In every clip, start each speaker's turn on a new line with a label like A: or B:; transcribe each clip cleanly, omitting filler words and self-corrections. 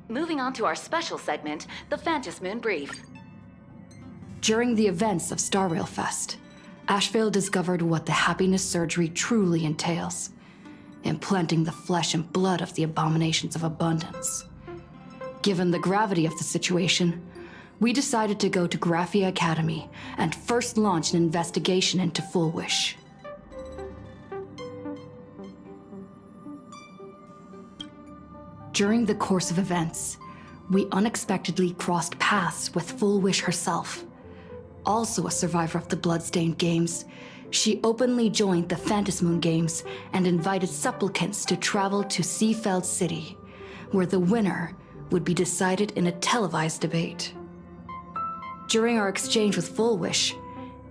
A: Moving on to our special segment, the Phantom Moon Brief.
B: During the events of Star Rail Fest, Asheville discovered what the happiness surgery truly entails, implanting the flesh and blood of the abominations of abundance. Given the gravity of the situation, we decided to go to Graphia Academy and first launch an investigation into Full Wish. During the course of events, we unexpectedly crossed paths with Full Wish herself. Also a survivor of the Bloodstained Games, she openly joined the Phantom Moon Games and invited supplicants to travel to Seafeld City, where the winner would be decided in a televised debate. During our exchange with Full Wish,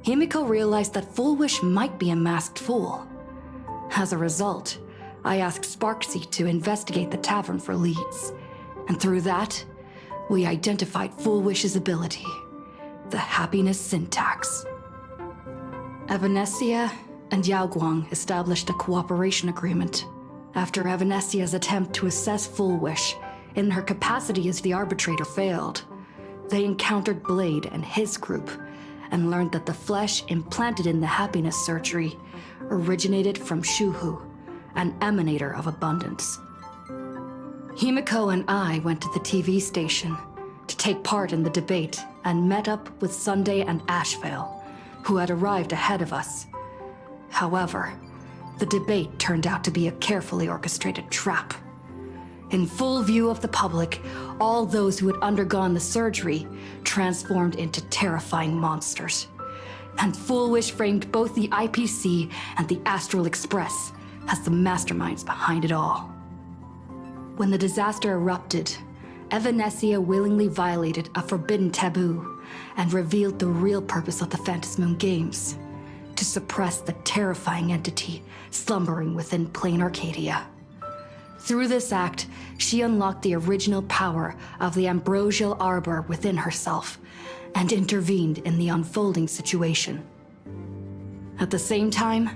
B: Himiko realized that Full Wish might be a masked fool. As a result, I asked Sparksy to investigate the tavern for leads, and through that, we identified Full Wish's ability, the happiness syntax. Evanesia and Yaoguang established a cooperation agreement. After Evanesia's attempt to assess Full Wish in her capacity as the arbitrator failed, they encountered Blade and his group and learned that the flesh implanted in the happiness surgery originated from Shuhu, an emanator of abundance. Himiko and I went to the TV station to take part in the debate and met up with Sunday and Asheville, who had arrived ahead of us. However, the debate turned out to be a carefully orchestrated trap. In full view of the public, all those who had undergone the surgery transformed into terrifying monsters. And Full Wish framed both the IPC and the Astral Express as the masterminds behind it all. When the disaster erupted, Evanesia willingly violated a forbidden taboo and revealed the real purpose of the Phantom Moon Games: to suppress the terrifying entity slumbering within Planarcadia. Through this act, she unlocked the original power of the ambrosial arbor within herself and intervened in the unfolding situation. At the same time,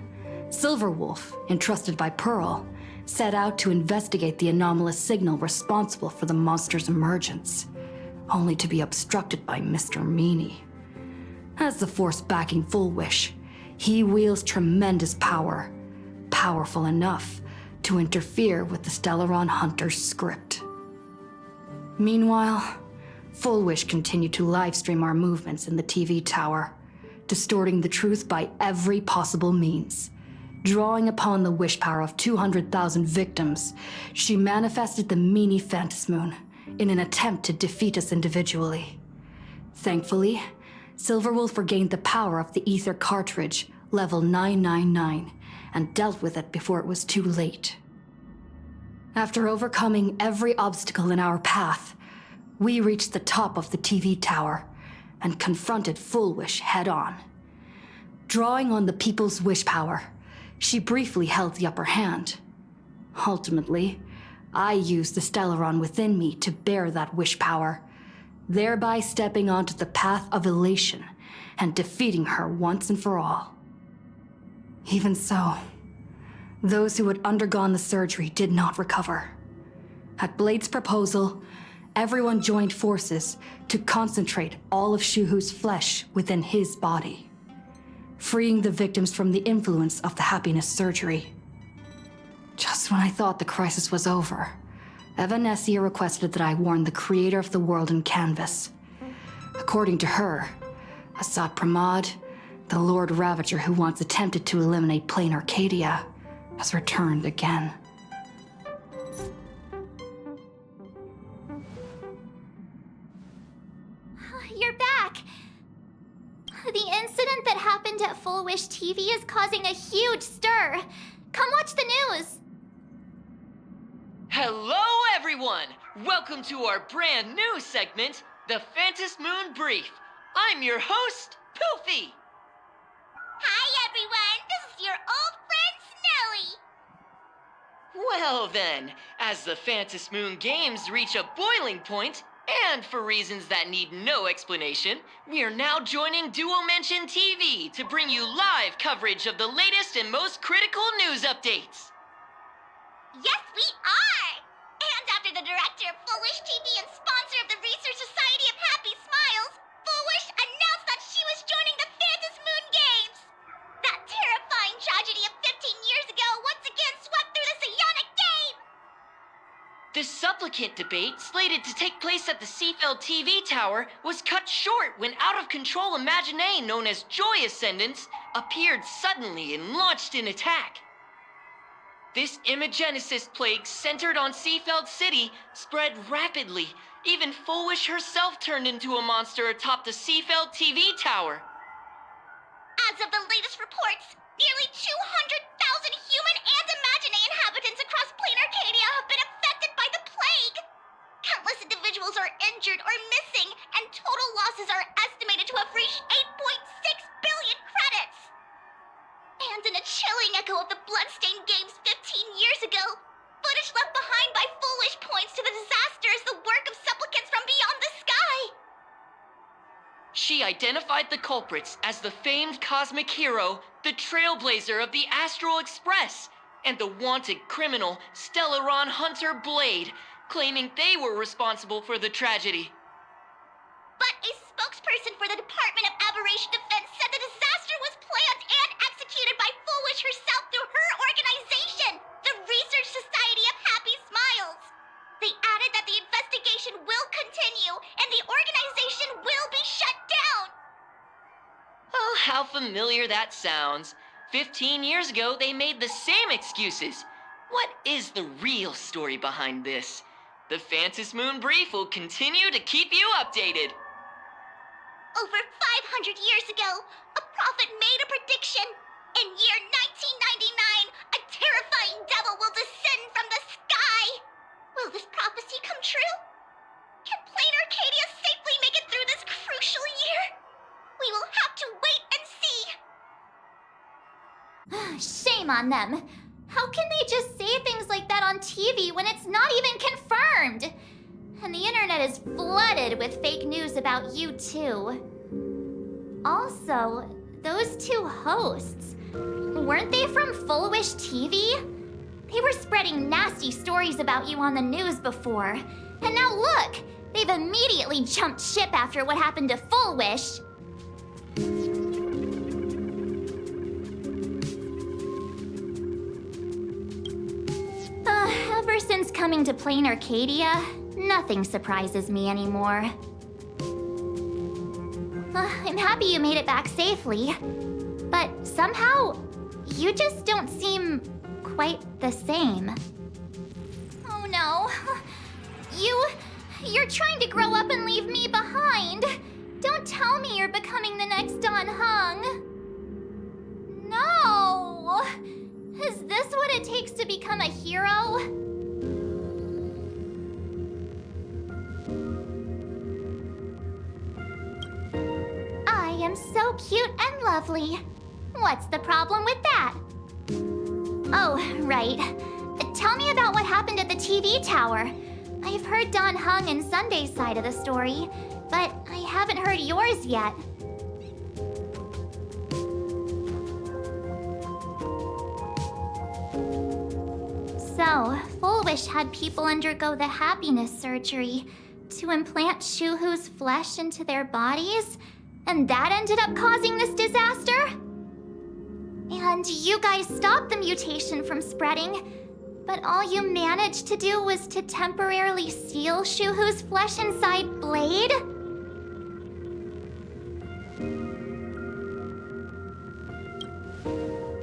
B: Silverwolf, entrusted by Pearl, set out to investigate the anomalous signal responsible for the monster's emergence, only to be obstructed by Mr. Meanie. As the force backing Full Wish, he wields tremendous power, powerful enough to interfere with the Stellaron Hunter's script. Meanwhile, Full Wish continued to livestream our movements in the TV tower, distorting the truth by every possible means. Drawing upon the wish power of 200,000 victims, she manifested the Meanie Phantom Moon in an attempt to defeat us individually. Thankfully, Silverwolf regained the power of the Ether cartridge, level 999, and dealt with it before it was too late. After overcoming every obstacle in our path, we reached the top of the TV tower and confronted Full Wish head-on. Drawing on the people's wish power, she briefly held the upper hand. Ultimately, I used the Stellaron within me to bear that wish power, thereby stepping onto the path of elation and defeating her once and for all. Even so, those who had undergone the surgery did not recover. At Blade's proposal, everyone joined forces to concentrate all of Shuhu's flesh within his body, freeing the victims from the influence of the happiness surgery. Just when I thought the crisis was over, Evanesia requested that I warn the creator of the world in canvas. According to her, Asad Pramod, the Lord Ravager who once attempted to eliminate Planarcadia, has returned again.
C: You're back! The incident that happened at Full Wish TV is causing a huge stir. Come watch the news!
D: Hello, everyone! Welcome to our brand new segment, the Phantom Moon Brief. I'm your host, Poofy!
C: Hi, everyone! This is your old friend, Snowy!
D: Well then, as the Phantom Moon Games reach a boiling point, and for reasons that need no explanation, we are now joining Duo Mention TV to bring you live coverage of the latest and most critical news updates.
C: Yes, we are! And after the director of Full Wish TV
D: supplicant debate slated to take place at the Seafeld TV tower was cut short when out-of-control Imaginae known as Joy Ascendants appeared suddenly and launched an attack. This Imagenesis plague centered on Seafeld City spread rapidly. Even Fullwish herself turned into a monster atop the Seafeld TV tower.
C: As of the latest reports, nearly 200,000 human and Imaginae inhabitants across Planarcadia have been affected by the plague. Countless individuals are injured or missing, and total losses are estimated to have reached 8.6 billion credits. And in a chilling echo of the Bloodstained Games 15 years ago, footage left behind by Foolish points to the disaster as the work of supplicants from beyond the sky.
D: She identified the culprits as the famed cosmic hero, the trailblazer of the Astral Express, and the wanted criminal, Stellaron Hunter Blade, claiming they were responsible for the tragedy.
C: But a spokesperson for the Department of Aberration Defense said the disaster was planned and executed by Foolish herself through her organization, the Research Society of Happy Smiles. They added that the investigation will continue and the organization will be shut down.
D: Oh, how familiar that sounds. 15 years ago, they made the same excuses. What is the real story behind this? The Phantom Moon Brief will continue to keep you updated.
C: Over 500 years ago, a prophet made a prediction. In year 1999, a terrifying devil will descend from the sky. Will this prophecy come true? Can Planarcadia safely make it through this crucial year? We will have to wait and see. Shame on them. How can they just say things like that on TV when it's not even confirmed? And the internet is flooded with fake news about you too. Also, those two hosts, weren't they from Fullwish TV? They were spreading nasty stories about you on the news before. And now look, they've immediately jumped ship after what happened to Fullwish. Ever since coming to Planarcadia, nothing surprises me anymore. I'm happy you made it back safely, but somehow, you just don't seem quite the same. Oh no. You're trying to grow up and leave me behind. Don't tell me you're becoming the next Don Hung. No! Is this what it takes to become a hero? I am so cute and lovely. What's the problem with that? Oh, right. Tell me about what happened at the TV tower. I've heard Don Hung and Sunday's side of the story, but I haven't heard yours yet. So, Fullwish had people undergo the happiness surgery to implant Shuhu's flesh into their bodies, and that ended up causing this disaster? And you guys stopped the mutation from spreading, but all you managed to do was to temporarily seal Shuhu's flesh inside Blade?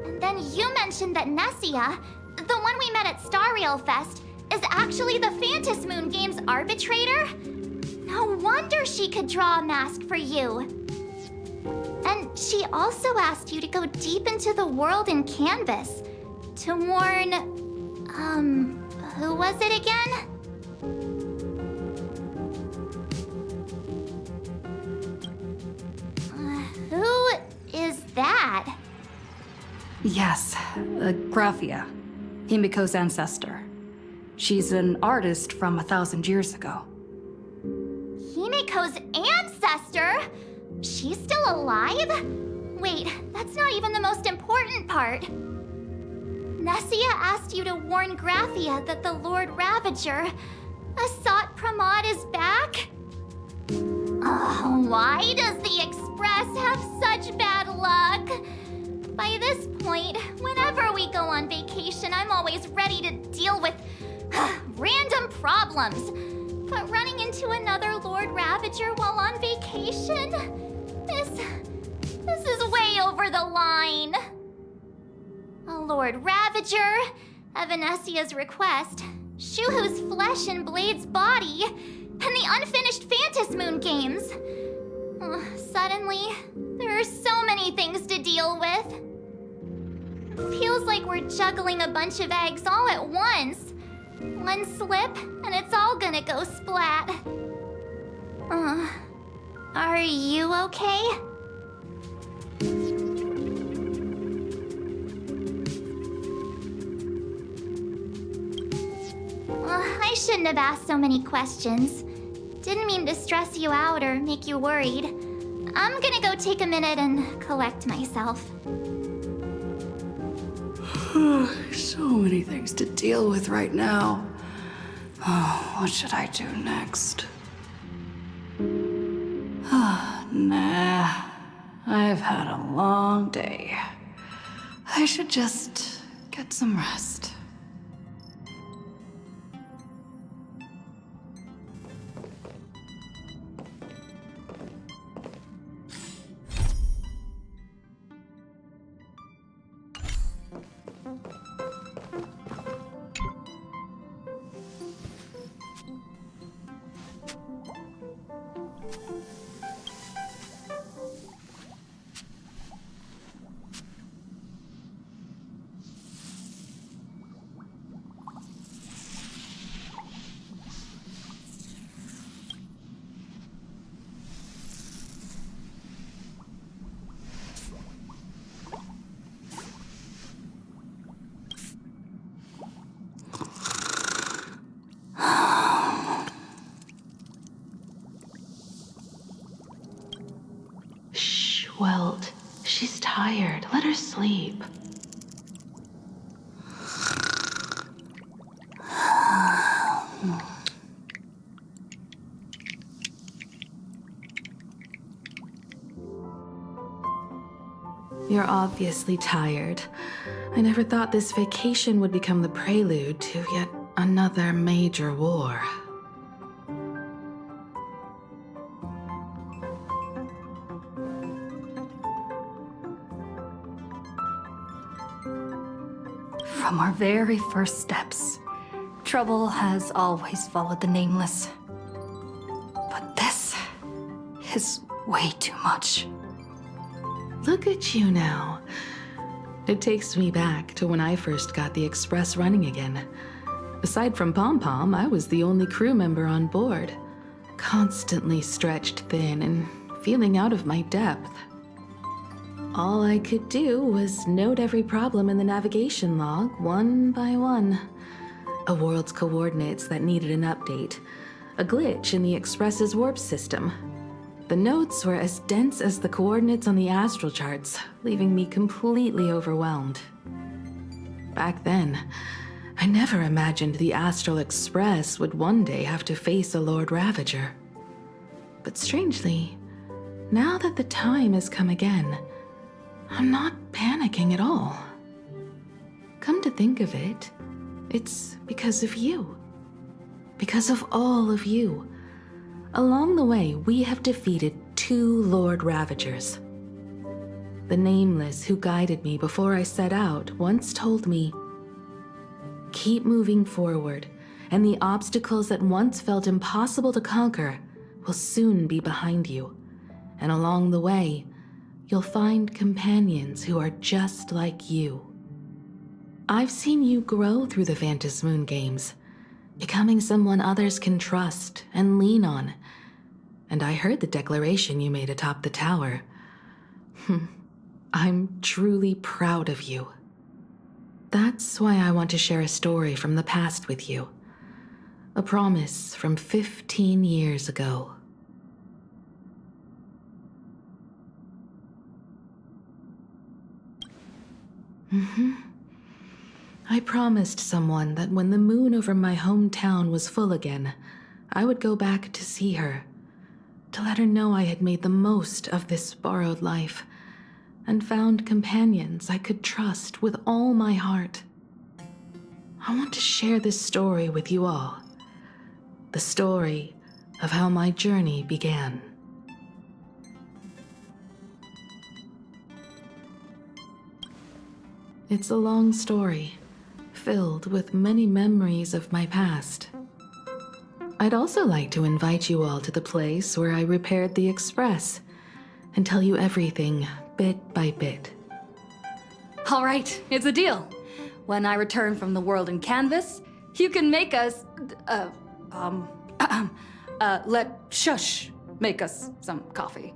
C: And then you mentioned that Nessia, the one we met at Star Rail Fest, is actually the Phantom Moon Games arbitrator? No wonder she could draw a mask for you. And she also asked you to go deep into the world in Canvas to warn, who was it again? Who is that?
B: Yes, Graphia, Himiko's ancestor. She's an artist from 1,000 years ago.
C: Himiko's ancestor? She's still alive? Wait, that's not even the most important part. Nessia asked you to warn Graphia that the Lord Ravager, Asat Pramod, is back? Oh, why does the Express have such bad luck? By this point, whenever we go on vacation, I'm always ready to deal with random problems. But running into another Lord Ravager while on vacation? This is way over the line. A Lord Ravager, Evanesia's request, Shuhu's flesh and Blade's body, and the unfinished Phantasmoon games. Suddenly, there are so many things to deal with. Feels like we're juggling a bunch of eggs all at once. One slip, and it's all gonna go splat. Are you okay? I shouldn't have asked so many questions. Didn't mean to stress you out or make you worried. I'm gonna go take a minute and collect myself.
B: So many things to deal with right now. Oh, what should I do next? Nah. I've had a long day. I should just get some rest.
E: Welt, she's tired. Let her sleep. You're obviously tired. I never thought this vacation would become the prelude to yet another major war.
B: From our very first steps, trouble has always followed the Nameless. But this is way too much.
E: Look at you now. It takes me back to when I first got the Express running again. Aside from Pom Pom, I was the only crew member on board, constantly stretched thin and feeling out of my depth. All I could do was note every problem in the navigation log, one by one. A world's coordinates that needed an update. A glitch in the Express's warp system. The notes were as dense as the coordinates on the astral charts, leaving me completely overwhelmed. Back then, I never imagined the Astral Express would one day have to face a Lord Ravager. But strangely, now that the time has come again, I'm not panicking at all. Come to think of it, it's because of you. Because of all of you. Along the way, we have defeated 2 Lord Ravagers. The Nameless who guided me before I set out once told me, "Keep moving forward, and the obstacles that once felt impossible to conquer will soon be behind you. And along the way, you'll find companions who are just like you." I've seen you grow through the Phantasmoon games, becoming someone others can trust and lean on. And I heard the declaration you made atop the tower. I'm truly proud of you. That's why I want to share a story from the past with you. A promise from 15 years ago. I promised someone that when the moon over my hometown was full again, I would go back to see her, to let her know I had made the most of this borrowed life, and found companions I could trust with all my heart. I want to share this story with you all. The story of how my journey began. It's a long story, filled with many memories of my past. I'd also like to invite you all to the place where I repaired the Express and tell you everything bit by bit.
B: All right, it's a deal. When I return from the world in canvas, you can make us, make us some coffee.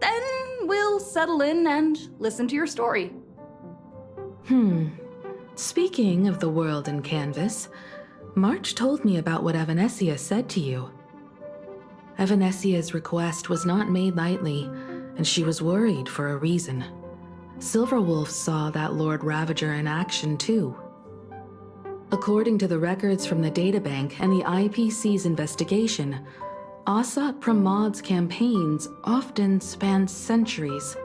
B: Then we'll settle in and listen to your story.
E: Speaking of the world in canvas, March told me about what Evanescia said to you. Evanessia's request was not made lightly, and she was worried for a reason. Silverwolf saw that Lord Ravager in action too. According to the records from the databank and the IPC's investigation, Asat Pramad's campaigns often span centuries,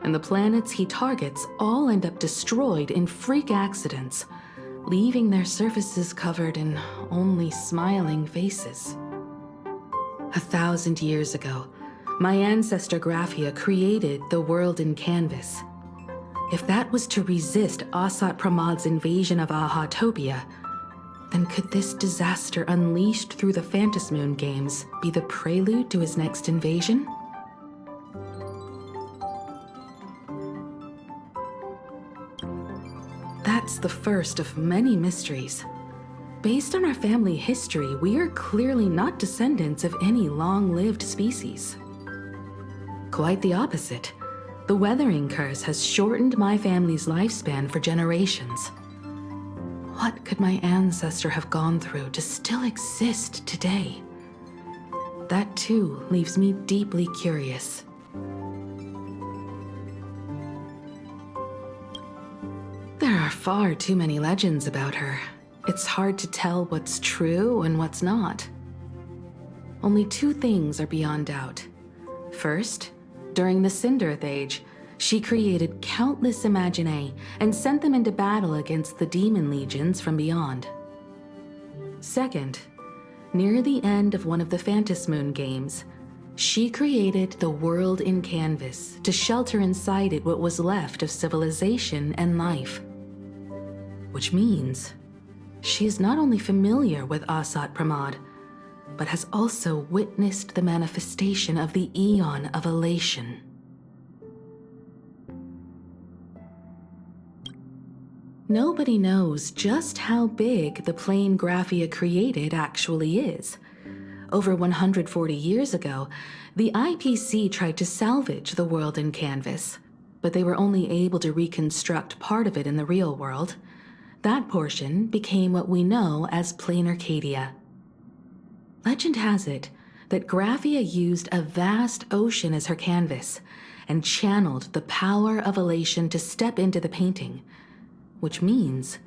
E: and the planets he targets all end up destroyed in freak accidents, leaving their surfaces covered in only smiling faces. 1,000 years ago, my ancestor Graphia created the world in canvas. If that was to resist Asat Pramad's invasion of Ahatopia, then could this disaster unleashed through the Phantasmoon games be the prelude to his next invasion? That's the first of many mysteries. Based on our family history, we are clearly not descendants of any long-lived species. Quite the opposite. The weathering curse has shortened my family's lifespan for generations. What could my ancestor have gone through to still exist today? That too leaves me deeply curious. There are far too many legends about her. It's hard to tell what's true and what's not. Only two things are beyond doubt. First, during the Cinderth Age, she created countless Imaginae and sent them into battle against the demon legions from beyond. Second, near the end of one of the Phantasmoon games, she created the world in canvas to shelter inside it what was left of civilization and life. Which means she is not only familiar with Asat Pramad, but has also witnessed the manifestation of the Eon of Elation. Nobody knows just how big the plane Graphia created actually is. Over 140 years ago, the IPC tried to salvage the world in canvas, but they were only able to reconstruct part of it in the real world. That portion became what we know as Planarcadia. Legend has it that Graphia used a vast ocean as her canvas and channeled the power of elation to step into the painting, which means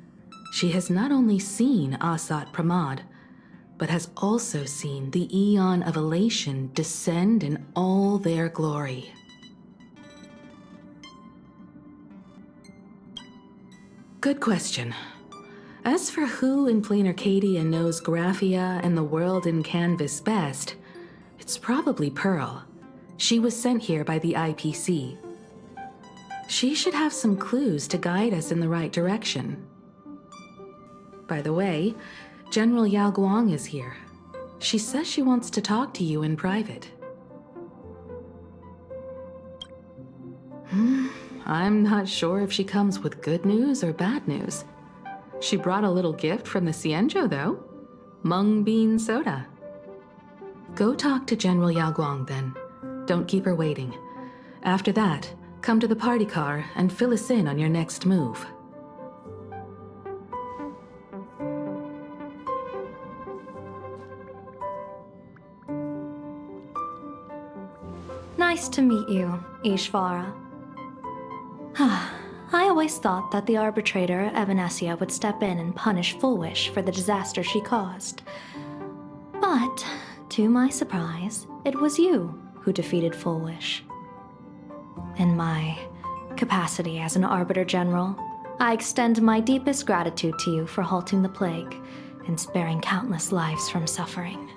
E: she has not only seen Asat Pramad, but has also seen the Eon of Elation descend in all their glory. Good question. As for who in Planarcadia knows Graphia and the world in canvas best, it's probably Pearl. She was sent here by the IPC. She should have some clues to guide us in the right direction. By the way, General Yao Guang is here. She says she wants to talk to you in private. I'm not sure if she comes with good news or bad news. She brought a little gift from the Cienjo, though. Mung bean soda. Go talk to General Yao Guang, then. Don't keep her waiting. After that, come to the party car and fill us in on your next move.
F: Nice to meet you, Ishvara. I always thought that the arbitrator, Evanescia, would step in and punish Fullwish for the disaster she caused. But, to my surprise, it was you who defeated Fullwish. In my capacity as an Arbiter General, I extend my deepest gratitude to you for halting the plague and sparing countless lives from suffering.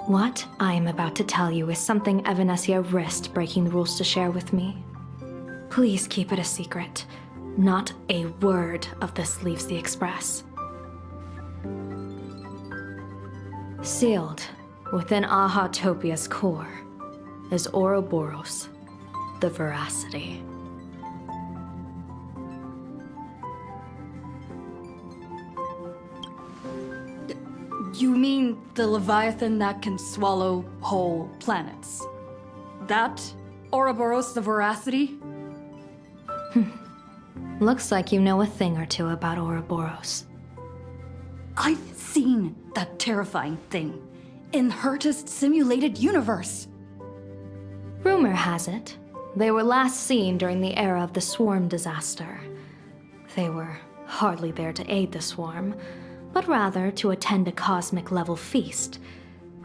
F: What I am about to tell you is something Evanessia risked breaking the rules to share with me. Please keep it a secret. Not a word of this leaves the Express. Sealed within Ahatopia's core is Ouroboros, the Veracity.
B: You mean the Leviathan that can swallow whole planets? That Ouroboros the Veracity?
F: Looks like you know a thing or two about Ouroboros.
B: I've seen that terrifying thing in Herta's simulated universe.
F: Rumor has it, they were last seen during the era of the Swarm disaster. They were hardly there to aid the Swarm, but rather to attend a cosmic-level feast,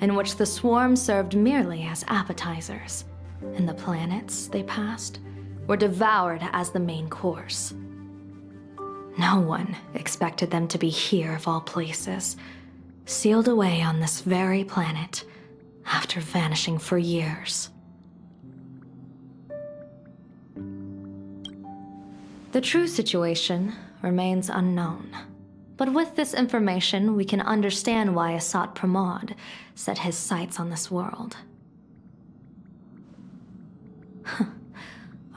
F: in which the Swarm served merely as appetizers, and the planets they passed were devoured as the main course. No one expected them to be here of all places, sealed away on this very planet after vanishing for years. The true situation remains unknown, but with this information we can understand why Asat Pramod set his sights on this world.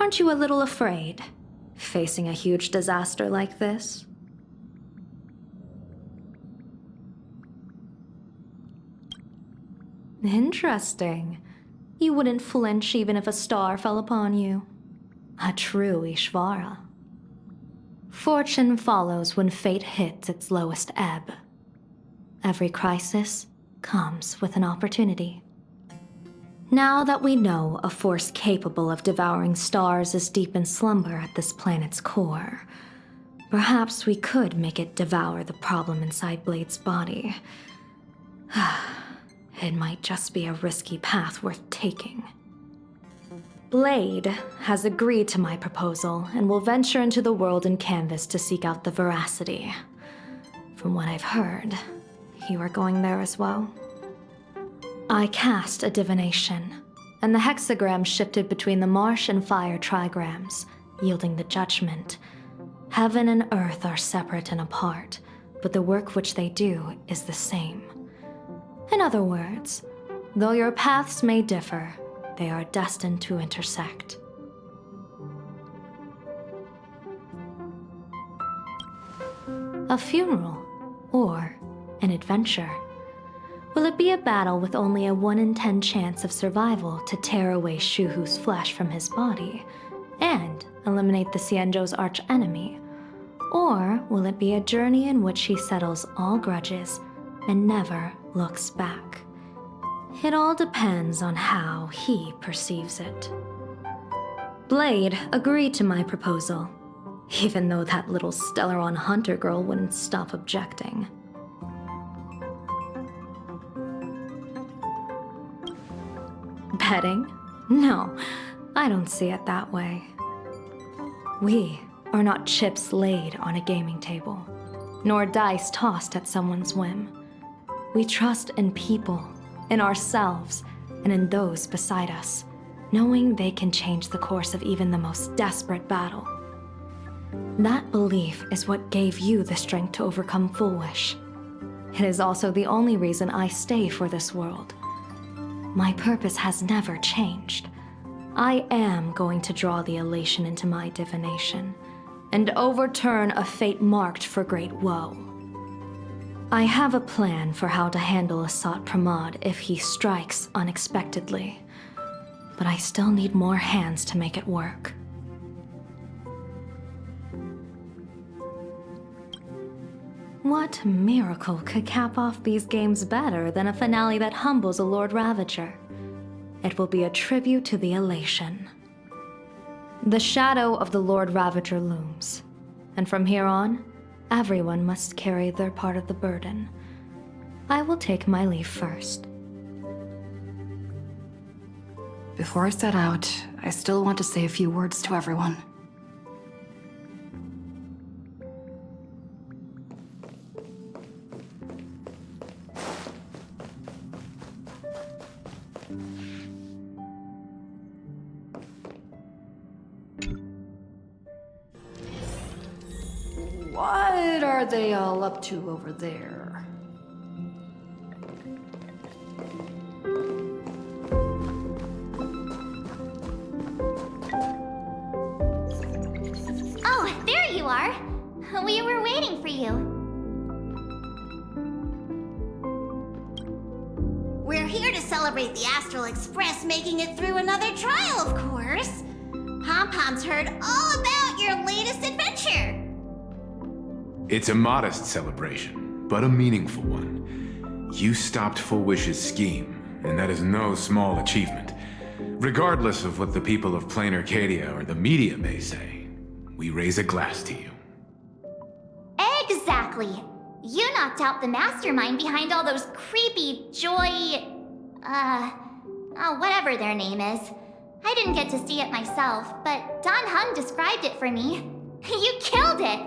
F: Aren't you a little afraid, facing a huge disaster like this? Interesting. You wouldn't flinch even if a star fell upon you. A true Ishvara. Fortune follows when fate hits its lowest ebb. Every crisis comes with an opportunity. Now that we know a force capable of devouring stars is deep in slumber at this planet's core, perhaps we could make it devour the problem inside Blade's body. It might just be a risky path worth taking. Blade has agreed to my proposal and will venture into the world in canvas to seek out the Veracity. From what I've heard, you are going there as well. I cast a divination, and the hexagram shifted between the marsh and fire trigrams, yielding the judgment. Heaven and earth are separate and apart, but the work which they do is the same. In other words, though your paths may differ, they are destined to intersect. A funeral, or an adventure. Will it be a battle with only a 1 in 10 chance of survival to tear away Shuhu's flesh from his body and eliminate the Xianzhou's arch-enemy? Or will it be a journey in which he settles all grudges and never looks back? It all depends on how he perceives it. Blade agreed to my proposal, even though that little Stellaron hunter girl wouldn't stop objecting. Betting? No, I don't see it that way. We are not chips laid on a gaming table, nor dice tossed at someone's whim. We trust in people, in ourselves, and in those beside us, knowing they can change the course of even the most desperate battle. That belief is what gave you the strength to overcome Foolish. It is also the only reason I stay for this world. My purpose has never changed. I am going to draw the elation into my divination, and overturn a fate marked for great woe. I have a plan for how to handle Asat Pramod if he strikes unexpectedly, but I still need more hands to make it work. What miracle could cap off these games better than a finale that humbles a Lord Ravager? It will be a tribute to the elation. The shadow of the Lord Ravager looms, and from here on, everyone must carry their part of the burden. I will take my leave first.
B: Before I set out, I still want to say a few words to everyone. What are they all up to over there?
C: Oh, there you are. We were waiting for you. We're here to celebrate the Astral Express making it through another trial, of course. Pom-Pom's heard all about your latest adventure.
G: It's a modest celebration, but a meaningful one. You stopped Full Wish's scheme, and that is no small achievement. Regardless of what the people of Planarcadia or the media may say, we raise a glass to you.
C: Exactly. You knocked out the mastermind behind all those creepy whatever their name is. I didn't get to see it myself, but Don Hung described it for me. You killed it!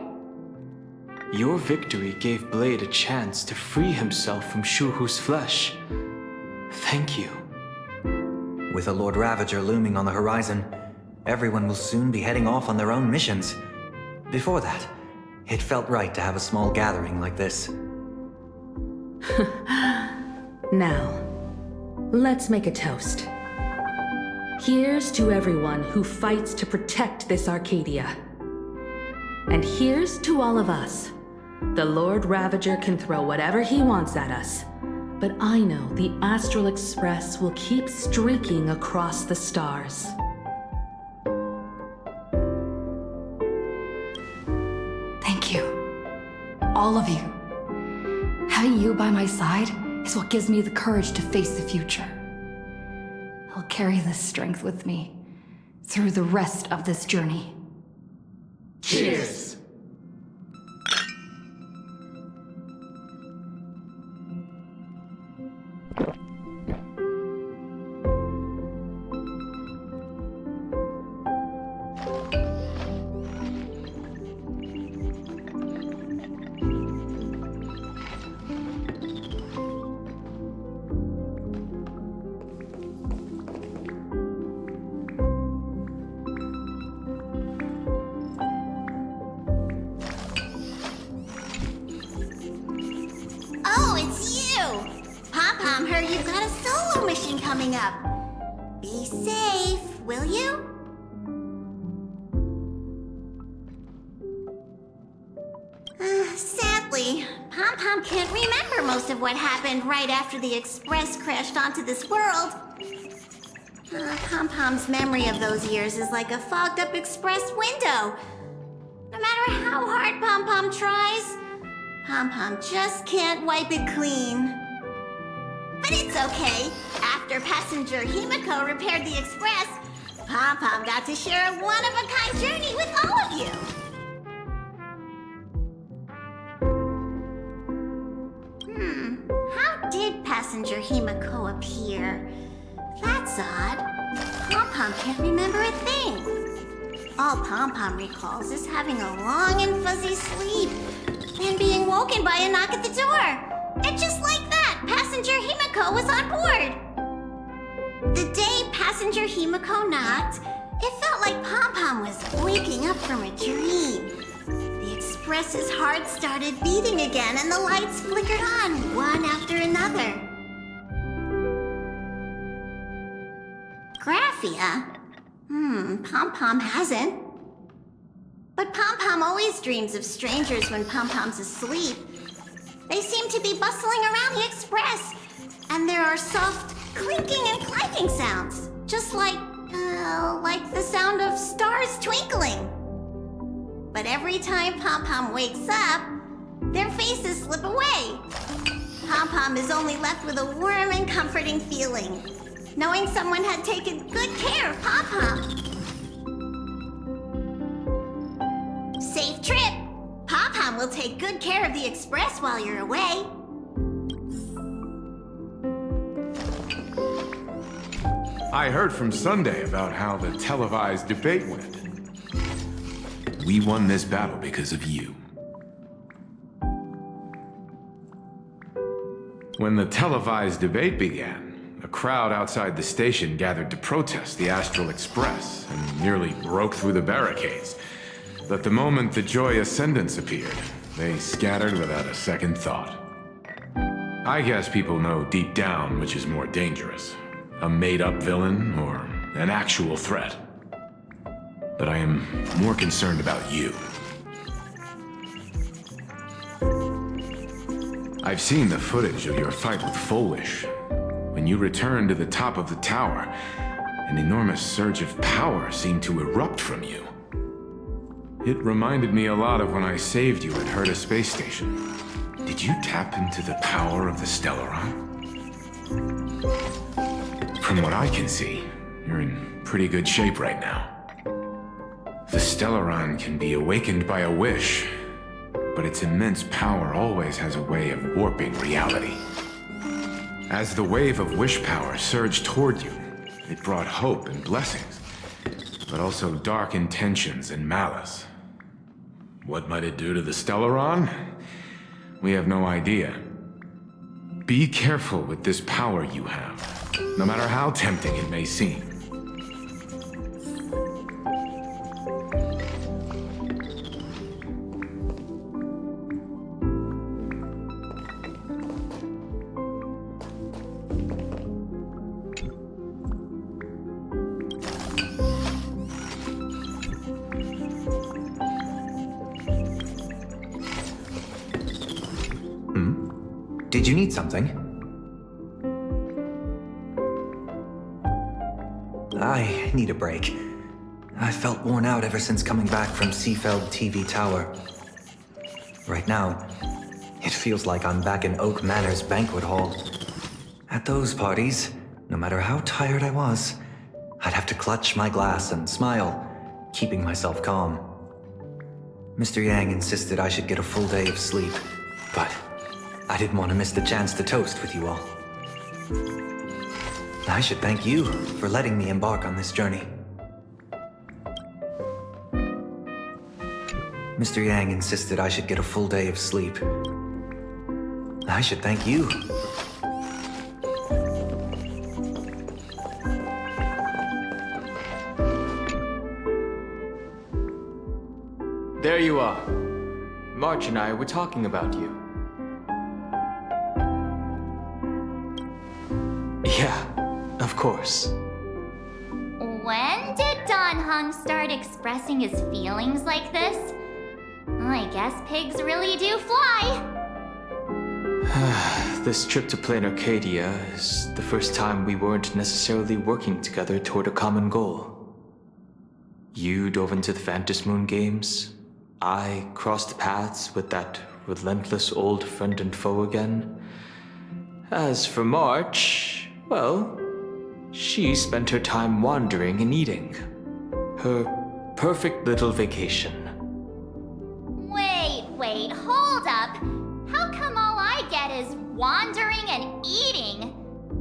H: Your victory gave Blade a chance to free himself from Shuhu's flesh. Thank you.
I: With the Lord Ravager looming on the horizon, everyone will soon be heading off on their own missions. Before that, it felt right to have a small gathering like this.
E: Now, let's make a toast. Here's to everyone who fights to protect this Arcadia. And here's to all of us. The Lord Ravager can throw whatever he wants at us, but I know the Astral Express will keep streaking across the stars.
B: Thank you. All of you. Having you by my side is what gives me the courage to face the future. I'll carry this strength with me through the rest of this journey.
G: Cheers!
C: Oh, it's you! Pom-Pom heard you've got a solo mission coming up. Be safe, will you? Sadly, Pom-Pom can't remember most of what happened right after the Express crashed onto this world. Pom-Pom's memory of those years is like a fogged-up Express window. No matter how hard Pom-Pom tries, Pom-Pom just can't wipe it clean. But it's okay. After passenger Himiko repaired the Express, Pom-Pom got to share a one-of-a-kind journey with all of you. How did passenger Himiko appear? That's odd. Pom-Pom can't remember a thing. All Pom-Pom recalls is having a long and fuzzy sleep and being woken by a knock at the door. And just like that, passenger Himiko was on board. The day passenger Himiko knocked, it felt like Pom-Pom was waking up from a dream. The Express's heart started beating again and the lights flickered on, one after another. Graphia? Pom-Pom hasn't. But Pom-Pom always dreams of strangers when Pom-Pom's asleep. They seem to be bustling around the Express, and there are soft clinking and clanking sounds, just like the sound of stars twinkling. But every time Pom-Pom wakes up, their faces slip away. Pom-Pom is only left with a warm and comforting feeling, knowing someone had taken good care of Pom-Pom. Safe trip! Pom-Pom will take good care of the Express while you're away.
G: I heard from Sunday about how the televised debate went. We won this battle because of you. When the televised debate began, a crowd outside the station gathered to protest the Astral Express and nearly broke through the barricades. But the moment the Joy Ascendants appeared, they scattered without a second thought. I guess people know deep down which is more dangerous, a made-up villain or an actual threat. But I am more concerned about you. I've seen the footage of your fight with Foolish. When you returned to the top of the tower, an enormous surge of power seemed to erupt from you. It reminded me a lot of when I saved you at Herta Space Station. Did you tap into the power of the Stellaron? From what I can see, you're in pretty good shape right now. The Stellaron can be awakened by a wish, but its immense power always has a way of warping reality. As the wave of wish power surged toward you, it brought hope and blessings, but also dark intentions and malice. What might it do to the Stellaron? We have no idea. Be careful with this power you have, no matter how tempting it may seem.
I: Did you need something? I need a break. I felt worn out ever since coming back from Seafeld TV Tower. Right now, it feels like I'm back in Oak Manor's banquet hall. At those parties, no matter how tired I was, I'd have to clutch my glass and smile, keeping myself calm. Mr. Yang insisted I should get a full day of sleep, but I didn't want to miss the chance to toast with you all. I should thank you for letting me embark on this journey. Mr. Yang insisted I should get a full day of sleep. I should thank you.
H: There you are. March and I were talking about you. Yeah, of course.
C: When did Dan Heng start expressing his feelings like this? I guess pigs really do fly.
H: This trip to Planarcadia is the first time we weren't necessarily working together toward a common goal. You dove into the Phantom Moon games. I crossed paths with that relentless old friend and foe again. As for March, well, she spent her time wandering and eating. Her perfect little vacation.
C: Wait, hold up. How come all I get is wandering and eating?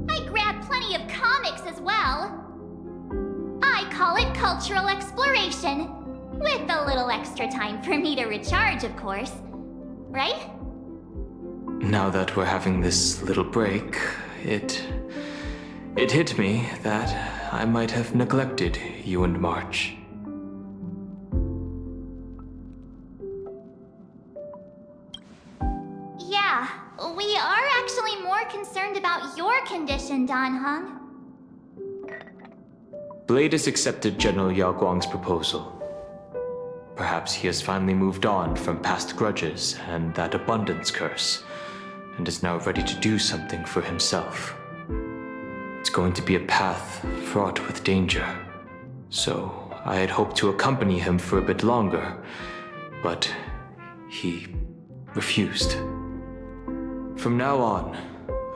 C: I grab plenty of comics as well. I call it cultural exploration. With a little extra time for me to recharge, of course. Right?
H: Now that we're having this little break, it hit me that I might have neglected you and March.
C: Yeah, we are actually more concerned about your condition, Dan Heng.
H: Blade has accepted General Yao Guang's proposal. Perhaps he has finally moved on from past grudges and that abundance curse, and is now ready to do something for himself. It's going to be a path fraught with danger, so I had hoped to accompany him for a bit longer, but he refused. From now on,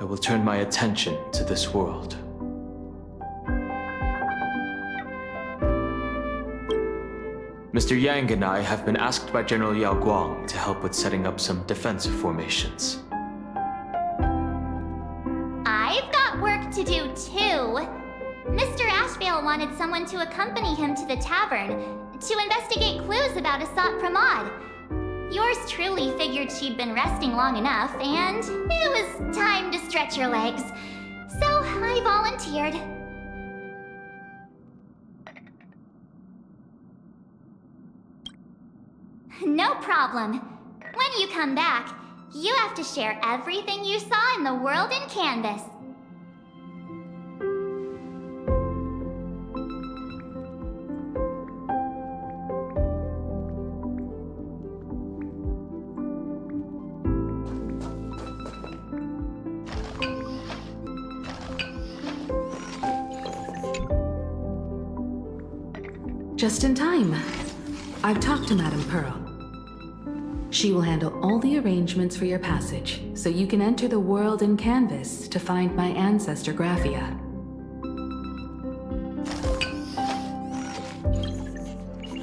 H: I will turn my attention to this world. Mr. Yang and I have been asked by General Yao Guang to help with setting up some defensive formations.
C: I've got work to do too. Mr. Ashvale wanted someone to accompany him to the tavern to investigate clues about Asat Pramod. Yours truly figured she'd been resting long enough, and it was time to stretch her legs. So I volunteered. No problem. When you come back, you have to share everything you saw in the world in Canvas.
E: Just in time. I've talked to Madame Pearl. She will handle all the arrangements for your passage, so you can enter the world in Canvas to find my ancestor Graphia.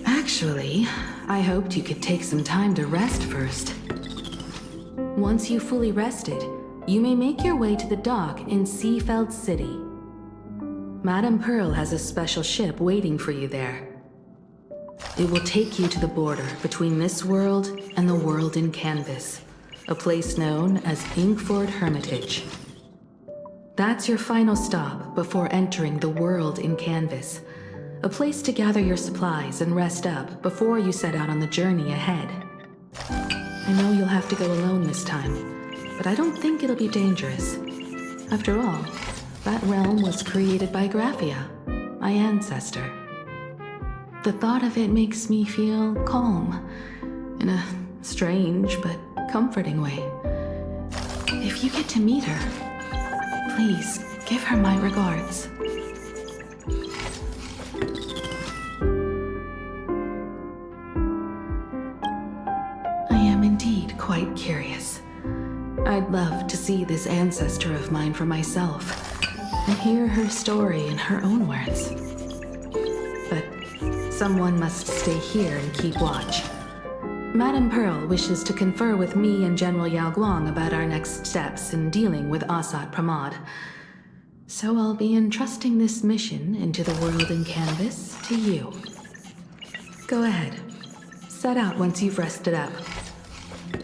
E: Actually, I hoped you could take some time to rest first. Once you've fully rested, you may make your way to the dock in Seafeld City. Madame Pearl has a special ship waiting for you there. It will take you to the border between this world and the world in Canvas, a place known as Inkford Hermitage. That's your final stop before entering the world in Canvas, a place to gather your supplies and rest up before you set out on the journey ahead. I know you'll have to go alone this time, but I don't think it'll be dangerous. After all, that realm was created by Graphia, my ancestor. The thought of it makes me feel calm, in a strange but comforting way. If you get to meet her, please give her my regards. I am indeed quite curious. I'd love to see this ancestor of mine for myself, and hear her story in her own words. But someone must stay here and keep watch. Madame Pearl wishes to confer with me and General Yao Guang about our next steps in dealing with Asat Pramod. So I'll be entrusting this mission into the world in Canvas to you. Go ahead. Set out once you've rested up.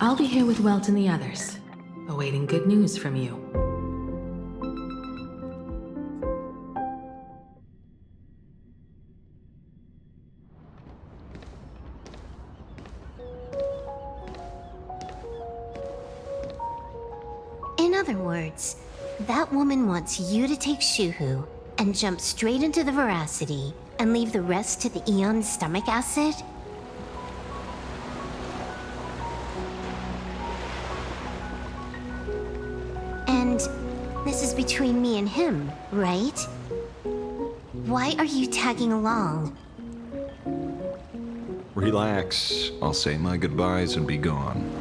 E: I'll be here with Welt and the others, awaiting good news from you.
J: In other words, that woman wants you to take Shuhu and jump straight into the Veracity and leave the rest to the Eon's stomach acid? And this is between me and him, right? Why are you tagging along?
K: Relax. I'll say my goodbyes and be gone.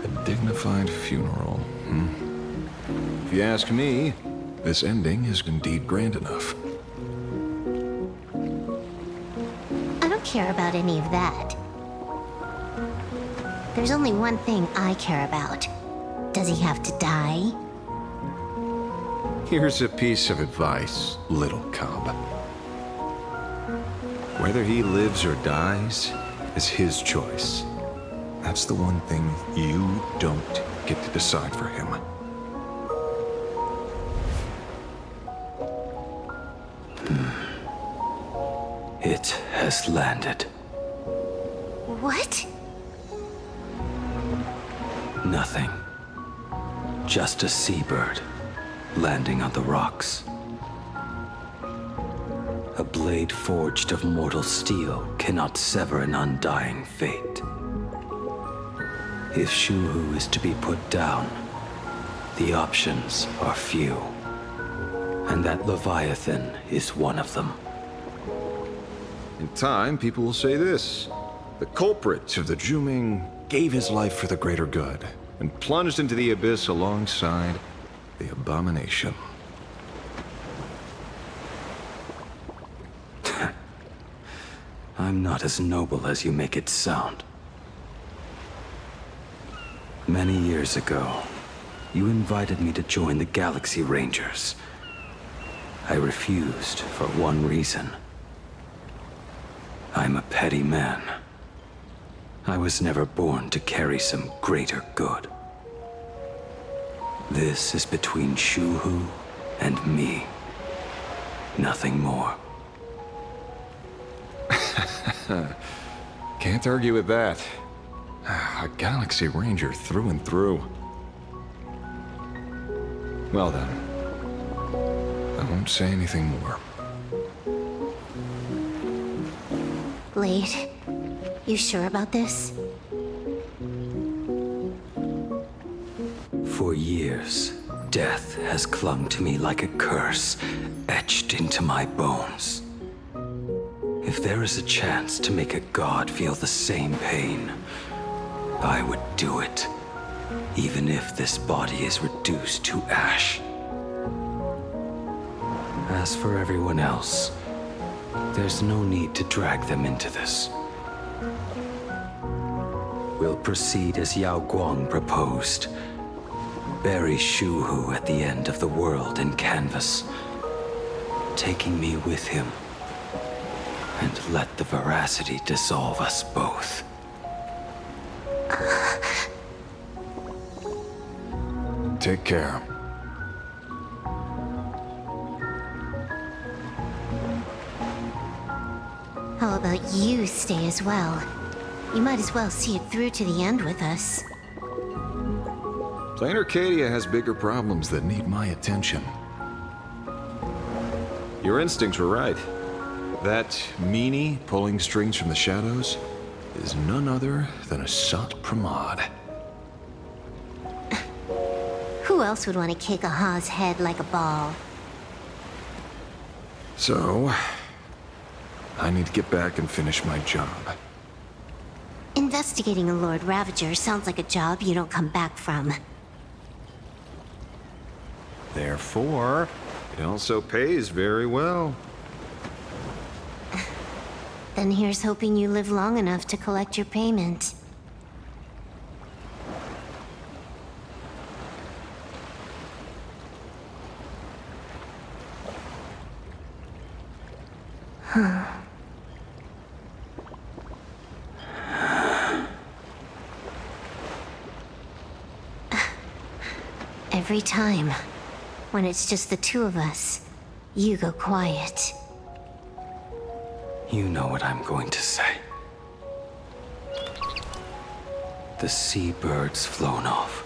K: A dignified funeral, If you ask me, this ending is indeed grand enough.
J: I don't care about any of that. There's only one thing I care about. Does he have to die?
K: Here's a piece of advice, little cub. Whether he lives or dies is his choice. That's the one thing you don't get to decide for him.
L: It has landed.
J: What?
L: Nothing. Just a seabird landing on the rocks. A blade forged of mortal steel cannot sever an undying fate. If Shuhu is to be put down, the options are few. And that Leviathan is one of them.
K: In time, people will say this. The culprit of the Juming gave his life for the greater good and plunged into the abyss alongside the abomination.
L: I'm not as noble as you make it sound. Many years ago, you invited me to join the Galaxy Rangers. I refused for one reason. I'm a petty man. I was never born to carry some greater good. This is between Shuhu and me. Nothing more.
K: Can't argue with that. A Galaxy Ranger through and through. Well then, I won't say anything more.
J: Blade, you sure about this?
L: For years, death has clung to me like a curse, etched into my bones. If there is a chance to make a god feel the same pain, I would do it, even if this body is reduced to ash. As for everyone else, there's no need to drag them into this. We'll proceed as Yao Guang proposed. Bury Shuhu at the end of the world in canvas, taking me with him, and let the veracity dissolve us both.
K: Take care.
J: How about you stay as well? You might as well see it through to the end with us.
K: Planarcadia has bigger problems that need my attention. Your instincts were right. That meanie pulling strings from the shadows is none other than a Sat Pramod.
J: Who else would want to kick a Ha's head like a ball?
K: So, I need to get back and finish my job.
J: Investigating a Lord Ravager sounds like a job you don't come back from.
K: Therefore, it also pays very well.
J: Then here's hoping you live long enough to collect your payment. Every time, when it's just the two of us, you go quiet.
L: You know what I'm going to say. The seabird's flown off.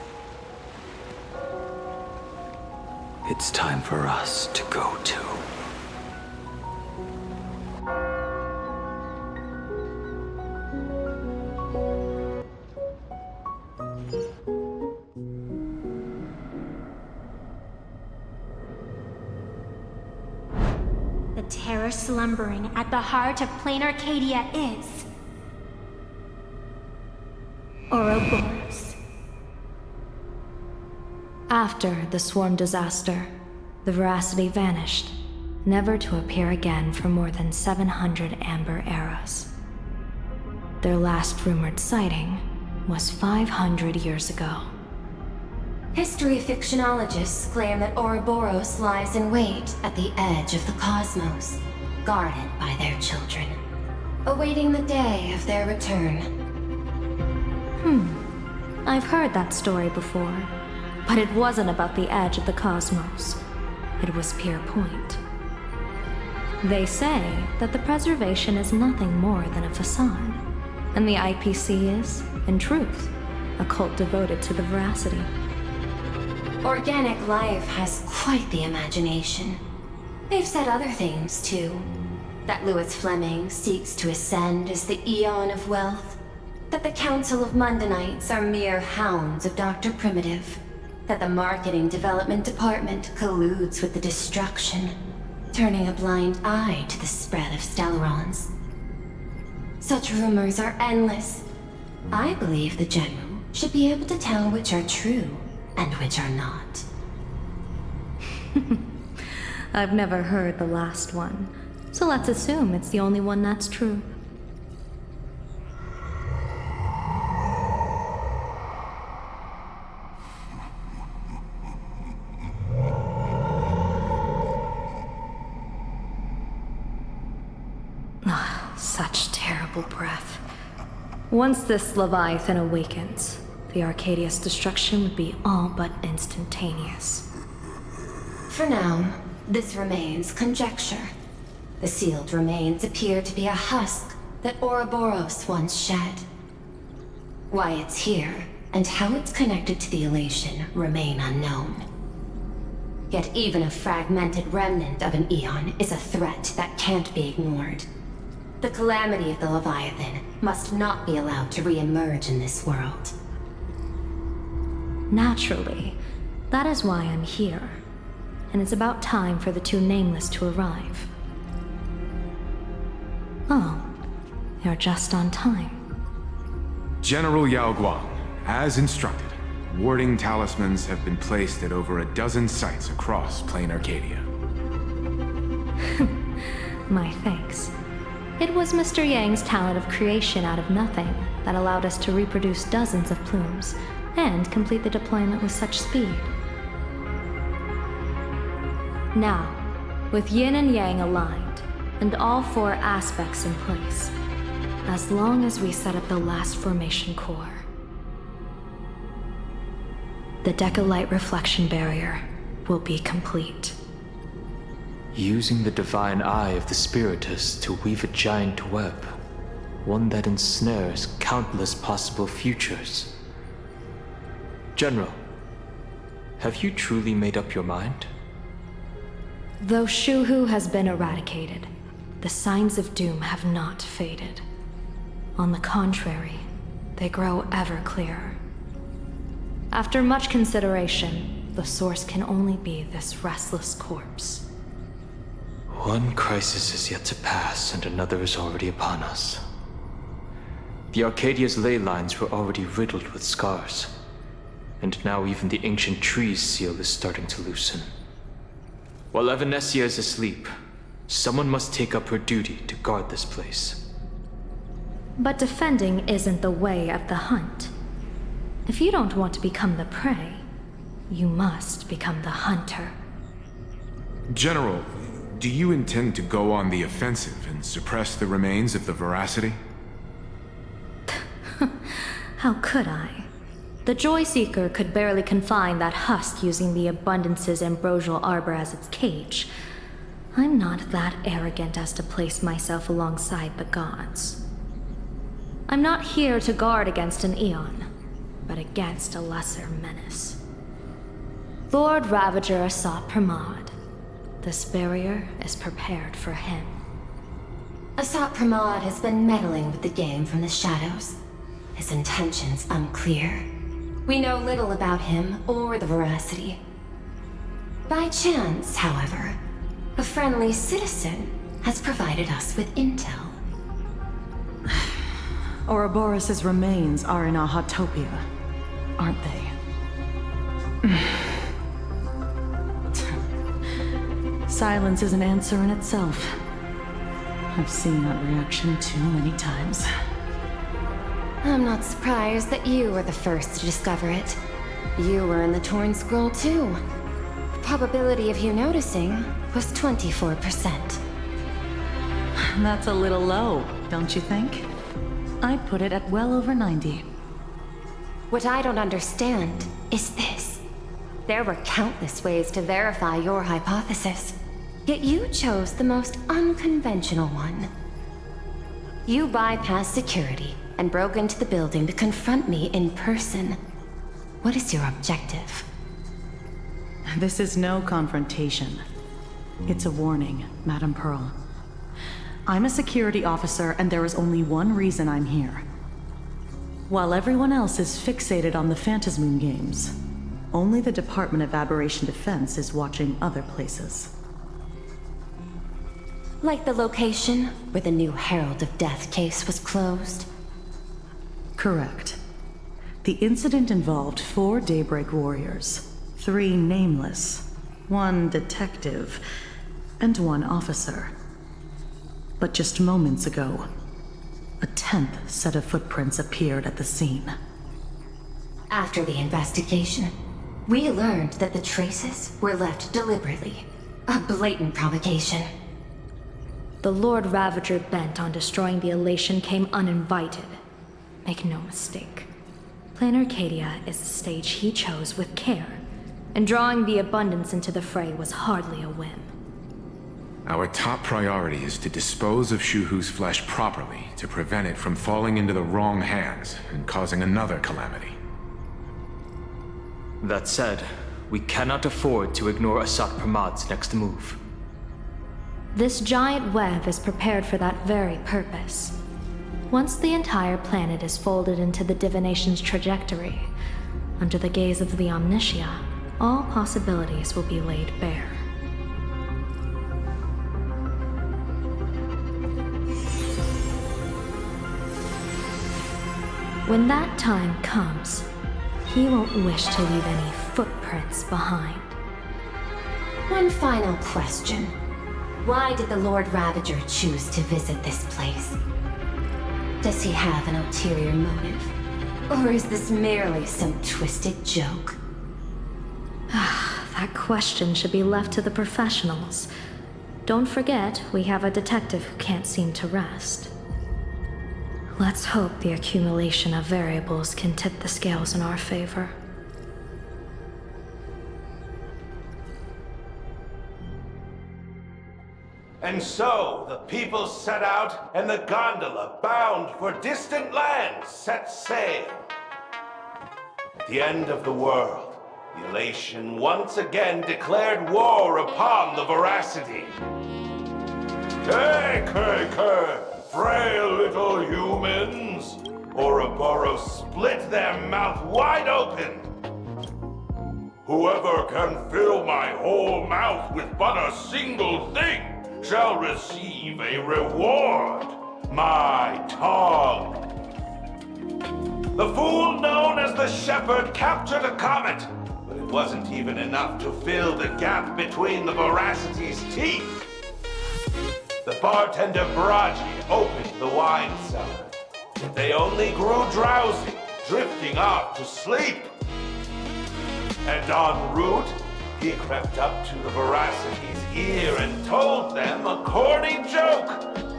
L: It's time for us to go too.
C: The terror slumbering at the heart of Planarcadia is Ouroboros.
F: After the swarm disaster, the veracity vanished, never to appear again for more than 700 amber eras. Their last rumored sighting was 500 years ago.
M: History fictionologists claim that Ouroboros lies in wait at the edge of the cosmos, guarded by their children, awaiting the day of their return.
F: I've heard that story before, but it wasn't about the edge of the cosmos. It was Pier Point. They say that the preservation is nothing more than a facade, and the IPC is, in truth, a cult devoted to the veracity.
M: Organic life has quite the imagination. They've said other things, too. That Louis Fleming seeks to ascend as the Eon of Wealth. That the Council of Mundanites are mere hounds of Dr. Primitive. That the Marketing Development Department colludes with the destruction, turning a blind eye to the spread of Stellarons. Such rumors are endless. I believe the General should be able to tell which are true and which are not.
F: I've never heard the last one, so let's assume it's the only one that's true. terrible breath. Once this Leviathan awakens, the Arcadia's destruction would be all but instantaneous.
M: For now, this remains conjecture. The sealed remains appear to be a husk that Ouroboros once shed. Why it's here, and how it's connected to the elation, remain unknown. Yet even a fragmented remnant of an eon is a threat that can't be ignored. The calamity of the Leviathan must not be allowed to re-emerge in this world.
F: Naturally, that is why I'm here. And it's about time for the two Nameless to arrive. Oh, you're just on time.
G: General Yao Guang, as instructed, warding talismans have been placed at over a dozen sites across Planarcadia.
F: My thanks. It was Mr. Yang's talent of creation out of nothing that allowed us to reproduce dozens of plumes and complete the deployment with such speed. Now, with Yin and Yang aligned, and all four aspects in place, as long as we set up the last formation core, the Decolight reflection barrier will be complete.
H: Using the divine eye of the Spiritus to weave a giant web, one that ensnares countless possible futures. General, have you truly made up your mind?
F: Though Shuhu has been eradicated, the signs of doom have not faded. On the contrary, they grow ever clearer. After much consideration, the source can only be this restless corpse.
H: One crisis is yet to pass, and another is already upon us. The Arcadia's ley lines were already riddled with scars, and now even the ancient tree's seal is starting to loosen. While Evanescia is asleep, someone must take up her duty to guard this place.
F: But defending isn't the way of the hunt. If you don't want to become the prey, you must become the hunter.
G: General, do you intend to go on the offensive and suppress the remains of the Veracity?
F: How could I? The Joyseeker could barely confine that husk using the Abundance's ambrosial arbor as its cage. I'm not that arrogant as to place myself alongside the gods. I'm not here to guard against an Eon, but against a lesser menace. Lord Ravager sought Pramod. This barrier is prepared for him.
M: Asat Pramod has been meddling with the game from the shadows. His intentions unclear. We know little about him or the Veracity. By chance, however, a friendly citizen has provided us with intel.
N: Ouroboros' remains are in Ahatopia, aren't they? Silence is an answer in itself. I've seen that reaction too many times.
M: I'm not surprised that you were the first to discover it. You were in the Torn Scroll too. The probability of you noticing was 24%.
N: That's a little low, don't you think? I'd put it at well over 90.
M: What I don't understand is this. There were countless ways to verify your hypothesis, yet you chose the most unconventional one. You bypassed security and broke into the building to confront me in person. What is your objective?
N: This is no confrontation. It's a warning, Madam Pearl. I'm a security officer, and there is only one reason I'm here. While everyone else is fixated on the Phantasmoon games, only the Department of Aberration Defense is watching other places.
M: Like the location where the new Herald of Death case was closed?
N: Correct. The incident involved 4 Daybreak Warriors, 3 Nameless, 1 detective, and 1 officer. But just moments ago, a 10th set of footprints appeared at the scene.
M: After the investigation, we learned that the traces were left deliberately. A blatant provocation.
F: The Lord Ravager bent on destroying the Elation came uninvited. Make no mistake. Planarcadia is a stage he chose with care, and drawing the Abundance into the fray was hardly a whim.
G: Our top priority is to dispose of Shuhu's flesh properly to prevent it from falling into the wrong hands and causing another calamity.
H: That said, we cannot afford to ignore Asat Pramad's next move.
F: This giant web is prepared for that very purpose. Once the entire planet is folded into the divination's trajectory, under the gaze of the Omnitia, all possibilities will be laid bare. When that time comes, he won't wish to leave any footprints behind.
M: One final question. Why did the Lord Ravager choose to visit this place? Does he have an ulterior motive? Or is this merely some twisted joke?
F: That question should be left to the professionals. Don't forget, we have a detective who can't seem to rest. Let's hope the accumulation of variables can tip the scales in our favor.
O: And so, the people set out, and the gondola, bound for distant lands, set sail. At the end of the world, the Elation once again declared war upon the Veracity. Take, frail little humans! Ouroboros split their mouth wide open! Whoever can fill my whole mouth with but a single thing shall receive a reward, my tongue. The fool known as the Shepherd captured a comet, but it wasn't even enough to fill the gap between the Veracity's teeth. The bartender Baraji opened the wine cellar, but they only grew drowsy, drifting off to sleep. And en route, he crept up to the Veracity's ear and told them a corny joke.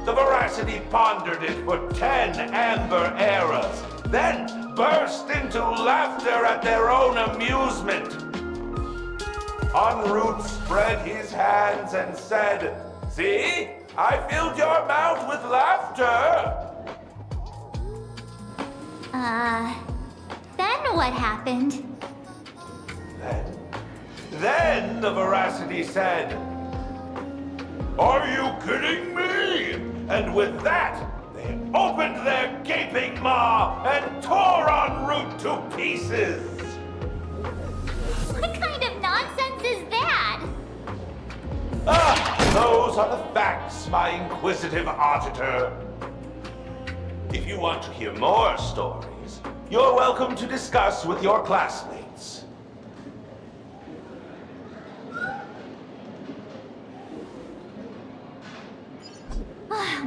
O: The Veracity pondered it for 10 amber eras, then burst into laughter at their own amusement. En route spread his hands and said, "See? I filled your mouth with laughter."
C: Then what happened?
O: Then the Veracity said, "Are you kidding me?" And with that, they opened their gaping maw and tore en route to pieces.
C: What kind of nonsense is that?
O: Those are the facts, my inquisitive auditor. If you want to hear more stories, you're welcome to discuss with your classmates.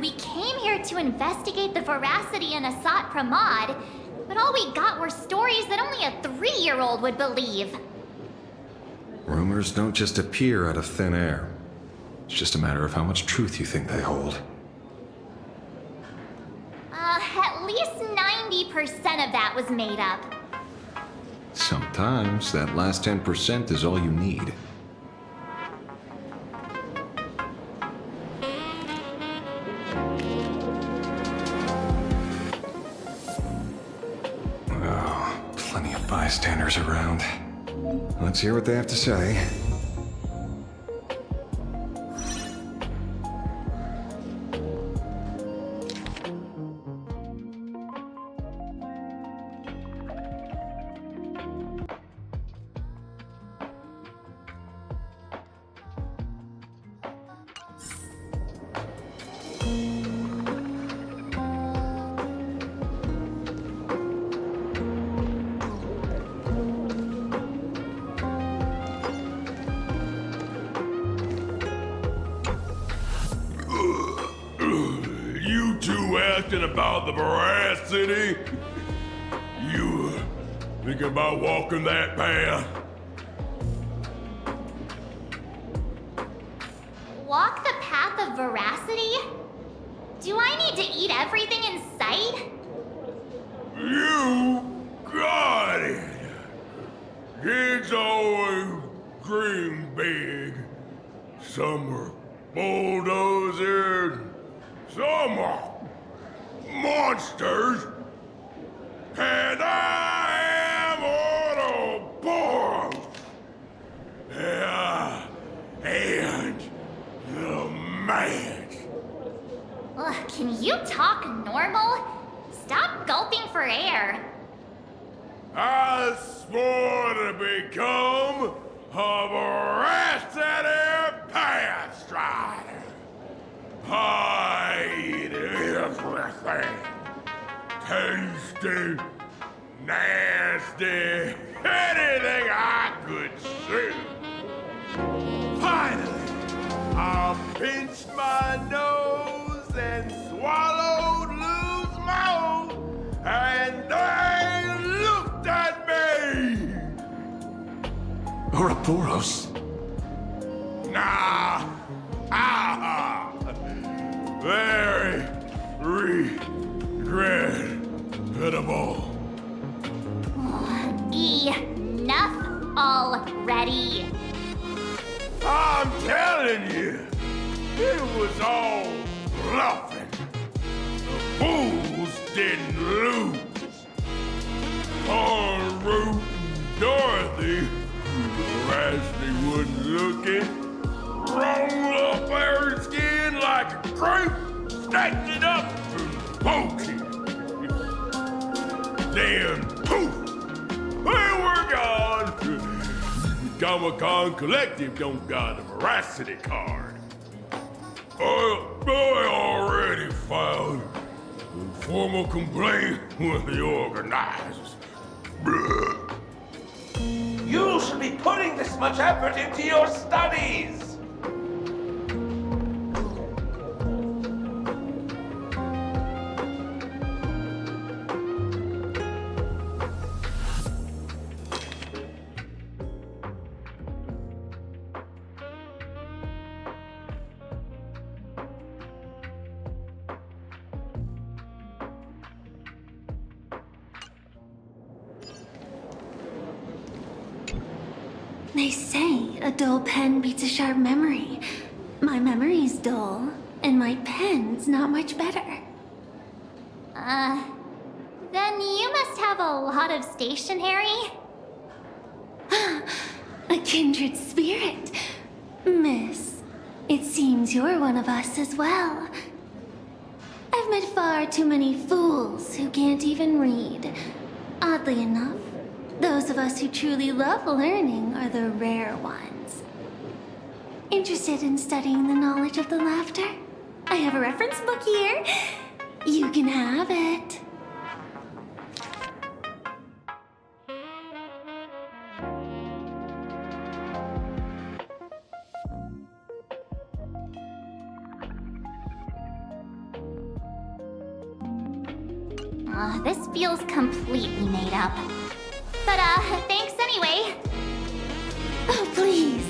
C: We came here to investigate the Veracity and Asat Pramod, but all we got were stories that only a 3-year-old would believe.
K: Rumors don't just appear out of thin air. It's just a matter of how much truth you think they hold.
C: At least 90% of that was made up.
K: Sometimes that last 10% is all you need. Oh, plenty of bystanders around. Let's hear what they have to say.
O: About the Veracity? You thinking about walking that path?
C: Walk the path of Veracity? curiosity, do I need to eat everything in sight?
O: You got it. Kids always dream big. Some are bulldozers, some are monsters, and I am Autoboros. And the man.
C: Ugh, can you talk normal? Stop gulping for air.
O: I swore to become a veracity path strider. I eat everything. Tasty, nasty, anything I could see. Finally, I pinched my nose and swallowed loose mouth, and they looked at me.
L: Ouroboros?
O: Nah. Very regrettable.
C: Enough already.
O: I'm telling you, it was all bluffing. The fools didn't lose. Poor Root and Dorothy, who Veracity wasn't looking, rolled up their skin like a crepe, snatched it up and poked it. Then, poof, they were gone. Comic-Con Collective don't got a Veracity card. I already filed a formal complaint with the organizers.
P: You should be putting this much effort into your studies!
J: They say a dull pen beats a sharp memory. My memory's dull, and my pen's not much better.
C: Then you must have a lot of stationery?
J: A kindred spirit. Miss, it seems you're one of us as well. I've met far too many fools who can't even read. Oddly enough, those of us who truly love learning are the rare ones. Interested in studying the knowledge of the laughter? I have a reference book here. You can have it.
C: This feels completely made up. But, thanks anyway.
J: Oh, please.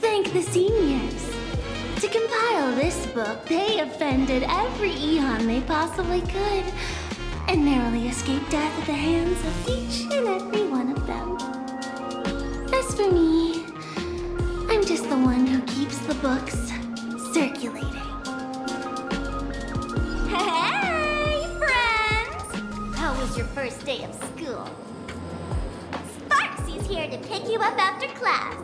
J: Thank the seniors. To compile this book, they offended every Eon they possibly could, and narrowly escaped death at the hands of each and every one of them. As for me, I'm just the one who keeps the books circulating.
C: Hey, friends! How was your first day of school? Sparksy's here to pick you up after class.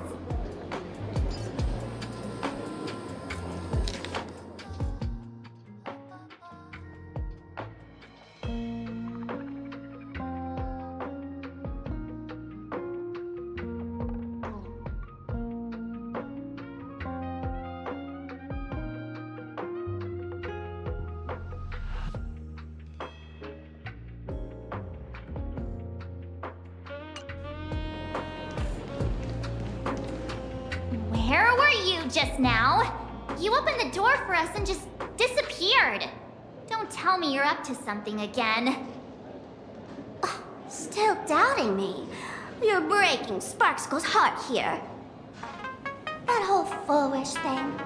C: Where were you just now? You opened the door for us and just disappeared. Don't tell me you're up to something again.
J: Still doubting me? You're breaking Sparkskull's heart here. That whole foolish thing.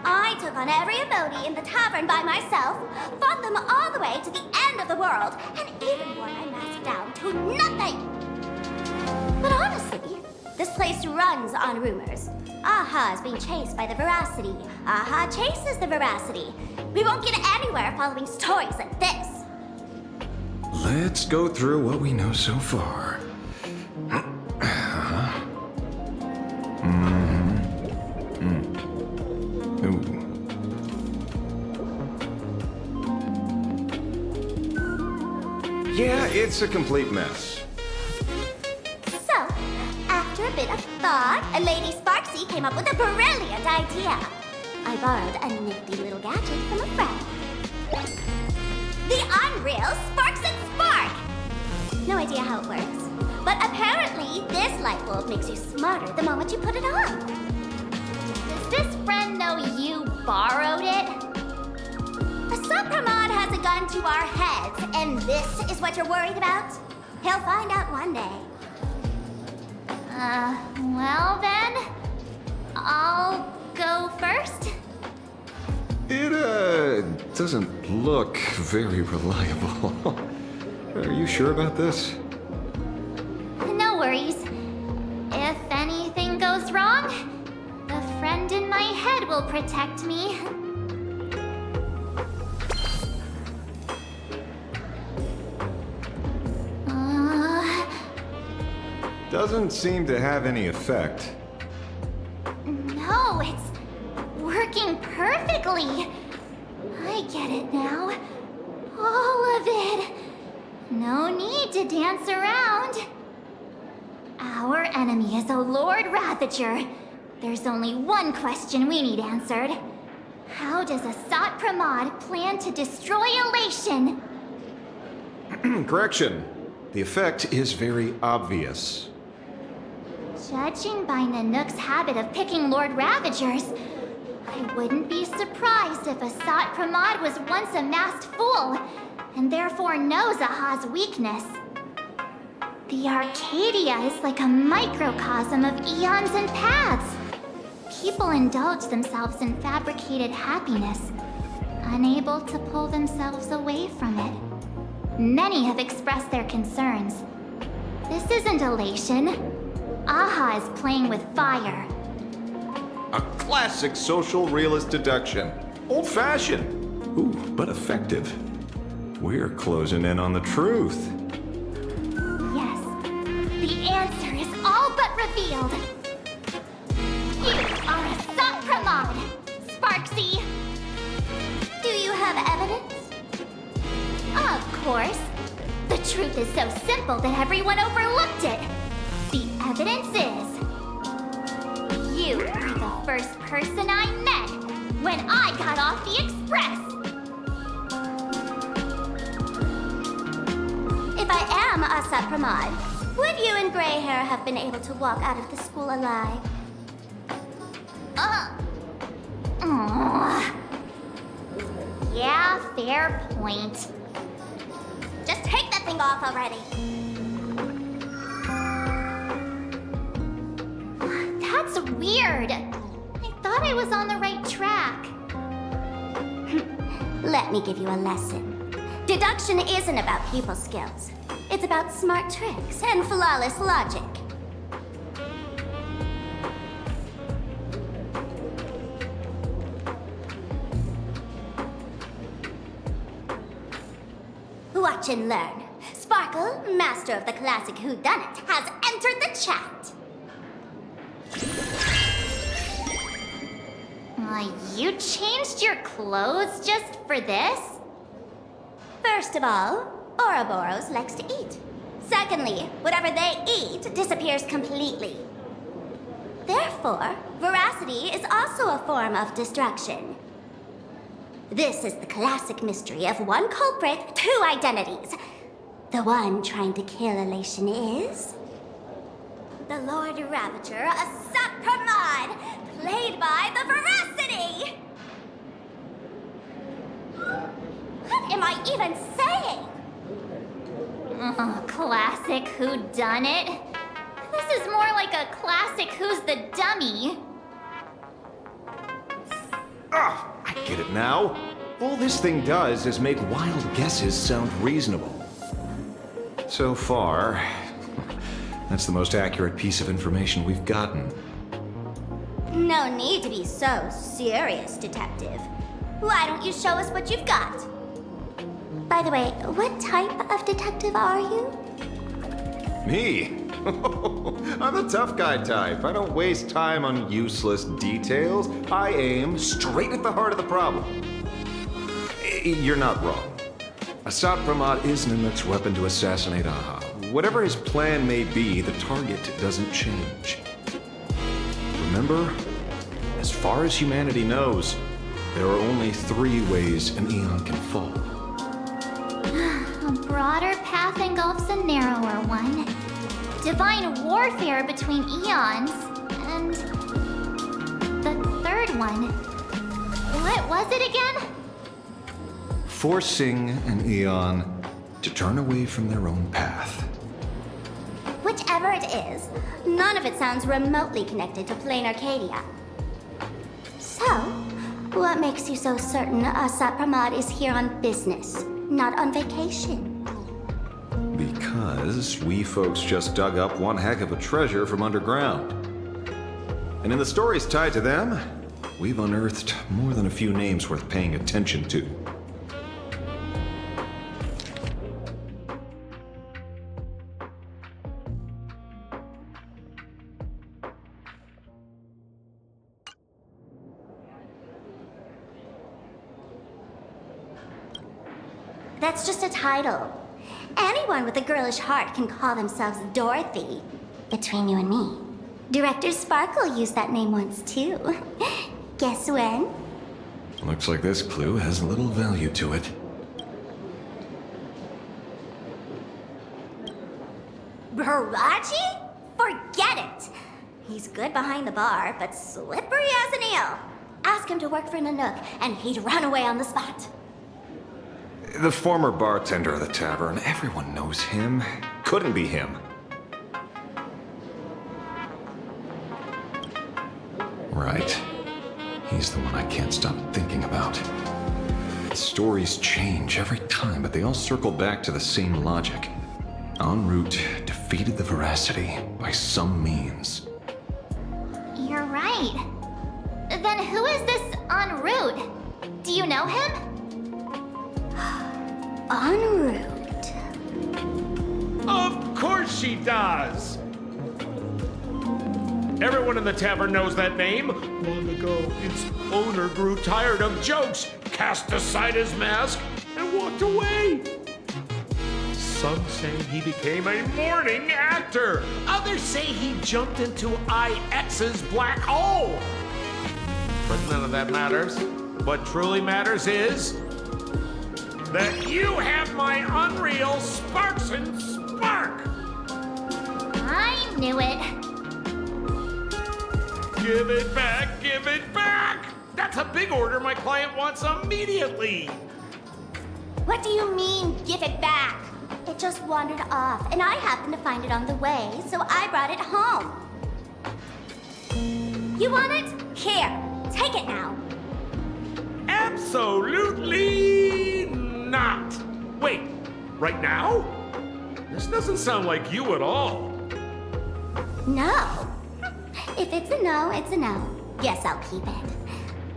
C: I took on every emoji in the tavern by myself, fought them all the way to the end of the world, and even wore my mask down to nothing! But honestly, this place runs on rumors. Aha is being chased by the Veracity. Aha chases the Veracity. We won't get anywhere following stories like this.
K: Let's go through what we know so far. Yeah, it's a complete mess.
C: So, after a bit of thought, Lady Sparksy came up with a brilliant idea. I borrowed a nifty little gadget from a friend. The unreal Sparks and Spark! No idea how it works, but apparently this light bulb makes you smarter the moment you put it on. Does this friend know you borrowed it? Supramod has a gun to our heads, and this is what you're worried about? He'll find out one day. Well then, I'll go first.
K: It doesn't look very reliable. Are you sure about this?
C: No worries. If anything goes wrong, the friend in my head will protect me.
K: Doesn't seem to have any effect.
C: No, it's working perfectly. I get it now. All of it. No need to dance around. Our enemy is a Lord Ravager. There's only one question we need answered. How does Asat Pramod plan to destroy Elation?
K: Correction. The effect is very obvious.
C: Judging by Nanook's habit of picking Lord Ravagers, I wouldn't be surprised if Asat Pramod was once a masked fool, and therefore knows Aha's weakness. The Arcadia is like a microcosm of eons and paths. People indulge themselves in fabricated happiness, unable to pull themselves away from it. Many have expressed their concerns. This isn't elation. Aha is playing with fire.
K: A classic social realist deduction. Old-fashioned. Ooh, but effective. We're closing in on the truth.
C: Yes, the answer is all but revealed. You are Asat Pramod, Sparksy. Do you have evidence? Of course. The truth is so simple that everyone overlooked it. The evidence is... you were the first person I met when I got off the express. If I am Asat Pramod, would you and Grey Hair have been able to walk out of the school alive? Yeah, fair point. Just take that thing off already. That's weird. I thought I was on the right track. Let me give you a lesson. Deduction isn't about people skills. It's about smart tricks and flawless logic. Watch and learn. Sparkle, master of the classic whodunit, has entered the chat. You changed your clothes just for this? First of all, Ouroboros likes to eat. Secondly, whatever they eat disappears completely. Therefore, veracity is also a form of destruction. This is the classic mystery of one culprit, two identities. The one trying to kill Elation is... the Lord Ravager, Asat Pramod, played by the Veracity! What am I even saying? Classic whodunit. This is more like a classic Who's the Dummy.
K: Ah, I get it now. All this thing does is make wild guesses sound reasonable. So far, that's the most accurate piece of information we've gotten.
C: No need to be so serious, Detective. Why don't you show us what you've got? By the way, what type of detective are you?
K: Me? I'm the tough guy type. I don't waste time on useless details. I aim straight at the heart of the problem. You're not wrong. Assad Pramod is Nimuk's weapon to assassinate Aha. Whatever his plan may be, the target doesn't change. Remember, as far as humanity knows, there are only 3 ways an Eon can fall.
C: A broader path engulfs a narrower one. Divine warfare between eons, and the third one. What was it again?
K: Forcing an Eon to turn away from their own path.
C: Whichever it is, none of it sounds remotely connected to Planarcadia. So, what makes you so certain Assad Pramod is here on business, not on vacation?
K: Because we folks just dug up one heck of a treasure from underground. And in the stories tied to them, we've unearthed more than a few names worth paying attention to.
C: That's just a title. Anyone with a girlish heart can call themselves Dorothy. Between you and me, Director Sparkle used that name once too. Guess when?
K: Looks like this clue has little value to it.
C: Baraji? Forget it! He's good behind the bar, but slippery as an eel. Ask him to work for Nanook, and he'd run away on the spot.
K: The former bartender of the tavern, everyone knows him. Couldn't be him. Right. He's the one I can't stop thinking about. The stories change every time, but they all circle back to the same logic. En route defeated the veracity by some means.
C: You're right. Then who is this en route? Do you know him? En route.
P: Of course she does! Everyone in the tavern knows that name. Long ago, its owner grew tired of jokes, cast aside his mask, and walked away. Some say he became a morning actor. Others say he jumped into IX's black hole. But none of that matters. What truly matters is that you have my unreal Sparks and Spark!
C: I knew it.
P: Give it back, give it back! That's a big order my client wants immediately!
C: What do you mean, give it back? It just wandered off, and I happened to find it on the way, so I brought it home. You want it? Here, take it now.
P: Absolutely not! Wait, right now? This doesn't sound like you at all.
C: No. If it's a no, it's a no. Guess I'll keep it.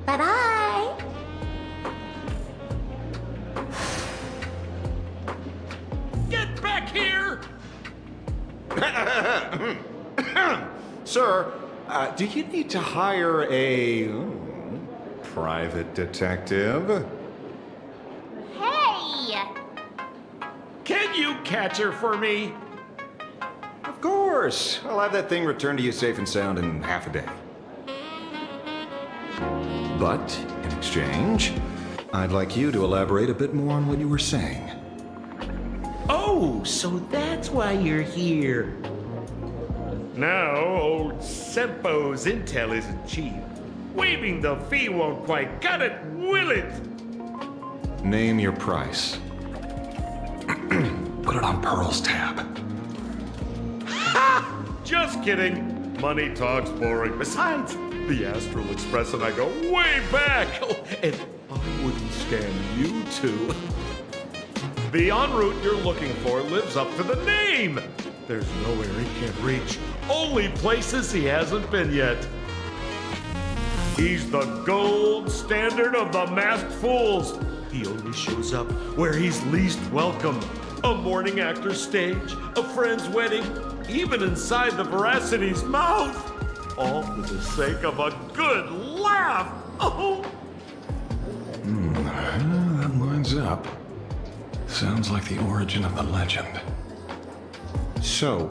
C: Bye-bye.
P: Get back here!
K: Sir, do you need to hire a private detective?
C: Hey!
P: Can you catch her for me?
K: Of course. I'll have that thing returned to you safe and sound in half a day. But, in exchange, I'd like you to elaborate a bit more on what you were saying.
P: Oh, so that's why you're here. No, old Sempo's intel isn't cheap. Waiving the fee won't quite cut it, will it?
K: Name your price. Put it on Pearl's tab.
P: Ha! Just kidding. Money talk's boring. Besides, the Astral Express and I go way back. And I wouldn't scam you two. The en route you're looking for lives up to the name. There's nowhere he can't reach. Only places he hasn't been yet. He's the gold standard of the masked fools. He only shows up where he's least welcome. A morning actor's stage, a friend's wedding, even inside the Veracity's mouth. All for the sake of a good laugh. Oh!
K: That lines up. Sounds like the origin of the legend. So,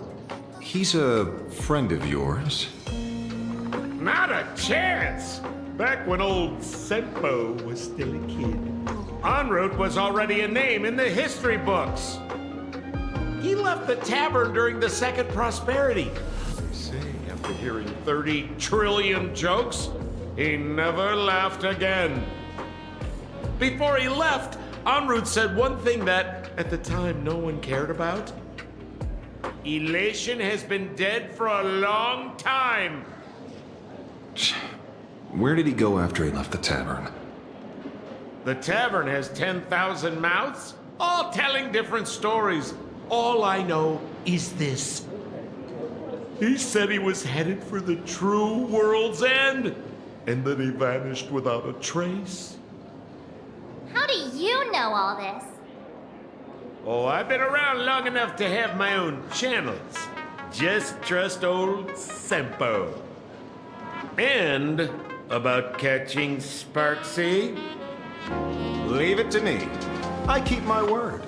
K: he's a friend of yours?
P: Not a chance! Back when old Senpo was still a kid, en route was already a name in the history books. He left the tavern during the Second Prosperity. They say after hearing 30 trillion jokes, he never laughed again. Before he left, en route said one thing that, at the time, no one cared about. Elation has been dead for a long time.
K: Where did he go after he left the tavern?
P: The tavern has 10,000 mouths, all telling different stories. All I know is this. He said he was headed for the true world's end, and then he vanished without a trace.
C: How do you know all this?
P: Oh, I've been around long enough to have my own channels. Just trust old Senpo. And about catching Sparksy?
K: Leave it to me. I keep my word.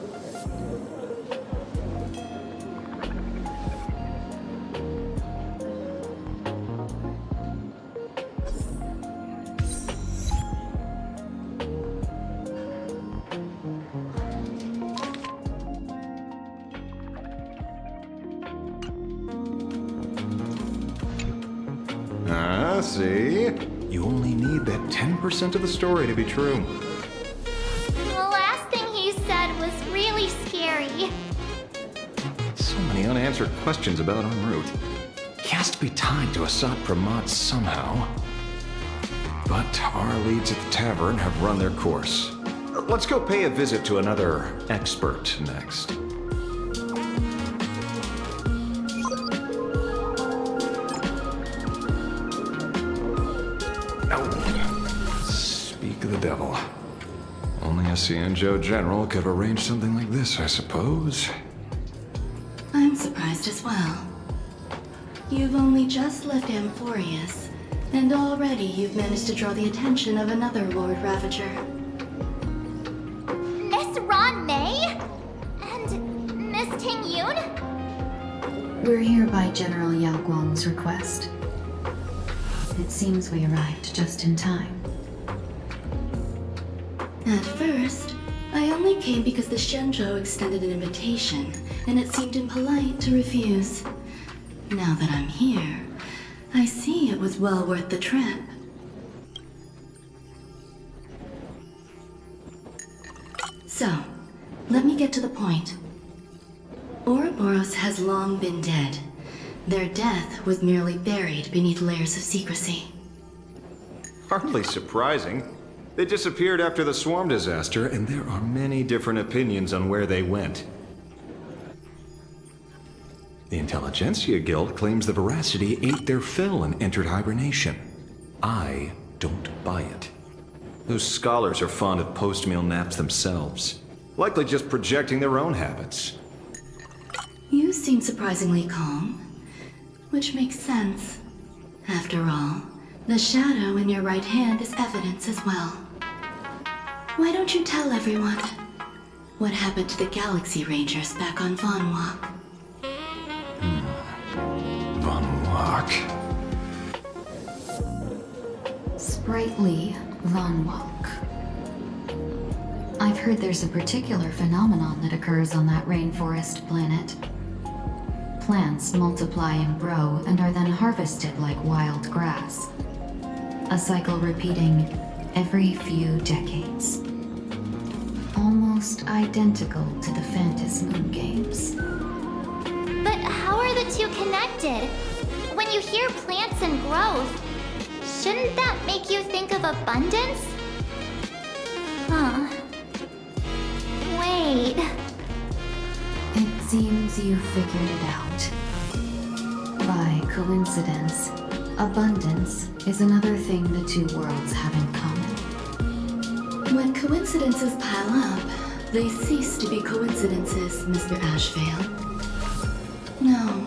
K: See? You only need that 10% of the story to be true.
C: The last thing he said was really scary.
K: So many unanswered questions about en route. He has to be tied to a Sot Pramat somehow. But our leads at the tavern have run their course. Let's go pay a visit to another expert next. Speak of the devil. Only a Cianjo general could have arranged something like this, I suppose.
B: I'm surprised as well. You've only just left Amphorius, and already you've managed to draw the attention of another Lord Ravager.
C: Miss Ron May? And Miss Ting Yoon?
Q: We're here by General Yao Guang's request. It seems we arrived just in time.
B: At first, I only came because the Shenzhou extended an invitation, and it seemed impolite to refuse. Now that I'm here, I see it was well worth the trip. So, let me get to the point. Ouroboros has long been dead. Their death was merely buried beneath layers of secrecy.
K: Hardly surprising. They disappeared after the swarm disaster, and there are many different opinions on where they went. The Intelligentsia Guild claims the Veracity ate their fill and entered hibernation. I don't buy it. Those scholars are fond of post-meal naps themselves, likely just projecting their own habits.
B: You seem surprisingly calm, which makes sense. After all, the shadow in your right hand is evidence as well. Why don't you tell everyone what happened to the Galaxy Rangers back on Von Walk?
K: Von Walk?
Q: Sprightly Von Walk. I've heard there's a particular phenomenon that occurs on that rainforest planet. Plants multiply and grow and are then harvested like wild grass. A cycle repeating every few decades. Almost identical to the Phantasmoon games.
C: But how are the two connected? When When you hear plants and growth, shouldn't that make you think of abundance? Huh. Wait.
Q: It seems you figured it out. By coincidence, abundance is another thing the two worlds have in common.
B: When coincidences pile up, they cease to be coincidences, Mr. Ashvale. No.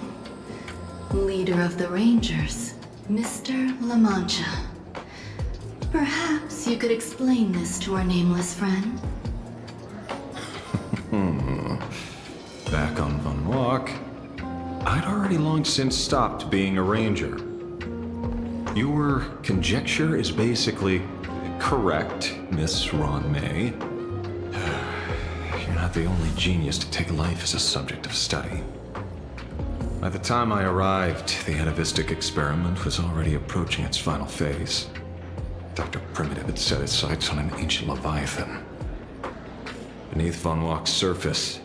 B: Leader of the Rangers, Mr. La Mancha. Perhaps you could explain this to our nameless friend?
K: Back on Von Walk, I'd already long since stopped being a ranger. Your conjecture is basically correct, Miss Ron May. You're not the only genius to take life as a subject of study. By the time I arrived, the atavistic experiment was already approaching its final phase. Dr. Primitive had set his sights on an ancient leviathan. Beneath Von Walk's surface,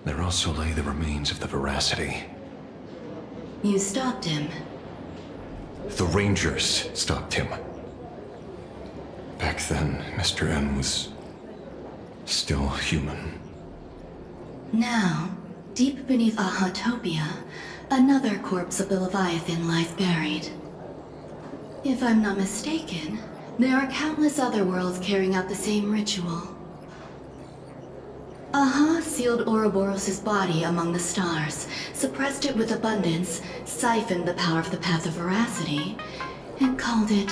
K: there also lay the remains of the Veracity.
B: You stopped him.
K: The Rangers stopped him. Back then, Mr. N was still human.
B: Now, deep beneath Ahatopia, another corpse of the Leviathan lies buried. If I'm not mistaken, there are countless other worlds carrying out the same ritual. Aha sealed Ouroboros' body among the stars, suppressed it with abundance, siphoned the power of the Path of Veracity, and called it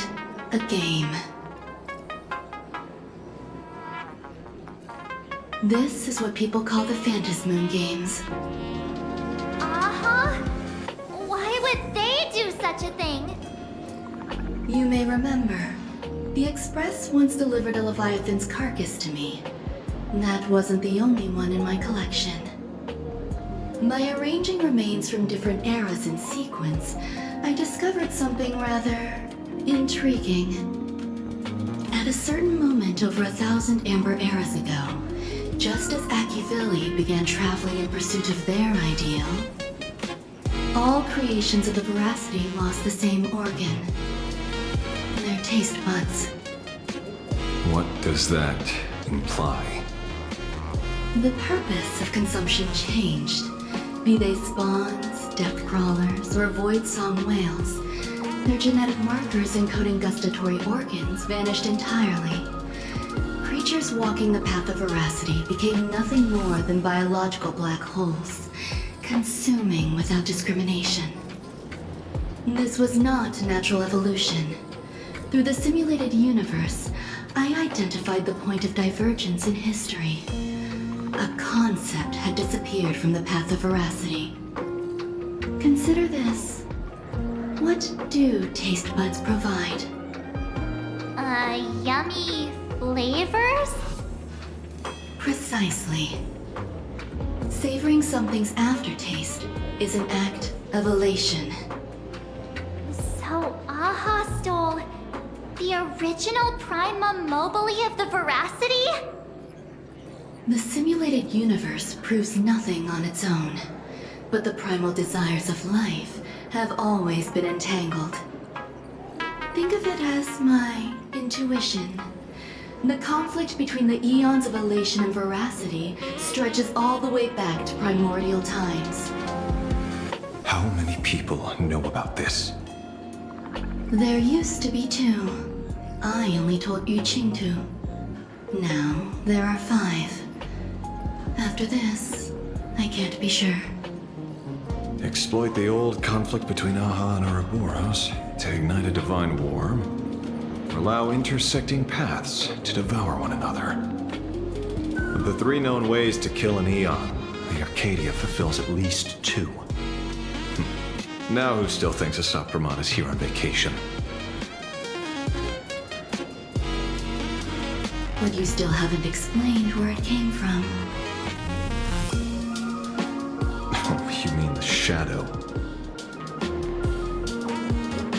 B: a game. This is what people call the Phantasmoon Games.
C: Uh-huh. Why would they do such a thing?
B: You may remember, the Express once delivered a Leviathan's carcass to me. That wasn't the only one in my collection. By arranging remains from different eras in sequence, I discovered something rather intriguing. At a certain moment over 1,000 Amber eras ago, just as Akivili began traveling in pursuit of their ideal, all creations of the Veracity lost the same organ. Their taste buds.
K: What does that imply?
B: The purpose of consumption changed. Be they spawns, depth crawlers, or void song whales, their genetic markers encoding gustatory organs vanished entirely. Creatures walking the path of Veracity became nothing more than biological black holes, consuming without discrimination. This was not natural evolution. Through the simulated universe, I identified the point of divergence in history. A concept had disappeared from the path of Veracity. Consider this. What do taste buds provide?
C: Yummy flavors?
B: Precisely. Savoring something's aftertaste is an act of elation.
C: So Aha stole the original Primum Mobile of the Veracity?
B: The simulated universe proves nothing on its own, but the primal desires of life have always been entangled. Think of it as my intuition. The conflict between the eons of elation and Veracity stretches all the way back to primordial times.
K: How many people know about this?
B: There used to be 2. I only told Yu Qingtu. Now, there are 5. After this, I can't be sure.
K: Exploit the old conflict between Aha and Ouroboros to ignite a divine war, or allow intersecting paths to devour one another. Of the 3 known ways to kill an eon, the Arcadia fulfills at least 2. Now who still thinks Asapraman is here on vacation?
B: But you still haven't explained where it came from.
K: Oh, you mean the shadow?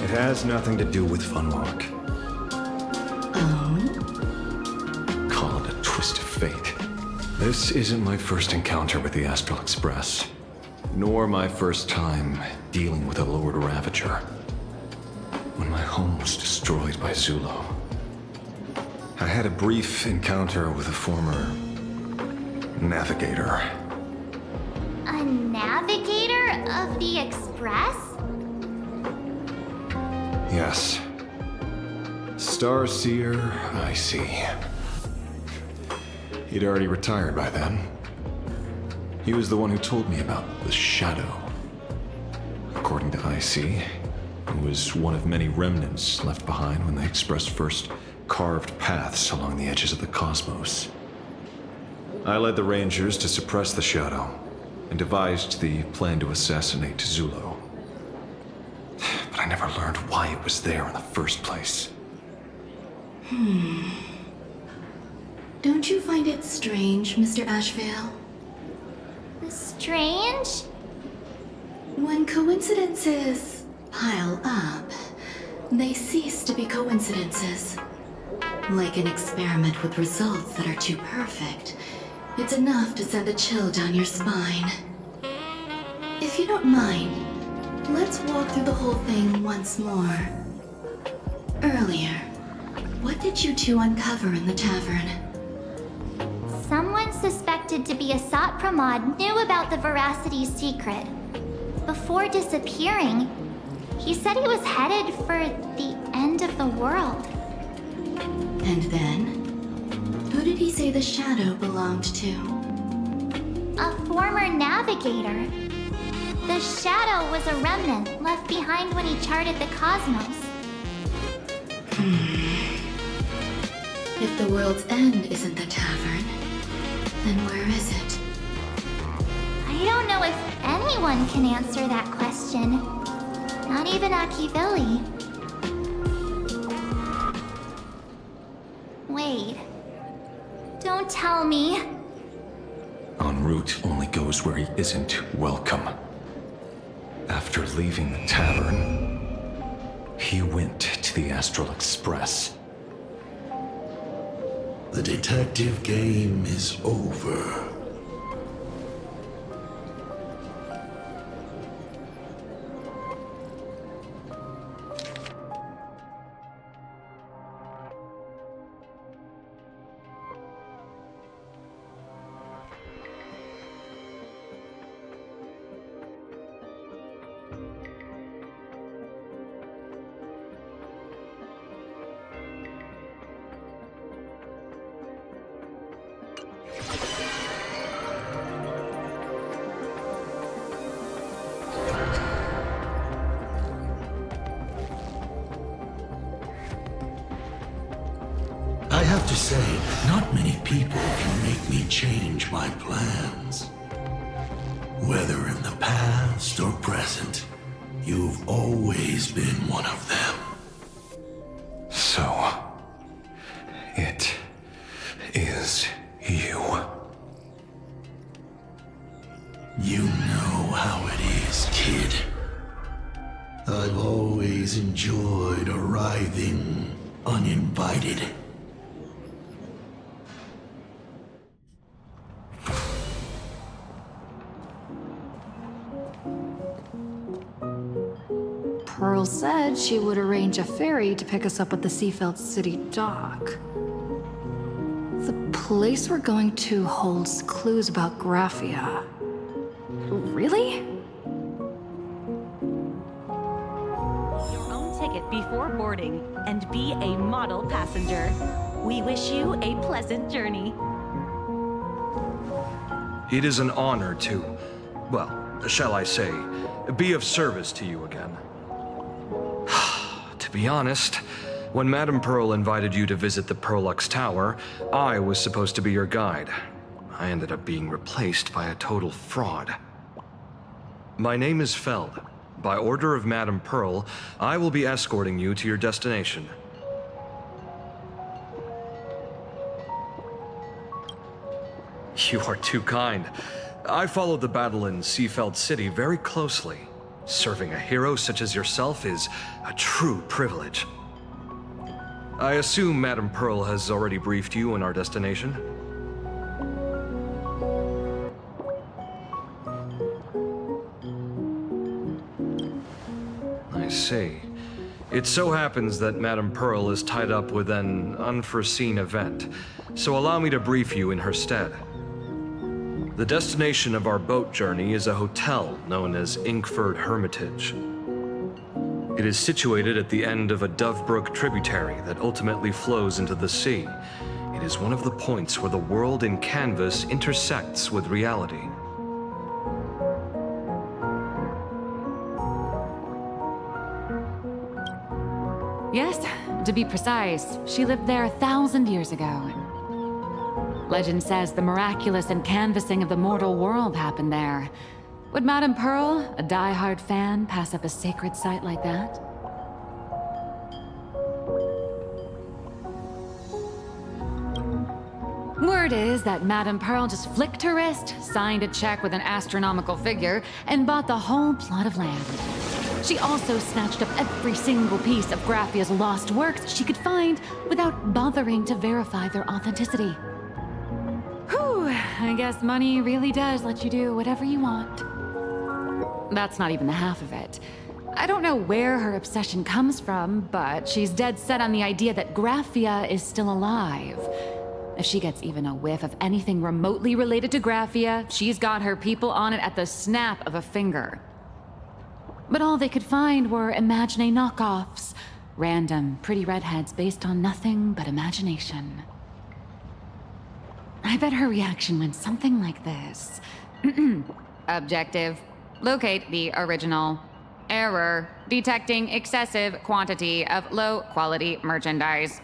K: It has nothing to do with Funwalk.
B: Oh?
K: Call it a twist of fate. This isn't my first encounter with the Astral Express. nor my first time dealing with a Lord Ravager. When my home was destroyed by Zulo, I had a brief encounter with a former navigator.
C: A navigator of the Express?
K: Yes. Starseer, I see. He'd already retired by then. He was the one who told me about the Shadow. According to IC, it was one of many remnants left behind when the Express first carved paths along the edges of the cosmos. I led the Rangers to suppress the Shadow and devised the plan to assassinate Zulo. But I never learned why it was there in the first place.
Q: Don't you find it strange, Mr. Ashvale?
C: Strange?
Q: When coincidences pile up, they cease to be coincidences. Like an experiment with results that are too perfect, it's enough to send a chill down your spine. If you don't mind, let's walk through the whole thing once more. Earlier, what did you two uncover in the tavern?
C: Someone suspected to be a Sat Pramod knew about the Veracity's secret. Before disappearing, he said he was headed for the end of the world.
Q: And then? Who did he say the Shadow belonged to?
C: A former navigator. The Shadow was a remnant left behind when he charted the cosmos.
Q: If the world's end isn't the tavern, then where is it?
C: I don't know if anyone can answer that question. Not even Akivilli. Wait. Don't tell me.
K: En route only goes where he isn't welcome. After leaving the tavern, he went to the Astral Express.
R: The detective game is over. I have to say, not many people can make me change my plans. Whether in the past or present, you've always been one of them.
K: So, it is you.
R: You know how it is, kid. I've always enjoyed arriving uninvited.
B: Pearl said she would arrange a ferry to pick us up at the Seafeld City dock. The place we're going to holds clues about Graphia. Really?
S: Your own ticket before boarding and be a model passenger. We wish you a pleasant journey.
T: It is an honor to, well, shall I say, be of service to you again. To be honest, when Madame Pearl invited you to visit the Perlux Tower, I was supposed to be your guide. I ended up being replaced by a total fraud. My name is Feld. By order of Madame Pearl, I will be escorting you to your destination. You are too kind. I followed the battle in Seafeld City very closely. Serving a hero such as yourself is a true privilege. I assume Madame Pearl has already briefed you on our destination? see. It so happens that Madame Pearl is tied up with an unforeseen event, so allow me to brief you in her stead. The destination of our boat journey is a hotel known as Inkford Hermitage. It is situated at the end of a Dovebrook tributary that ultimately flows into the sea. It is one of the points where the world in canvas intersects with reality.
U: Yes, to be precise, she lived there 1,000 years ago. Legend says the miraculous encanvassing of the mortal world happened there. Would Madame Pearl, a die-hard fan, pass up a sacred site like that? Word is that Madame Pearl just flicked her wrist, signed a check with an astronomical figure, and bought the whole plot of land. She also snatched up every single piece of Graphia's lost works she could find without bothering to verify their authenticity. Whew, I guess money really does let you do whatever you want. That's not even the half of it. I don't know where her obsession comes from, but she's dead set on the idea that Graphia is still alive. If she gets even a whiff of anything remotely related to Graphia, she's got her people on it at the snap of a finger. But all they could find were Imagine knockoffs. Random, pretty redheads based on nothing but imagination. I bet her reaction went something like this. Objective. Locate the original. Error. Detecting excessive quantity of low-quality merchandise.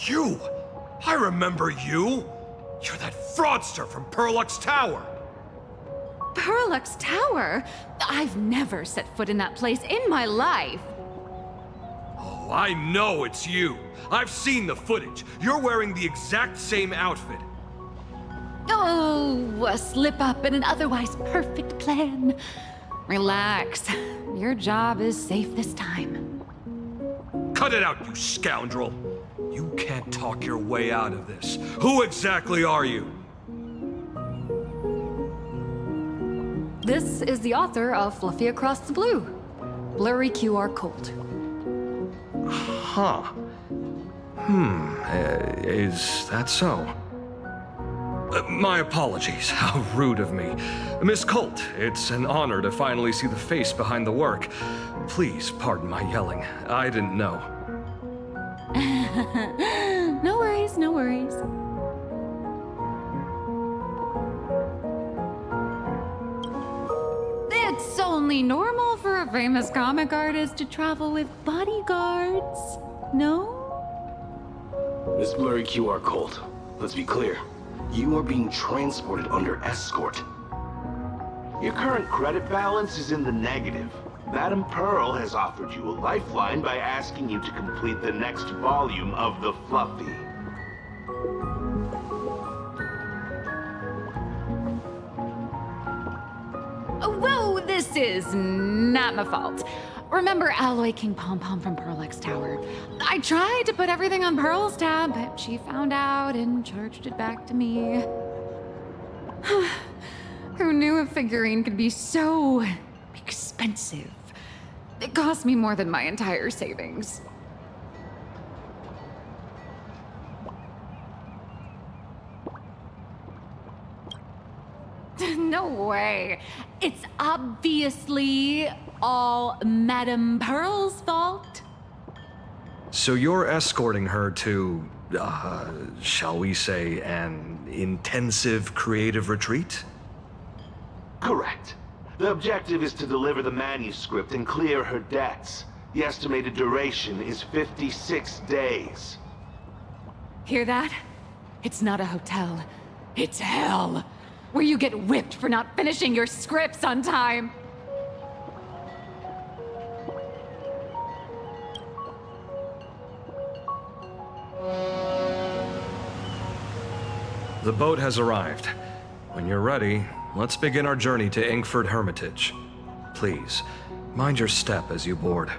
P: You! I remember you! You're that fraudster from Perlux Tower!
U: Perlux Tower? I've never set foot in that place in my life.
P: Oh, I know it's you! I've seen the footage. You're wearing the exact same outfit.
U: Oh, a slip-up in an otherwise perfect plan. Relax. Your job is safe this time.
P: Cut it out, you scoundrel! You can't talk your way out of this. Who exactly are you?
B: This is the author of Fluffy Across the Blue. Blurry QR code.
T: Huh. Is that so? My apologies. How rude of me. Miss Colt, it's an honor to finally see the face behind the work. Please pardon my yelling. I didn't know.
U: No worries, no worries. It's only normal for a famous comic artist to travel with bodyguards, no?
V: Miss Blurry QR Colt, let's be clear. You are being transported under escort. Your current credit balance is in the negative. Madame Pearl has offered you a lifeline by asking you to complete the next volume of the Fluffy.
U: Whoa, this is not my fault. Remember Alloy King Pom Pom from Perlux Tower? I tried to put everything on Pearl's tab, but she found out and charged it back to me. Who knew a figurine could be so expensive? It cost me more than my entire savings. No way. It's obviously all Madame Pearl's fault.
T: So you're escorting her to, shall we say, an intensive creative retreat?
V: Correct. The objective is to deliver the manuscript and clear her debts. The estimated duration is 56 days.
U: Hear that? It's not a hotel. It's hell. Where you get whipped for not finishing your scripts on time.
T: The boat has arrived. When you're ready, let's begin our journey to Inkford Hermitage. Please, mind your step as you board.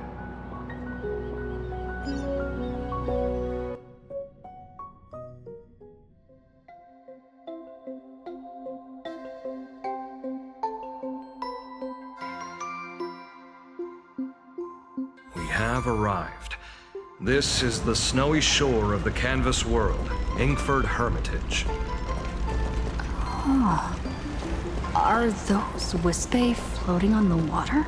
T: have arrived. This is the snowy shore of the canvas world, Inkford Hermitage.
B: Oh. Are those Wispae floating on the water?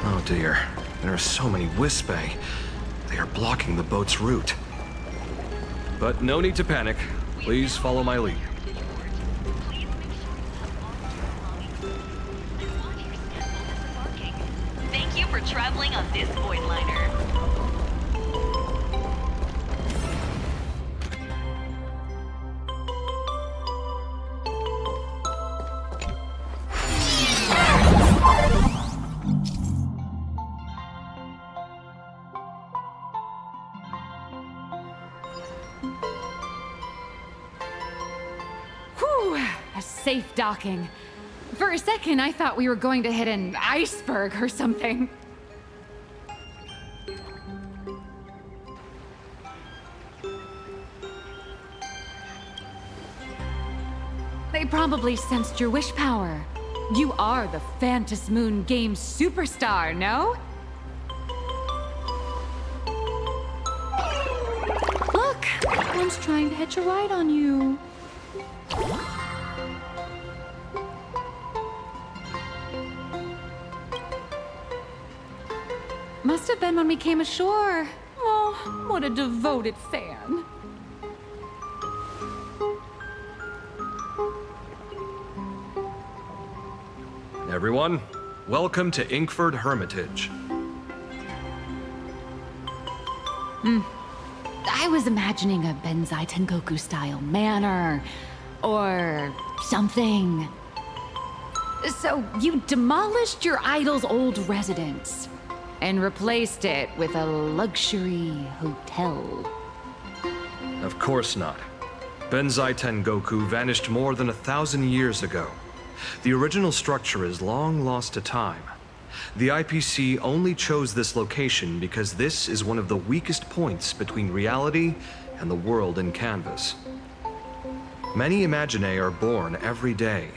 T: Oh dear, there are so many Wispae. They are blocking the boat's route. But no need to panic. Please follow my lead.
A: Thank you for traveling on this void liner.
U: Whew, a safe docking. For a second, I thought we were going to hit an iceberg or something. They probably sensed your wish power. You are the Phantom Moon game superstar, no? Look, one's trying to hitch a ride on you. Must have been when we came ashore. Oh, what a devoted fan.
T: Everyone, welcome to Inkford Hermitage.
U: I was imagining a Benzai Tengoku style manor or something. So you demolished your idol's old residence and replaced it with a luxury hotel.
T: Of course not. Benzai Tengoku vanished more than 1,000 years ago. The original structure is long lost to time. The IPC only chose this location because this is one of the weakest points between reality and the world in canvas. Many Imaginae are born every day,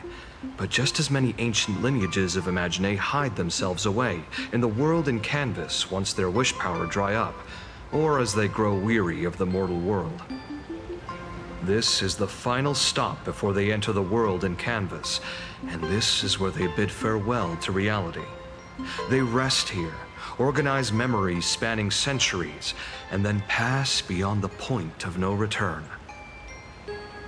T: but just as many ancient lineages of Imaginae hide themselves away in the world in canvas once their wish power dry up, or as they grow weary of the mortal world. This is the final stop before they enter the world in canvas, and this is where they bid farewell to reality. They rest here, organize memories spanning centuries, and then pass beyond the point of no return.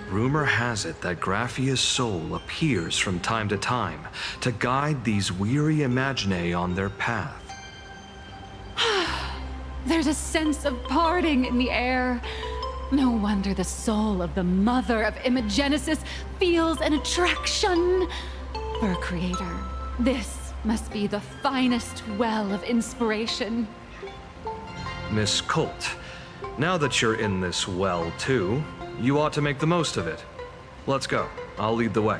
T: Rumor has it that Graphia's soul appears from time to time to guide these weary Imaginae on their path.
U: There's a sense of parting in the air. No wonder the soul of the mother of Imagenesis feels an attraction for a creator. This must be the finest well of inspiration.
T: Miss Colt, now that you're in this well too, you ought to make the most of it. Let's go. I'll lead the way.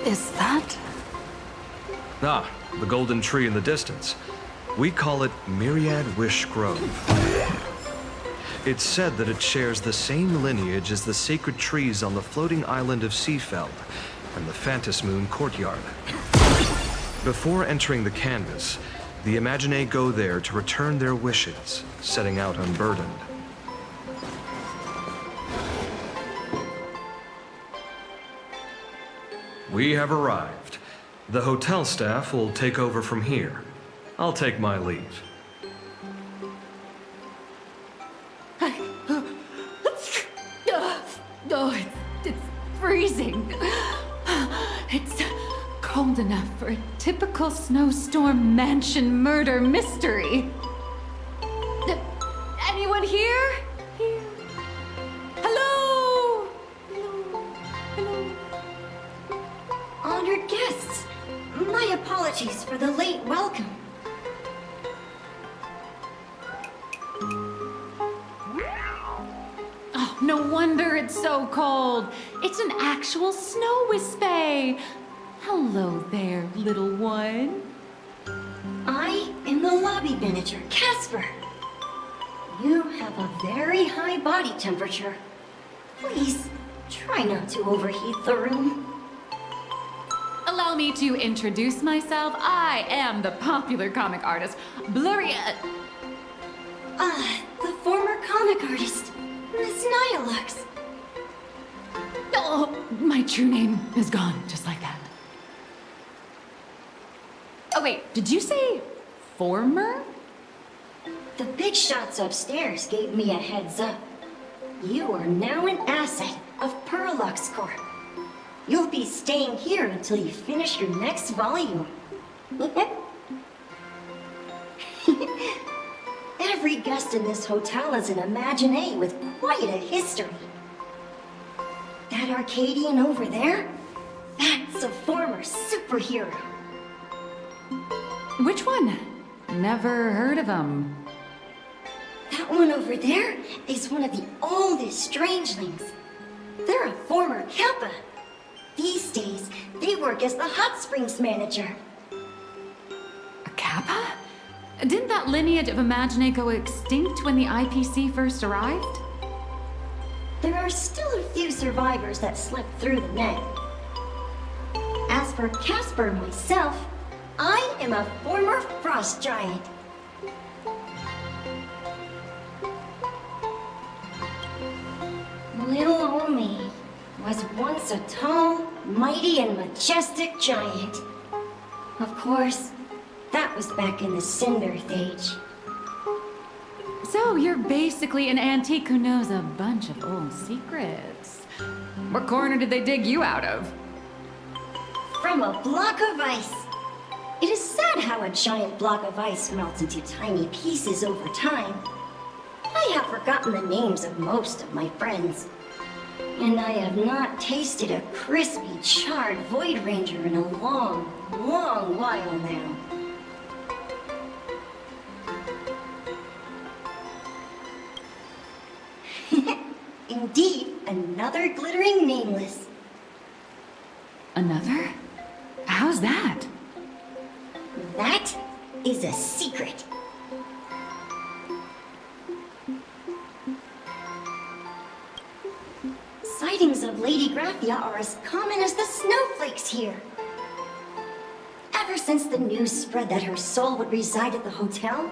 B: Is that?
T: Ah, the golden tree in the distance. We call it Myriad Wish Grove. It's said that it shares the same lineage as the sacred trees on the floating island of Seafeld and the Phantom Moon courtyard. Before entering the canvas, the Imaginae go there to return their wishes, setting out unburdened. We have arrived. The hotel staff will take over from here. I'll take my leave.
U: Oh, it's freezing. It's cold enough for a typical snowstorm mansion murder mystery. Anyone here? Here. Hello? Hello?
D: Honored guests, my apologies for the late welcome.
U: Oh, no wonder it's so cold. It's an actual snow Wispae. Hello there, little one.
D: Manager Casper. You have a very high body temperature. Please, try not to overheat the room.
U: Allow me to introduce myself. I am the popular comic artist, Blurry.
D: The former comic artist, Miss Nihilux.
U: Oh, my true name is gone, just like that. Oh wait, did you say former?
D: The big shots upstairs gave me a heads up. You are now an asset of Perlux Corp. You'll be staying here until you finish your next volume. Every guest in this hotel is an Imaginé with quite a history. That Arcadian over there? That's a former superhero.
U: Which one? Never heard of him.
D: That one over there is one of the oldest strangelings. They're a former Kappa. These days, they work as the hot springs manager.
U: A Kappa? Didn't that lineage of Imaginé go extinct when the IPC first arrived?
D: There are still a few survivors that slipped through the net. As for Casper and myself, I am a former frost giant. Little old me was once a tall, mighty, and majestic giant. Of course, that was back in the Cinder Age.
U: So you're basically an antique who knows a bunch of old secrets. What corner did they dig you out of?
D: From a block of ice. It is sad how a giant block of ice melts into tiny pieces over time. I have forgotten the names of most of my friends. And I have not tasted a crispy, charred Void Ranger in a long, long while now. Indeed, another glittering nameless.
U: Another? How's that?
D: That is a secret. Sightings of Lady Graphia are as common as the snowflakes here. Ever since the news spread that her soul would reside at the hotel,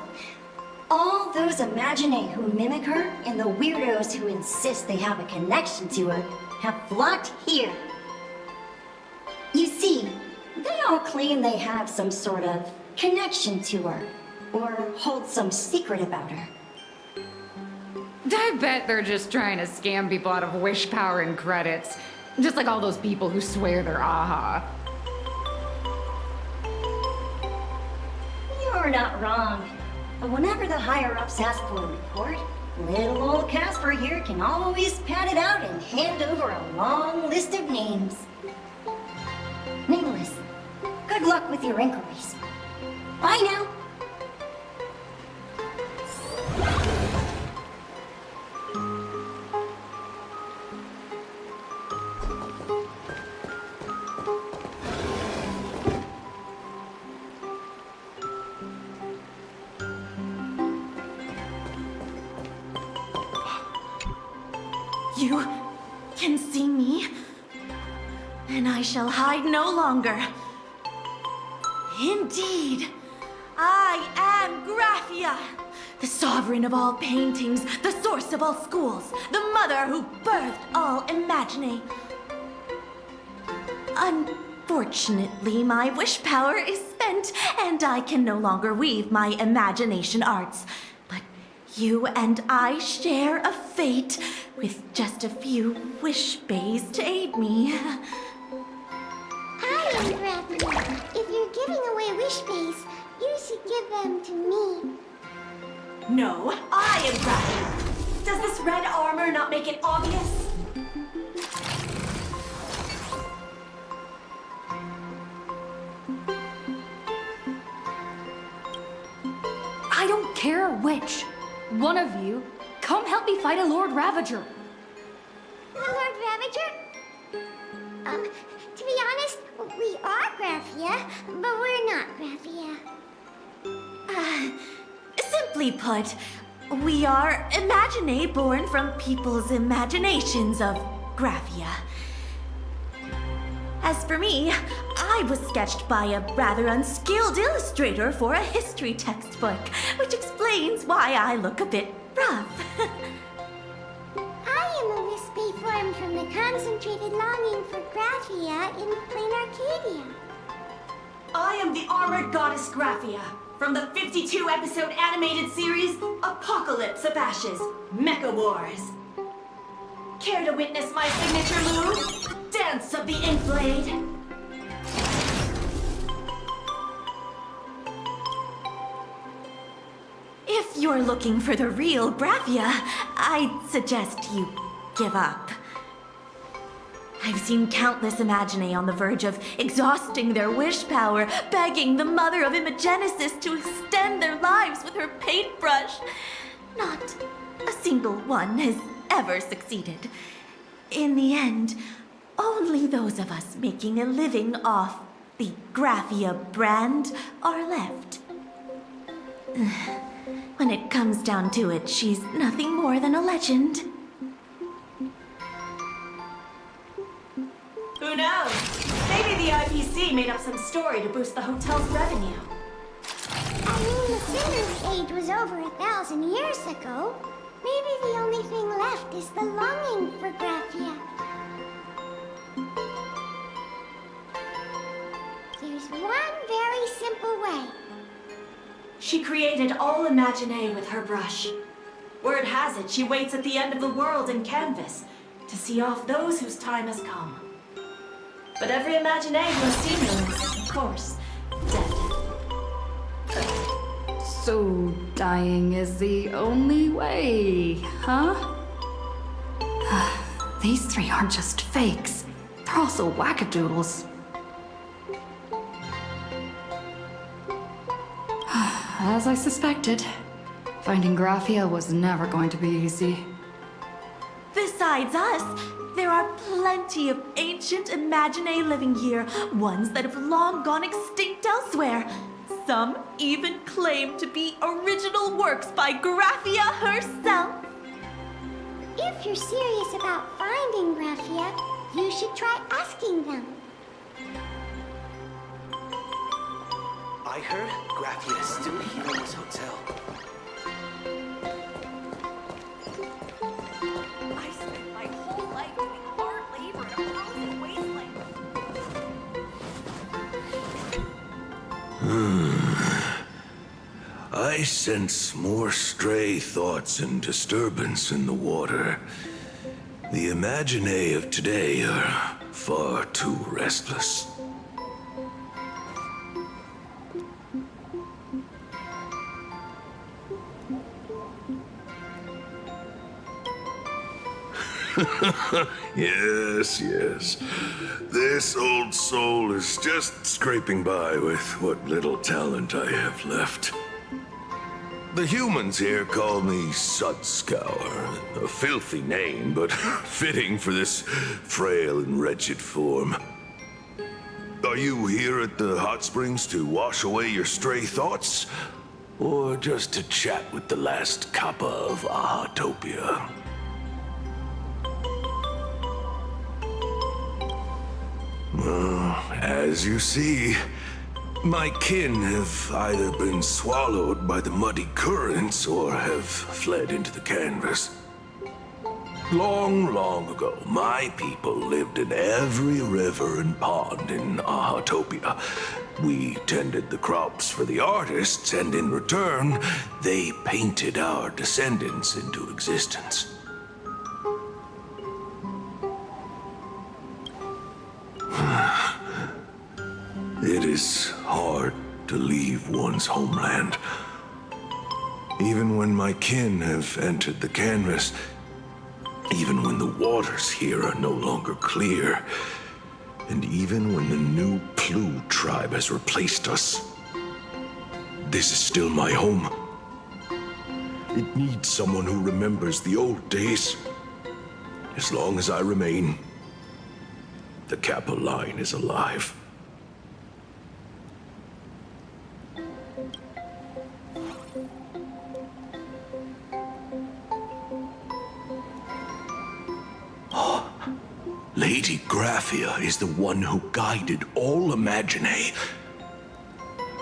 D: all those Imaginé who mimic her and the weirdos who insist they have a connection to her have flocked here. You see, they all claim they have some sort of connection to her, or hold some secret about her.
U: I bet they're just trying to scam people out of wish power and credits. Just like all those people who swear they're AHA.
D: You're not wrong. But whenever the higher-ups ask for a report, little old Casper here can always pad it out and hand over a long list of names. Nameless, good luck with your inquiries. Bye now.
J: You can see me, and I shall hide no longer. Indeed, I am Graphia, the sovereign of all paintings, the source of all schools, the mother who birthed all Imaginé. Unfortunately, my wish power is spent, and I can no longer weave my imagination arts. But you and I share a fate, with just a few wish bays to aid me.
C: I am Graphia. If you're giving away wish bays, you should give them to me.
J: No, I am Graphia. Does this red armor not make it obvious?
U: I don't care which. One of you, come help me fight a Lord Ravager.
C: The Lord Ravager? To be honest, we are Graphia, but we're not Graphia.
E: Simply put, we are Imaginae born from people's imaginations of Graphia. As for me, I was sketched by a rather unskilled illustrator for a history textbook, which explains why I look a bit rough.
C: I am a wispy form from the concentrated longing for Graphia in Planarcadia.
E: I am the armored goddess Graphia from the 52-episode animated series Apocalypse of Ashes, Mecha Wars. Care to witness my signature move? Dance of the Inkblade. If you're looking for the real Graphia, I'd suggest you give up. I've seen countless Imaginae on the verge of exhausting their wish power, begging the mother of Imagenesis to extend their lives with her paintbrush. Not a single one has ever succeeded. In the end, only those of us making a living off the Graphia brand are left. When it comes down to it, she's nothing more than a legend. Who knows? Maybe the IPC made up some story to boost the hotel's revenue.
C: I mean, the Sinner's age was over 1,000 years ago. Maybe the only thing left is the longing for Graphia. There's one very simple way.
E: She created all Imaginae with her brush. Word has it, she waits at the end of the world in canvas to see off those whose time has come. But every Imaginae who has seen her is, of course, dead.
B: So dying is the only way, huh? These three aren't just fakes. They're also wackadoodles. As I suspected, finding Graphia was never going to be easy.
E: Besides us, there are plenty of ancient Imaginae living here, ones that have long gone extinct elsewhere. Some even claim to be original works by Graphia herself.
C: If you're serious about finding Graphia, you should try asking them.
V: I heard Graphia is still here in this hotel.
A: I spent my whole life doing hard labor in a frozen wasteland.
R: I sense more stray thoughts and disturbance in the water. The Imaginae of today are far too restless. Yes, yes. This old soul is just scraping by with what little talent I have left. The humans here call me Sudscour, a filthy name, but fitting for this frail and wretched form. Are you here at the hot springs to wash away your stray thoughts? Or just to chat with the last kappa of Ahatopia? Well, as you see, my kin have either been swallowed by the muddy currents or have fled into the canvas. Long, long ago, my people lived in every river and pond in Ahatopia. We tended the crops for the artists, and in return, they painted our descendants into existence. It is hard to leave one's homeland. Even when my kin have entered the canvas, even when the waters here are no longer clear, and even when the new Plu tribe has replaced us, this is still my home. It needs someone who remembers the old days. As long as I remain, the Kappa line is alive. Lady Graphia is the one who guided all Imagine.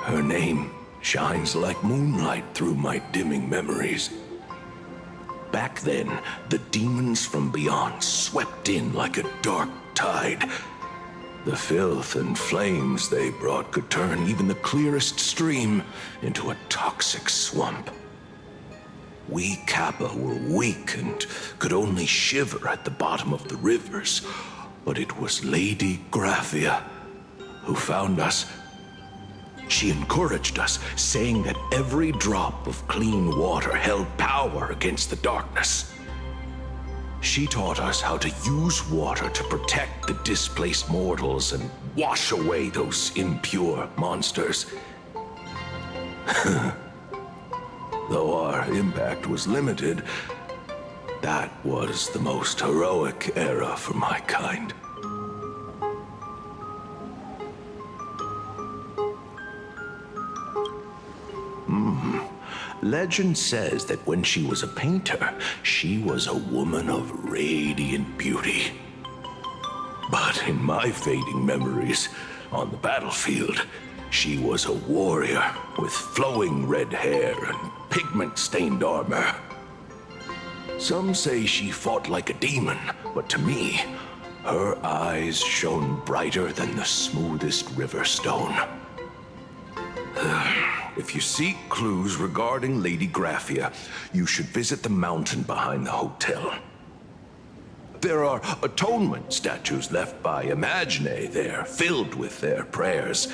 R: Her name shines like moonlight through my dimming memories. Back then, the demons from beyond swept in like a dark tide. The filth and flames they brought could turn even the clearest stream into a toxic swamp. We Kappa were weak and could only shiver at the bottom of the rivers, but it was Lady Graphia who found us. She encouraged us, saying that every drop of clean water held power against the darkness. She taught us how to use water to protect the displaced mortals and wash away those impure monsters. Though our impact was limited, that was the most heroic era for my kind. Legend says that when she was a painter, she was a woman of radiant beauty. But in my fading memories, on the battlefield, she was a warrior with flowing red hair and pigment-stained armor. Some say she fought like a demon, but to me, her eyes shone brighter than the smoothest river stone. If you seek clues regarding Lady Graphia, you should visit the mountain behind the hotel. There are atonement statues left by Imagine there, filled with their prayers.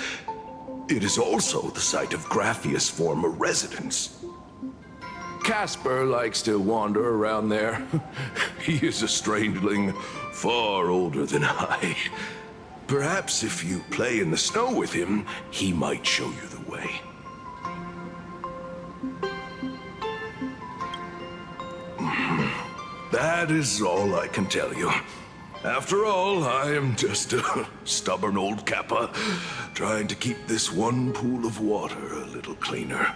R: It is also the site of Graphia's former residence. Casper likes to wander around there. He is a strangeling far older than I. Perhaps if you play in the snow with him, he might show you the way. That is all I can tell you. After all, I am just a stubborn old Kappa, trying to keep this one pool of water a little cleaner.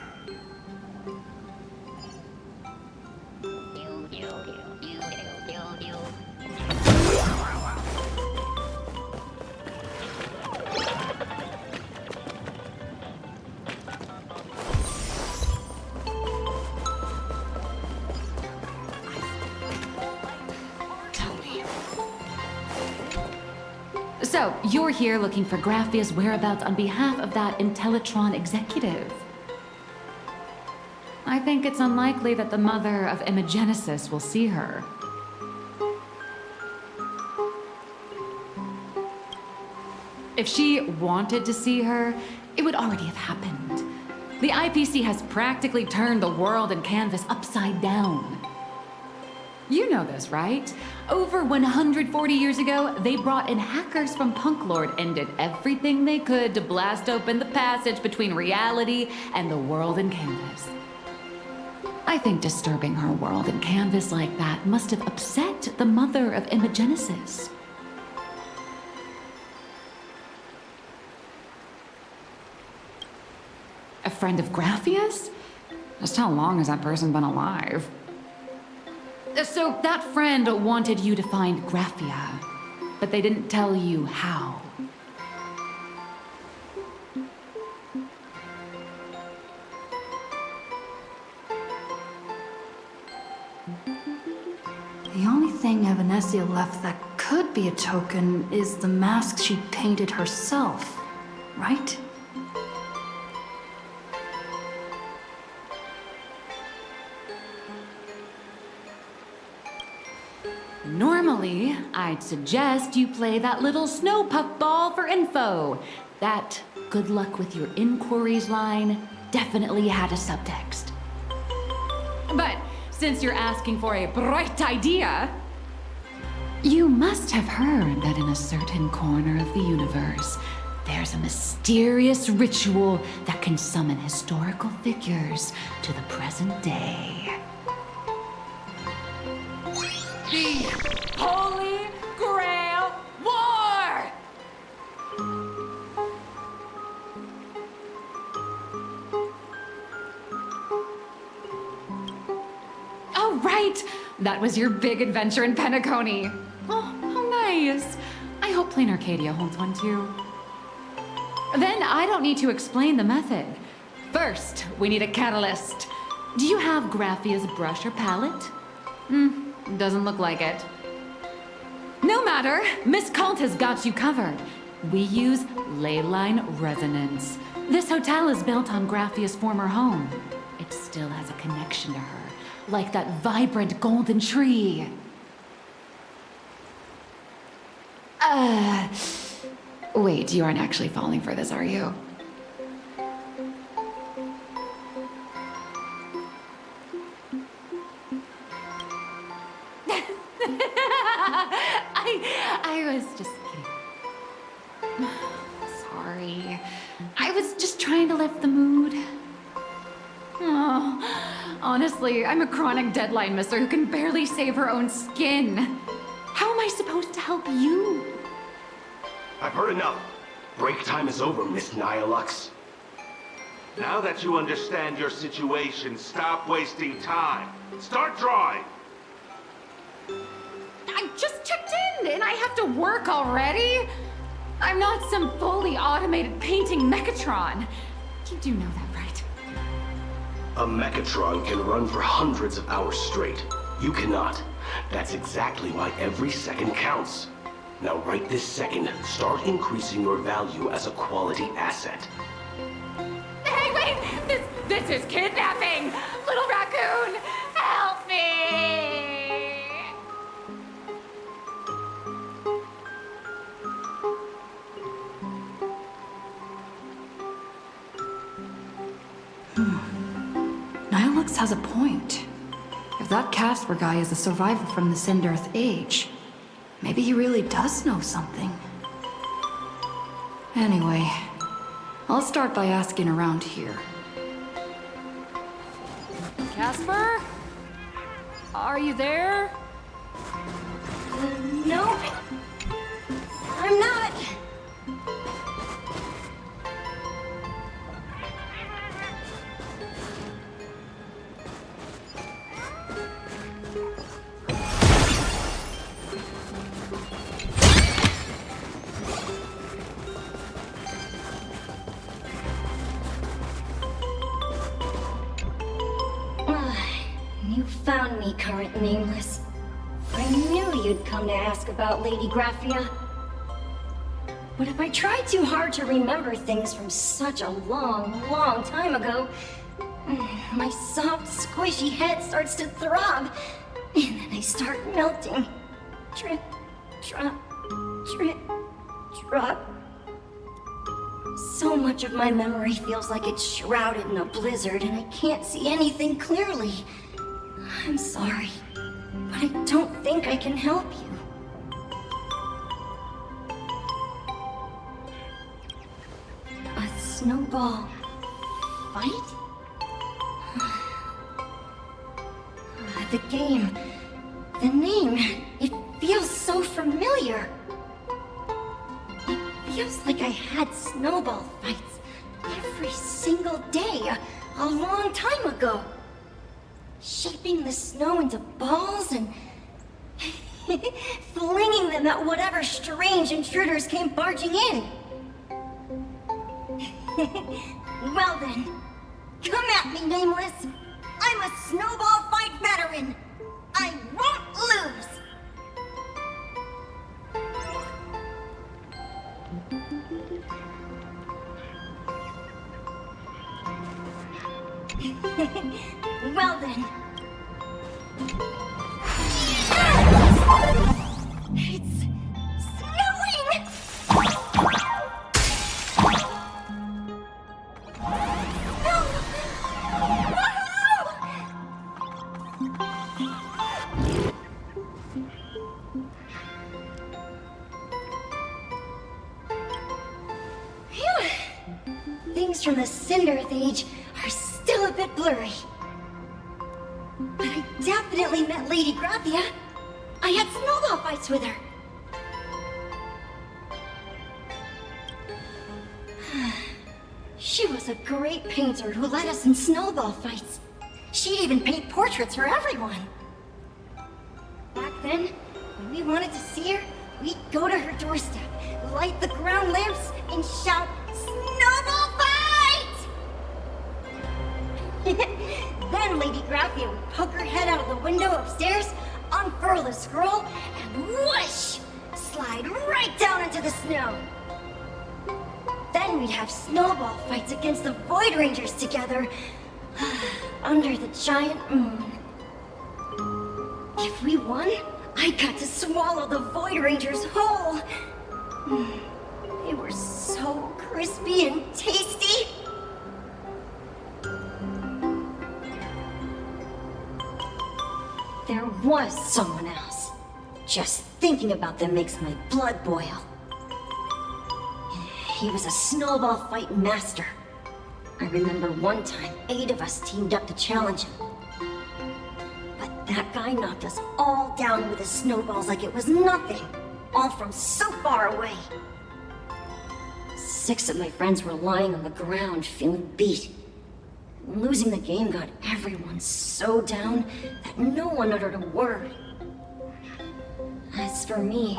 U: So, you're here looking for Graphia's whereabouts on behalf of that Intellitron executive. I think it's unlikely that the mother of Imogenesis will see her. If she wanted to see her, it would already have happened. The IPC has practically turned the world and canvas upside down. You know this, right? Over 140 years ago, they brought in hackers from Punklord and did everything they could to blast open the passage between reality and the world in canvas. I think disturbing her world in canvas like that must have upset the mother of Imogenesis. A friend of Graphia's? Just how long has that person been alive? So that friend wanted you to find Graphia, but they didn't tell you how.
B: The only thing Evanessia left that could be a token is the mask she painted herself, right?
U: Normally, I'd suggest you play that little snow puffball for info. That good luck with your inquiries line definitely had a subtext. But since you're asking for a bright idea, you must have heard that in a certain corner of the universe, there's a mysterious ritual that can summon historical figures to the present day. The Holy Grail War! Oh, right! That was your big adventure in Penacony. Oh, how nice. hope Planarcadia holds one too. Then I don't need to explain the method. First, we need a catalyst. Do you have Graphia's brush or palette? Doesn't look like it. No matter, Miss Cult has got you covered. We use ley line resonance. This hotel is built on Graphia's former home. It still has a connection to her, like that vibrant golden tree. Wait, you aren't actually falling for this, are you? I was just kidding. Sorry. I was just trying to lift the mood. Oh, honestly, I'm a chronic deadline misser who can barely save her own skin. How am I supposed to help you?
V: I've heard enough. Break time is over, Miss Nihilux. Now that you understand your situation, stop wasting time. Start drawing!
U: I just checked in, and I have to work already? I'm not some fully automated painting Mechatron. You do know that, right?
V: A Mechatron can run for hundreds of hours straight. You cannot. That's exactly why every second counts. Now right this second, start increasing your value as a quality asset.
U: Hey, wait! This is kidnapping! Little raccoon, help me!
B: Nihilux has a point. If that Casper guy is a survivor from the Sindarth age, maybe he really does know something. Anyway, I'll start by asking around here.
U: Casper? Are you there?
D: No, I'm not. You found me, current nameless. I knew you'd come to ask about Lady Graphia. But if I try too hard to remember things from such a long, long time ago, my soft, squishy head starts to throb, and then I start melting. Drip, drop, drip, drop. So much of my memory feels like it's shrouded in a blizzard, and I can't see anything clearly. I'm sorry, but I don't think I can help you. A snowball fight? The game, the name, it feels so familiar. It feels like I had snowball fights every single day a long time ago. Shaping the snow into balls and flinging them at whatever strange intruders came barging in. Well then, come at me, Nameless. I'm a snowball fight veteran. I won't lose. Well then. It's snowing! Phew. Things from the Sindarth age are still a bit blurry. But I definitely met Lady Graphia. I had snowball fights with her. She was a great painter who led us in snowball fights. She'd even paint portraits for everyone. Back then, when we wanted to see her, we'd go to her doorstep light the ground lamps, and shout, "Snowball fight!" Then Lady Graphia would poke her head out of the window upstairs, unfurl the scroll, and whoosh! Slide right down into the snow. Then we'd have snowball fights against the Void Rangers together, under the giant moon. If we won, I got to swallow the Void Rangers whole. They were so crispy and tasty. There was someone else. Just thinking about them makes my blood boil. He was a snowball fight master. I remember one time 8 of us teamed up to challenge him. But that guy knocked us all down with his snowballs like it was nothing. All from so far away. 6 of my friends were lying on the ground feeling beat. Losing the game got everyone so down that no one uttered a word. As for me,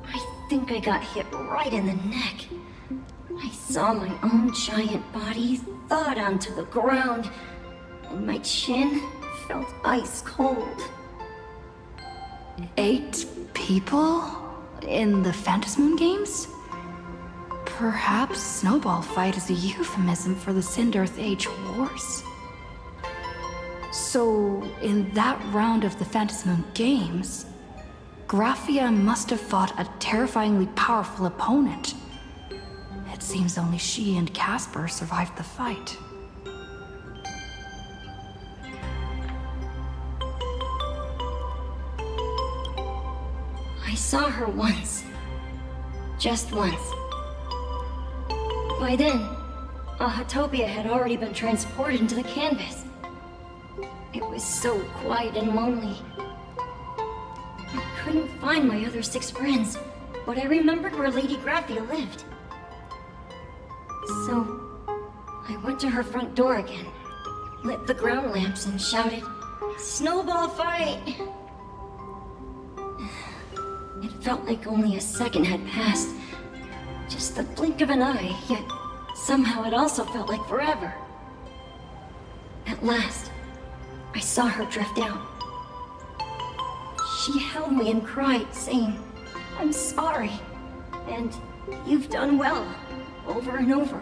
D: I think I got hit right in the neck. I saw my own giant body thud onto the ground, and my chin felt ice cold.
B: 8 people? In the Phantasmoon games? Perhaps Snowball Fight is a euphemism for the Cinder-Earth Age Wars? So, in that round of the Phantasmoon games, Graphia must have fought a terrifyingly powerful opponent. It seems only she and Casper survived the fight.
D: I saw her once. Just once. By then, Ahatopia had already been transported into the canvas. It was so quiet and lonely. I couldn't find my other 6 friends, but I remembered where Lady Graphia lived. So, I went to her front door again, lit the ground lamps, and shouted, "Snowball fight!" It felt like only a second had passed. Just the blink of an eye, yet somehow it also felt like forever. At last, I saw her drift out. She held me and cried, saying, "I'm sorry, and you've done well," over and over.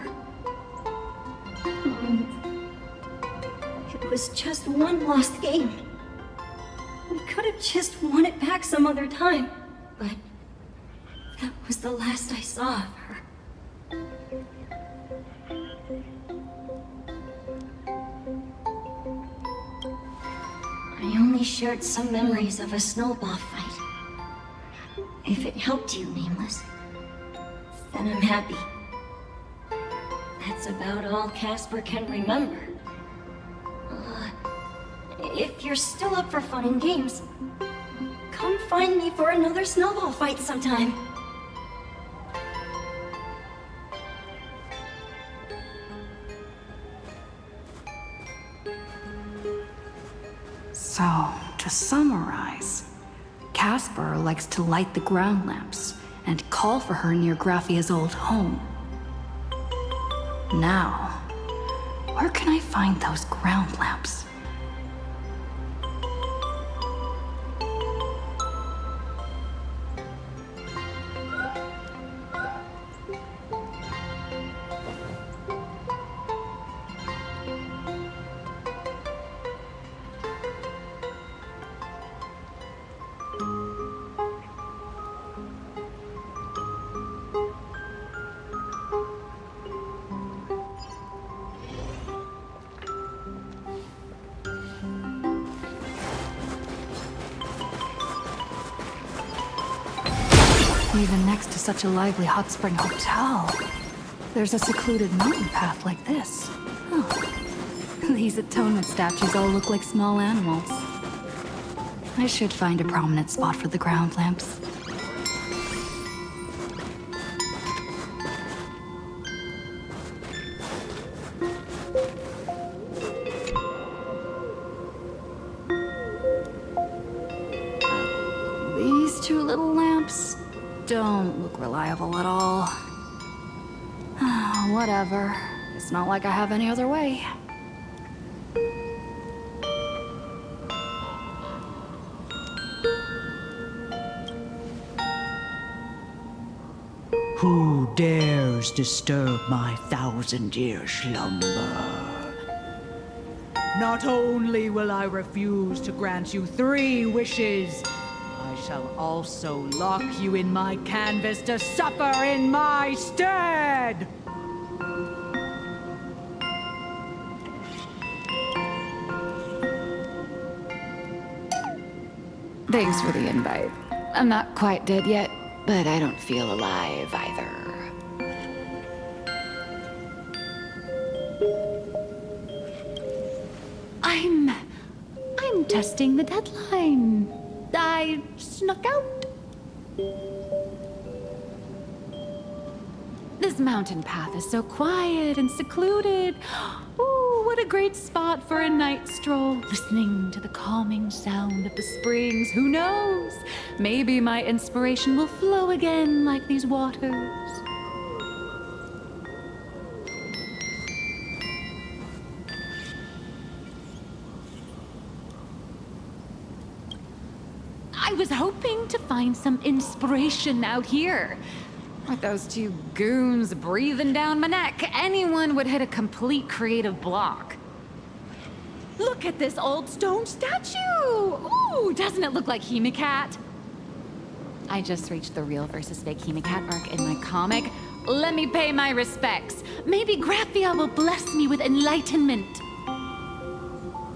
D: It was just one lost game. We could have just won it back some other time, but that was the last I saw of her. I only shared some memories of a snowball fight. If it helped you, Nameless, then I'm happy. That's about all Casper can remember. If you're still up for fun and games, come find me for another snowball fight sometime.
B: So, to summarize, Casper likes to light the ground lamps and call for her near Graphia's old home. Now, where can I find those ground lamps? Even next to such a lively hot spring hotel, there's a secluded mountain path like this. Oh. These atonement statues all look like small animals. I should find a prominent spot for the ground lamps. These 2 little lamps, don't look reliable at all. Whatever. It's not like I have any other way.
I: Who dares disturb my 1,000-year slumber? Not only will I refuse to grant you 3 wishes, I shall also lock you in my canvas to suffer in my stead!
U: Thanks for the invite. I'm not quite dead yet, but I don't feel alive either. I'm testing the deadline. I snuck out. This mountain path is so quiet and secluded. Ooh, what a great spot for a night stroll, listening to the calming sound of the springs. Who knows? Maybe my inspiration will flow again like these waters. I was hoping to find some inspiration out here. With those 2 goons breathing down my neck, anyone would hit a complete creative block. Look at this old stone statue! Ooh, doesn't it look like Hemicat? I just reached the real versus fake Hemicat arc in my comic. Let me pay my respects. Maybe Graphia will bless me with enlightenment.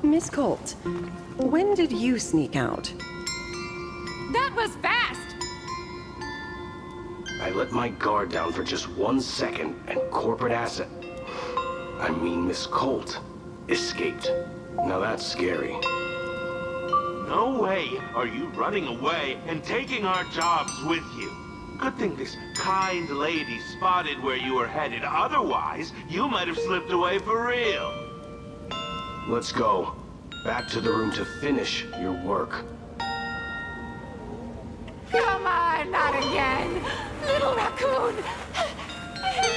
N: Miss Colt, when did you sneak out?
U: That was fast!
V: I let my guard down for just 1 second, and corporate asset, I mean Miss Colt, escaped. Now that's scary.
O: No way are you running away and taking our jobs with you. Good thing this kind lady spotted where you were headed. Otherwise, you might have slipped away for real.
V: Let's go. Back to the room to finish your work.
U: Come on, not again! Little raccoon! Help!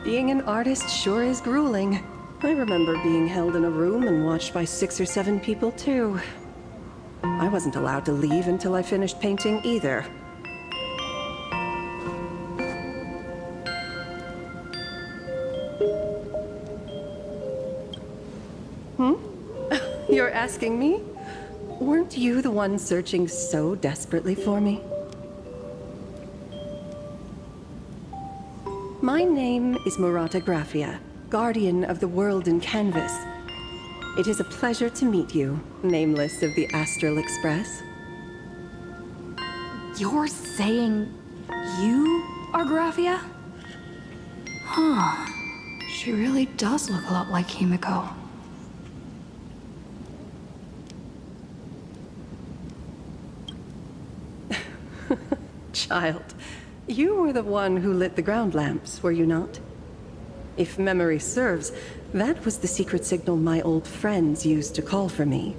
N: Being an artist sure is grueling. I remember being held in a room and watched by 6 or 7 people, too. I wasn't allowed to leave until I finished painting either. You're asking me? Weren't you the one searching so desperately for me? My name is Murata Graphia, guardian of the world in canvas. It is a pleasure to meet you, nameless of the Astral Express.
B: You're saying you are Graphia? Huh. She really does look a lot like Himiko.
N: Child, you were the one who lit the ground lamps, were you not? If memory serves, that was the secret signal my old friends used to call for me.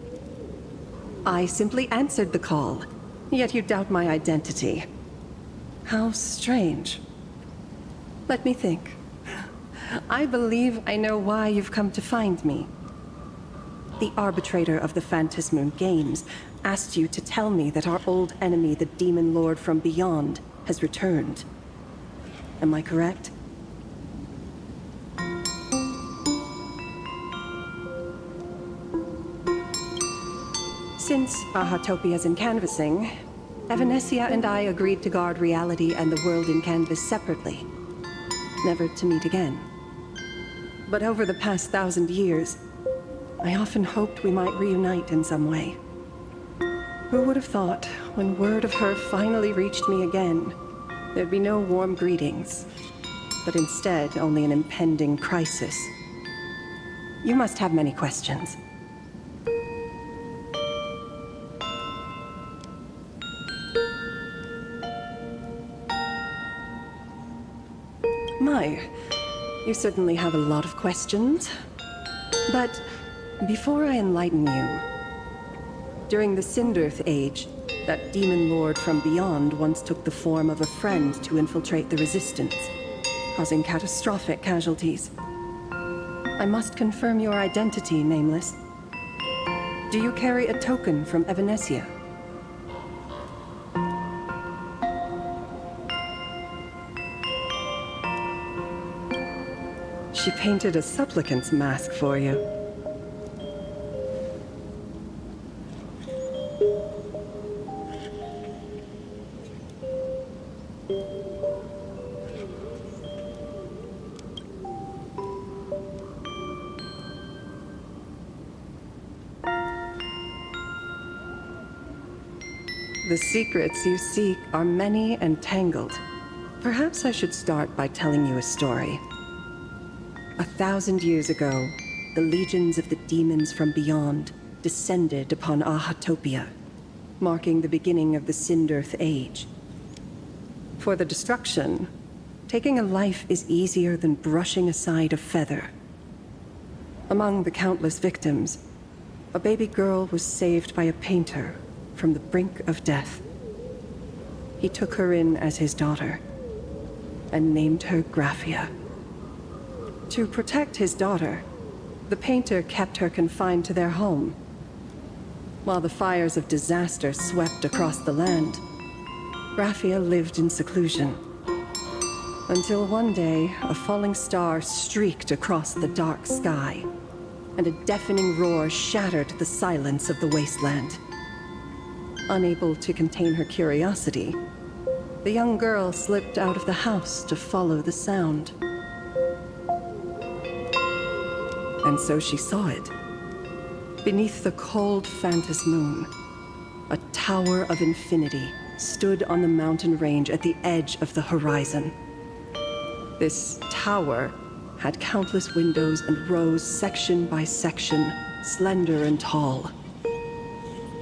N: I simply answered the call, yet you doubt my identity. How strange. Let me think. I believe I know why you've come to find me. The arbitrator of the Phantasmoon Games asked you to tell me that our old enemy, the Demon Lord from Beyond, has returned. Am I correct? Since Ahatopia's in canvassing, Evanescia and I agreed to guard reality and the world in canvas separately, never to meet again. But over the past 1,000 years, I often hoped we might reunite in some way. Who would have thought, when word of her finally reached me again, there'd be no warm greetings, but instead only an impending crisis? You must have many questions. My, you certainly have a lot of questions. But before I enlighten you, during the Sindirth Age, that demon lord from beyond once took the form of a friend to infiltrate the Resistance, causing catastrophic casualties. I must confirm your identity, Nameless. Do you carry a token from Evanesia? She painted a supplicant's mask for you. The secrets you seek are many and tangled. Perhaps I should start by telling you a story. 1,000 years ago, the legions of the demons from beyond descended upon Ahatopia, marking the beginning of the Sindirth Age. For the destruction, taking a life is easier than brushing aside a feather. Among the countless victims, a baby girl was saved by a painter from the brink of death. He took her in as his daughter and named her Graphia. To protect his daughter, the painter kept her confined to their home. While the fires of disaster swept across the land, Graphia lived in seclusion. Until one day, a falling star streaked across the dark sky, and a deafening roar shattered the silence of the wasteland. Unable to contain her curiosity, the young girl slipped out of the house to follow the sound. And so she saw it. Beneath the cold Phantas moon, a tower of infinity stood on the mountain range at the edge of the horizon. This tower had countless windows and rose section by section, slender and tall.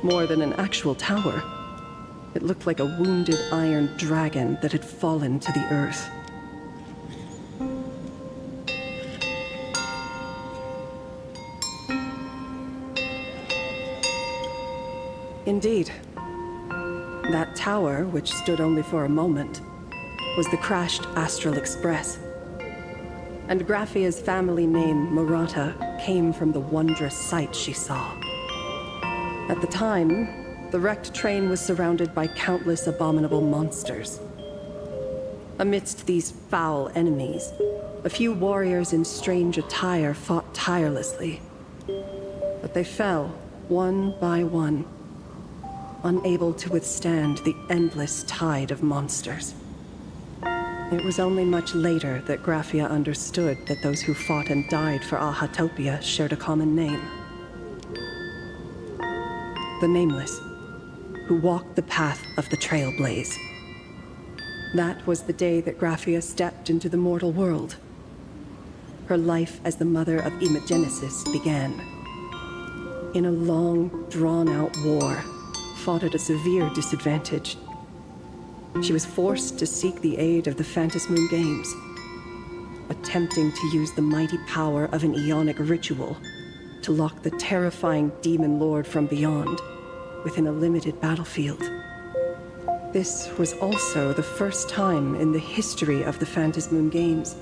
N: More than an actual tower, it looked like a wounded iron dragon that had fallen to the earth. Indeed. That tower, which stood only for a moment, was the crashed Astral Express. And Graphia's family name, Murata, came from the wondrous sight she saw. At the time, the wrecked train was surrounded by countless abominable monsters. Amidst these foul enemies, a few warriors in strange attire fought tirelessly. But they fell, one by one, unable to withstand the endless tide of monsters. It was only much later that Graphia understood that those who fought and died for Ahatopia shared a common name. The Nameless, who walked the path of the Trailblaze. That was the day that Graphia stepped into the mortal world. Her life as the mother of Imogenesis began. In a long, drawn-out war, fought at a severe disadvantage. She was forced to seek the aid of the Phantas Moon Games, attempting to use the mighty power of an Ionic ritual to lock the terrifying demon lord from beyond within a limited battlefield. This was also the first time in the history of the Phantas Moon Games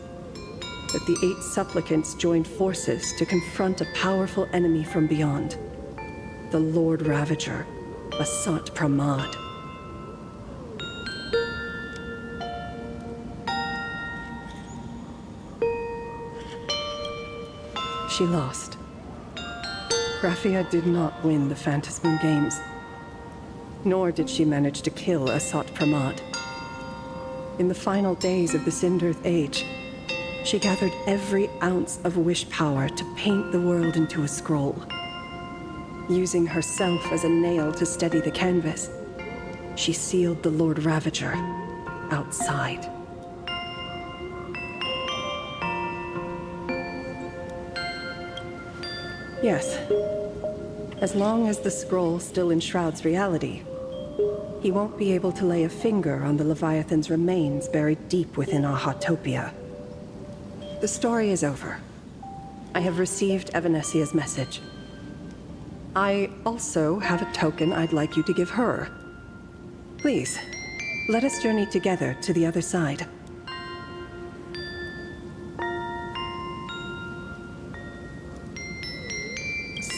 N: that the 8 supplicants joined forces to confront a powerful enemy from beyond, the Lord Ravager, Asat Pramad. She lost. Graphia did not win the Phantas Moon Games, nor did she manage to kill Asat Pramad. In the final days of the Sindirth Age, she gathered every ounce of wish power to paint the world into a scroll. Using herself as a nail to steady the canvas, she sealed the Lord Ravager outside. Yes. As long as the scroll still enshrouds reality, he won't be able to lay a finger on the Leviathan's remains buried deep within Ahatopia. The story is over. I have received Evanesia's message. I also have a token I'd like you to give her. Please, let us journey together to the other side.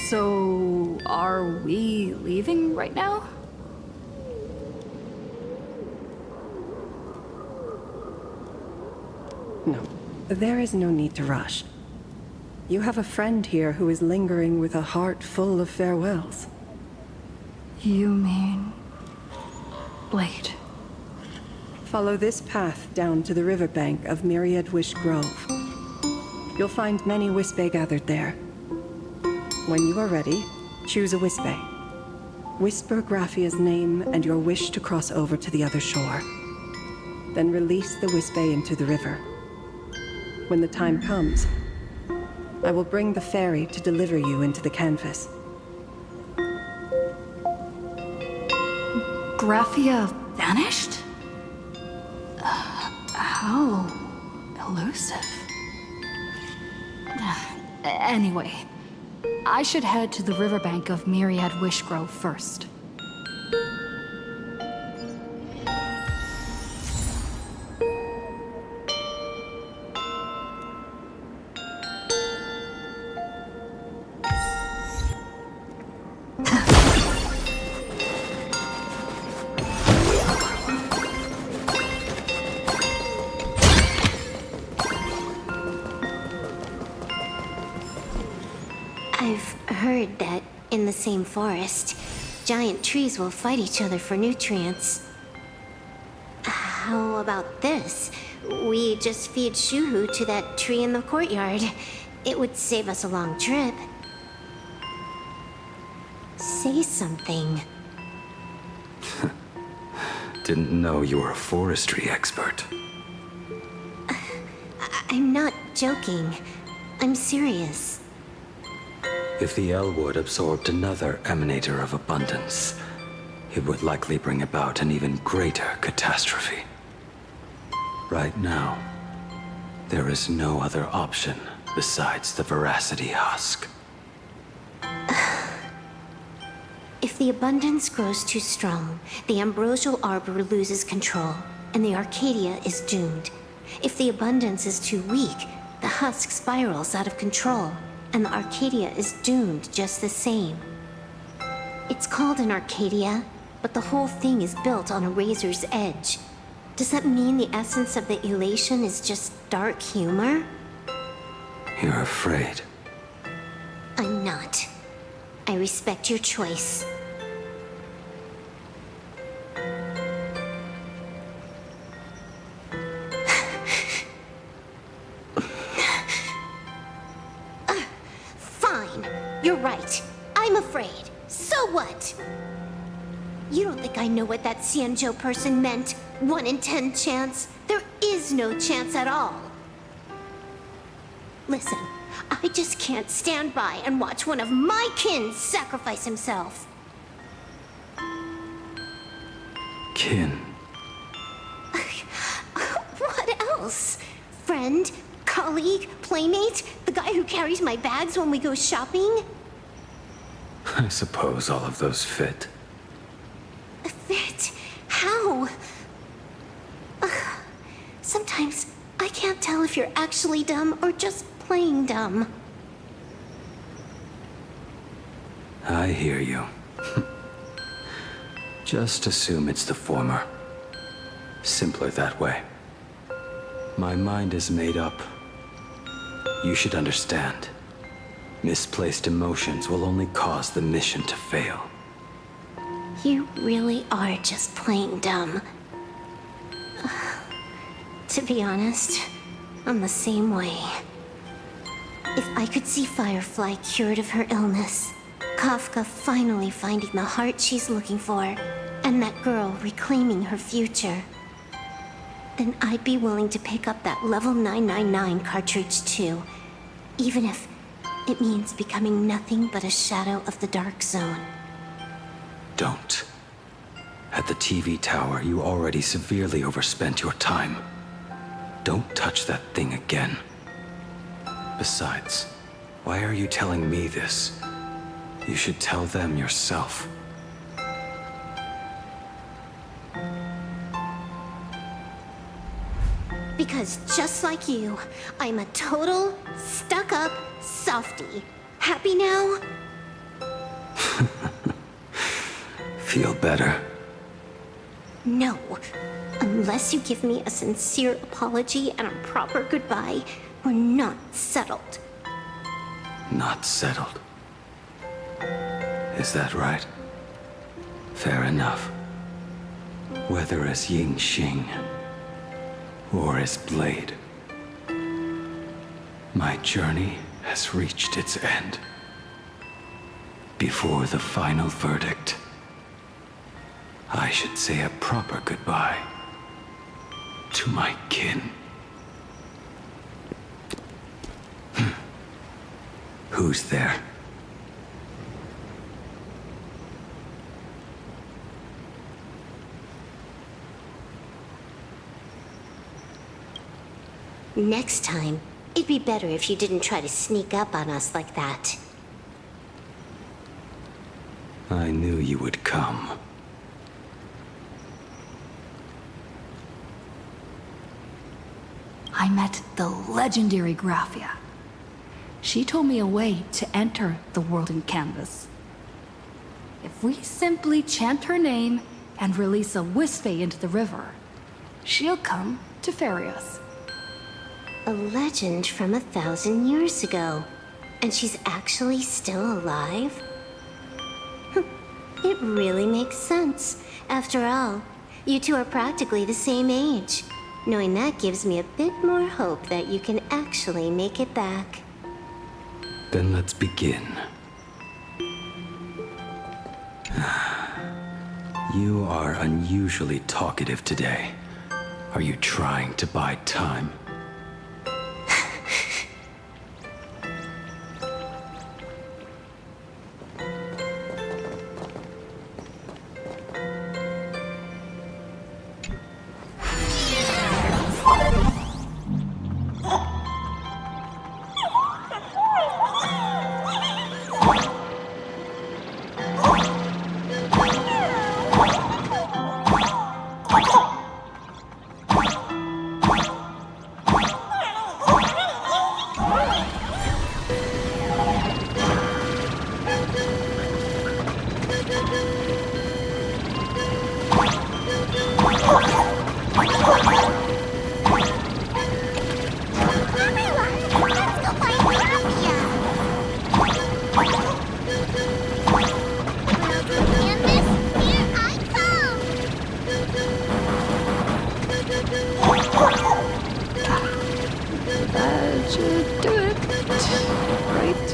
B: So, are we leaving right now?
N: No, there is no need to rush. You have a friend here who is lingering with a heart full of farewells.
B: You mean... Blade?
N: Follow this path down to the riverbank of Myriad Wish Grove. You'll find many Wispe gathered there. When you are ready, choose a Wispe. Whisper Graphia's name and your wish to cross over to the other shore. Then release the Wispe into the river. When the time comes, I will bring the ferry to deliver you into the canvas.
B: Graphia vanished? How elusive. Anyway, I should head to the riverbank of Myriad Wish Grove first.
J: I've heard that in the same forest, giant trees will fight each other for nutrients. How about this? We just feed Shuhu to that tree in the courtyard. It would save us a long trip. Say something.
L: Didn't know you were a forestry expert.
J: I'm not joking. I'm serious.
L: If the Elwood absorbed another emanator of abundance, it would likely bring about an even greater catastrophe. Right now, there is no other option besides the Veracity Husk.
J: If the abundance grows too strong, the ambrosial arbor loses control, and the Arcadia is doomed. If the abundance is too weak, the husk spirals out of control, and the Arcadia is doomed just the same. It's called an Arcadia, but the whole thing is built on a razor's edge. Does that mean the essence of the elation is just dark humor?
L: You're afraid.
J: I'm not. I respect your choice. Fine. You're right. I'm afraid. So what? You don't think I know what that Xianzhou person meant? 1 in 10 chance? There is no chance at all. Listen, I just can't stand by and watch one of my kin sacrifice himself.
L: Kin.
J: What else? Friend? Colleague? Playmate? The guy who carries my bags when we go shopping?
L: I suppose all of those fit.
J: Fit? How? Sometimes I can't tell if you're actually dumb or just playing dumb.
L: I hear you. Just assume it's the former. Simpler that way. My mind is made up. You should understand. Misplaced emotions will only cause the mission to fail.
J: You really are just playing dumb. To be honest, I'm the same way. If I could see Firefly cured of her illness, Kafka finally finding the heart she's looking for, and that girl reclaiming her future, then I'd be willing to pick up that level 999 cartridge too, even if it means becoming nothing but a shadow of the Dark Zone.
L: Don't. At the TV tower, you already severely overspent your time. Don't touch that thing again. Besides, why are you telling me this? You should tell them yourself.
C: Because just like you, I'm a total, stuck-up softie. Happy now?
L: Feel better?
C: No. Unless you give me a sincere apology and a proper goodbye, we're not settled.
L: Not settled. Is that right? Fair enough. Whether as Ying Xing or as Blade, my journey has reached its end. Before the final verdict, I should say a proper goodbye to my kin. Who's there?
C: Next time, it'd be better if you didn't try to sneak up on us like that.
L: I knew you would come.
B: I met the legendary Graphia. She told me a way to enter the world in canvas. If we simply chant her name and release a Wispe into the river, she'll come to ferry us.
C: A legend from 1,000 years ago. And she's actually still alive? It really makes sense. After all, you two are practically the same age. Knowing that gives me a bit more hope that you can actually make it back.
L: Then let's begin. You are unusually talkative today. Are you trying to buy time?
B: That should do it. Right?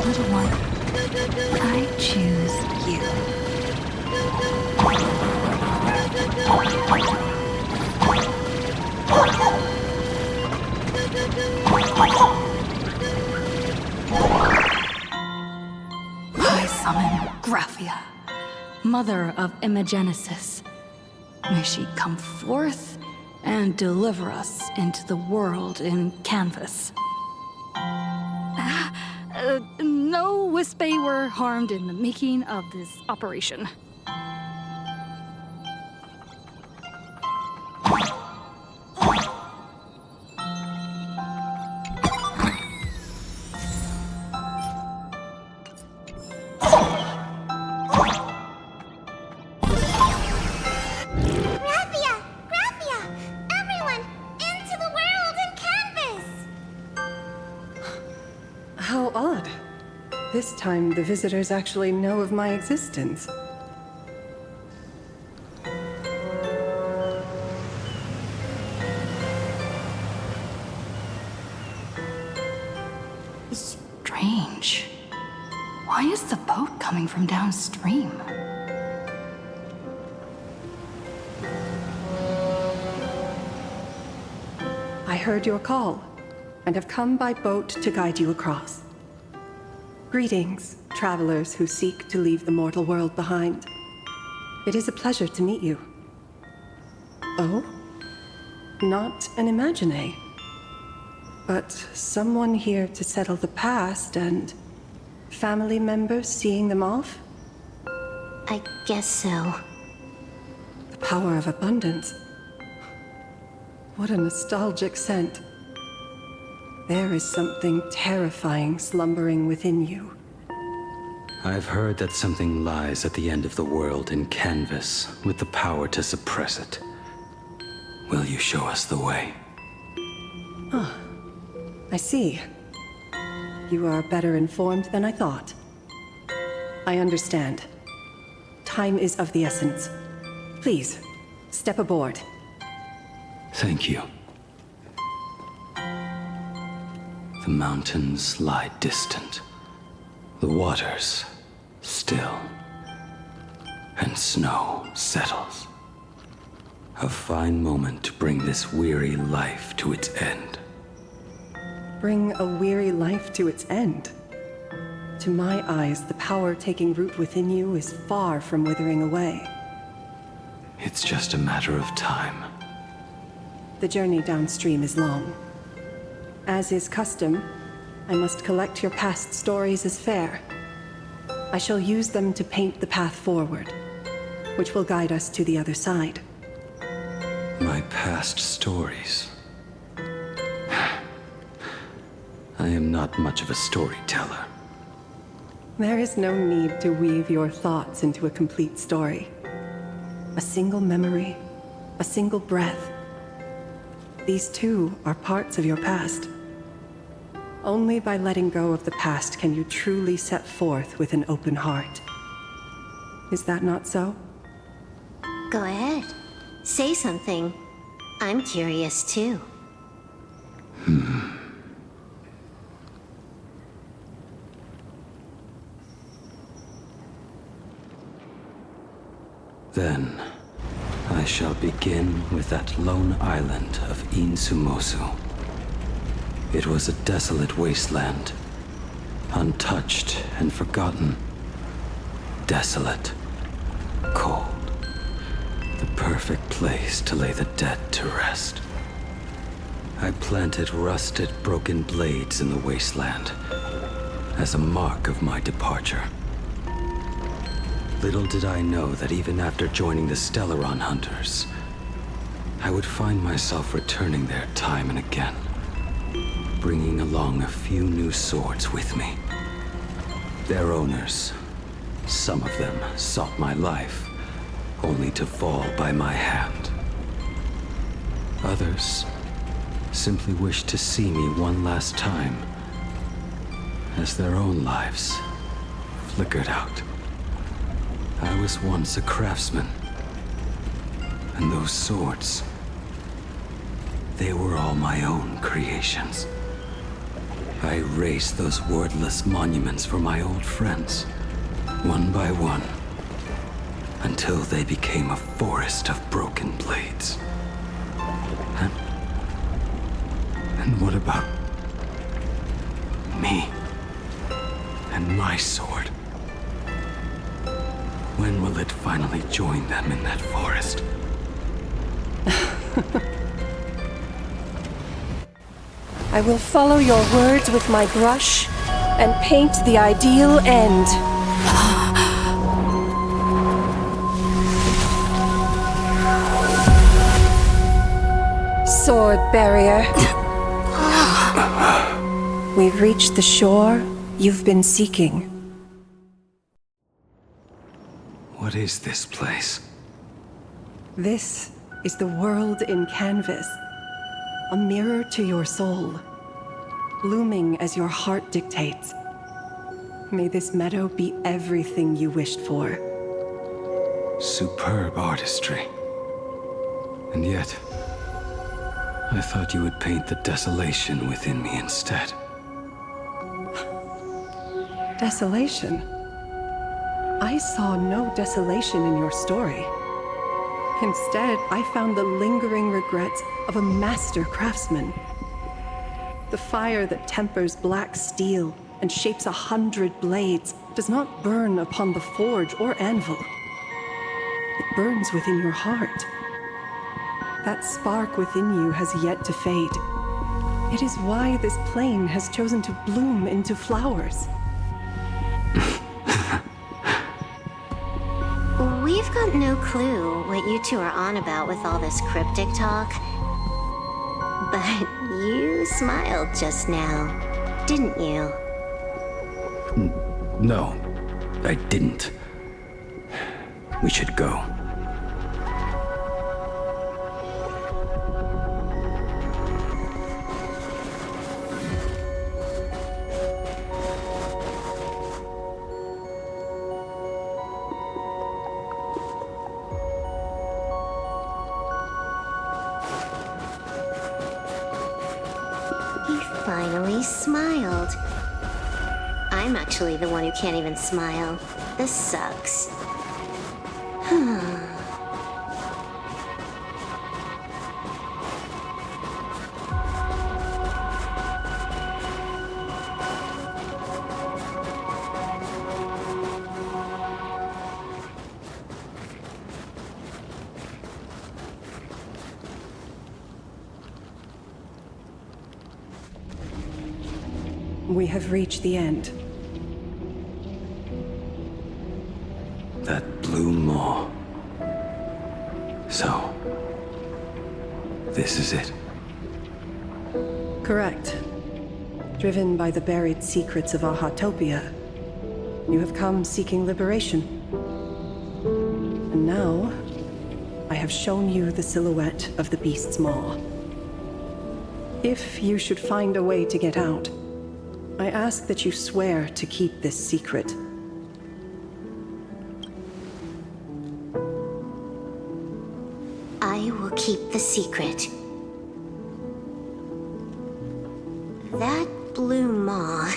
B: Little one, I choose you. I summon Graphia, mother of Imagenesis. May she come forth and deliver us into the world in canvas. No Wispe were harmed in the making of this operation.
C: Graphia! Graphia! Everyone, into the world in canvas!
N: How odd. This time, the visitors actually know of my existence.
B: Strange. Why is the boat coming from downstream?
N: I heard your call, and have come by boat to guide you across. Greetings, travelers who seek to leave the mortal world behind. It is a pleasure to meet you. Oh? Not an Imagine, but someone here to settle the past and family members seeing them off?
D: I guess so.
N: The power of abundance. What a nostalgic scent. There is something terrifying slumbering within you.
L: I've heard that something lies at the end of the world in canvas with the power to suppress it. Will you show us the way?
N: Ah, I see. You are better informed than I thought. I understand. Time is of the essence. Please, step aboard.
L: Thank you. The mountains lie distant. The waters still. And snow settles. A fine moment to bring this weary life to its end.
N: Bring a weary life to its end? To my eyes, the power taking root within you is far from withering away.
L: It's just a matter of time.
N: The journey downstream is long. As is custom, I must collect your past stories as fare. I shall use them to paint the path forward, which will guide us to the other side.
L: My past stories. I am not much of a storyteller.
N: There is no need to weave your thoughts into a complete story. A single memory, a single breath. These too are parts of your past. Only by letting go of the past can you truly set forth with an open heart. Is that not so?
D: Go ahead. Say something. I'm curious too.
L: Then, I shall begin with that lone island of Insumosu. It was a desolate wasteland, untouched and forgotten. Desolate, cold. The perfect place to lay the dead to rest. I planted rusted, broken blades in the wasteland as a mark of my departure. Little did I know that even after joining the Stellaron Hunters, I would find myself returning there time and again, bringing along a few new swords with me. Their owners, some of them sought my life, only to fall by my hand. Others simply wished to see me one last time, as their own lives flickered out. I was once a craftsman, and those swords, they were all my own creations. I erased those wordless monuments for my old friends, one by one, until they became a forest of broken blades. And what about me and my sword? When will it finally join them in that forest?
N: I will follow your words with my brush and paint the ideal end. Sword barrier. We've reached the shore you've been seeking.
L: What is this place?
N: This is the world in canvas. A mirror to your soul, blooming as your heart dictates. May this meadow be everything you wished for.
L: Superb artistry. And yet, I thought you would paint the desolation within me instead.
N: Desolation? I saw no desolation in your story. Instead, I found the lingering regrets of a master craftsman. The fire that tempers black steel and shapes 100 blades does not burn upon the forge or anvil. It burns within your heart. That spark within you has yet to fade. It is why this plane has chosen to bloom into flowers.
D: We've got no clue what you two are on about with all this cryptic talk. But you smiled just now, didn't you?
L: No, I didn't. We should go.
D: Finally smiled. I'm actually the one who can't even smile. This sucks.
N: We have reached the end.
L: That blue maw. So, this is it.
N: Correct. Driven by the buried secrets of Ahatopia, you have come seeking liberation. And now, I have shown you the silhouette of the beast's maw. If you should find a way to get out, I ask that you swear to keep this secret.
D: I will keep the secret. That blue maw,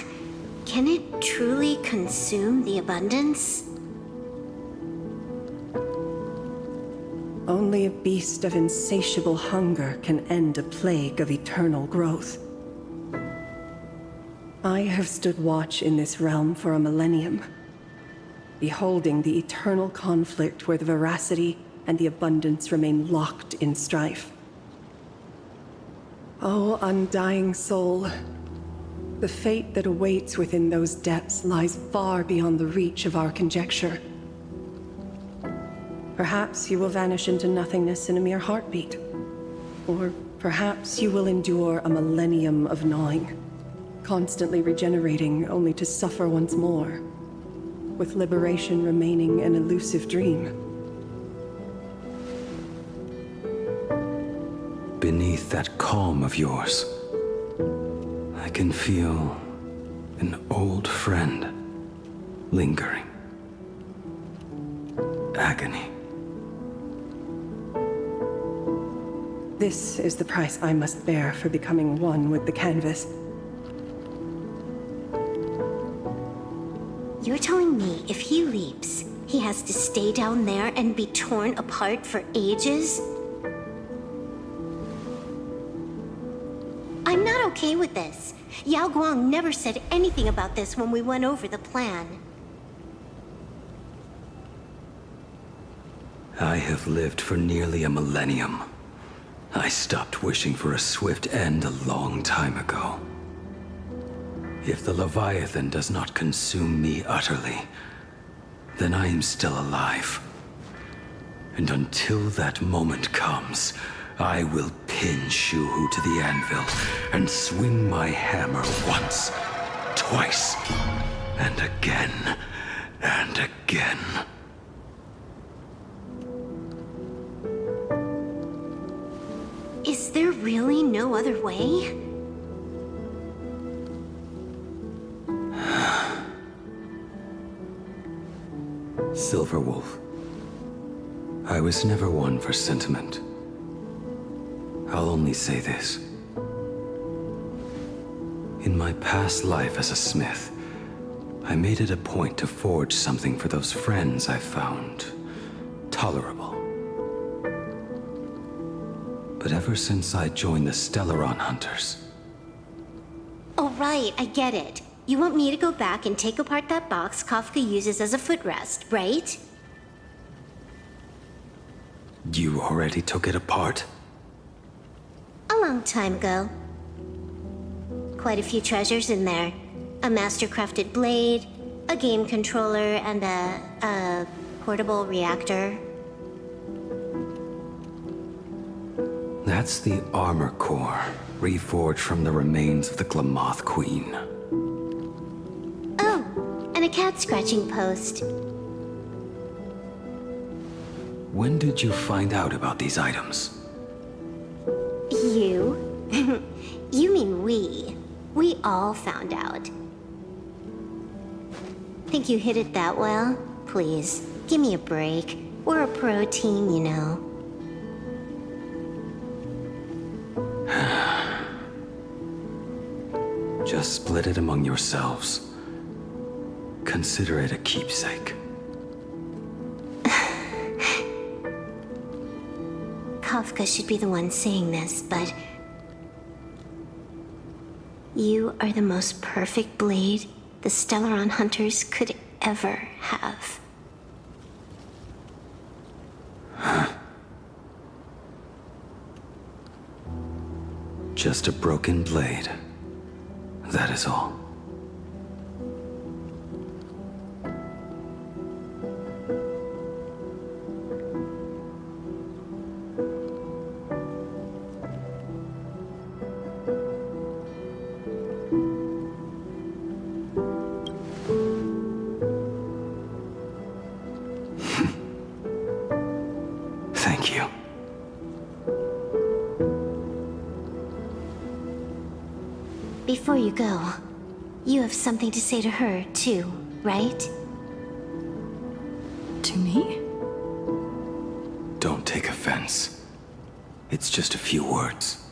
D: can it truly consume the abundance?
N: Only a beast of insatiable hunger can end a plague of eternal growth. I have stood watch in this realm for a millennium, beholding the eternal conflict where the veracity and the abundance remain locked in strife. Oh, undying soul, the fate that awaits within those depths lies far beyond the reach of our conjecture. Perhaps you will vanish into nothingness in a mere heartbeat, or perhaps you will endure a millennium of gnawing, constantly regenerating only to suffer once more, with liberation remaining an elusive dream.
L: Beneath that calm of yours, I can feel an old friend lingering. Agony.
N: This is the price I must bear for becoming one with the canvas.
D: You're telling me if he leaps, he has to stay down there and be torn apart for ages? I'm not okay with this. Yao Guang never said anything about this when we went over the plan.
L: I have lived for nearly a millennium. I stopped wishing for a swift end a long time ago. If the Leviathan does not consume me utterly, then I am still alive. And until that moment comes, I will pin Shuhu to the anvil and swing my hammer once, twice, and again, and again.
D: Is there really no other way?
L: Silverwolf, I was never one for sentiment. I'll only say this. In my past life as a smith, I made it a point to forge something for those friends I found tolerable. But ever since I joined the Stellaron Hunters,
G: Oh, right, I get it. You want me to go back and take apart that box Kafka uses as a footrest, right?
L: you already took it apart?
G: A long time ago. Quite a few treasures in there. A master-crafted blade, a game controller, and a portable reactor.
L: That's the armor core, reforged from the remains of the Glamoth Queen.
G: Oh, and a cat-scratching post.
L: When did you find out about these items?
G: You? You mean we. We all found out. Think you hid it that well? Please, give me a break. We're a pro team, you know.
L: Just split it among yourselves. Consider it a keepsake.
G: Kafka should be the one saying this, but... You are the most perfect blade the Stellaron Hunters could ever have.
L: Just a broken blade. That is all. Thank you.
G: Before you go, you have something to say to her, too, right?
B: To me?
L: Don't take offense. It's just a few words.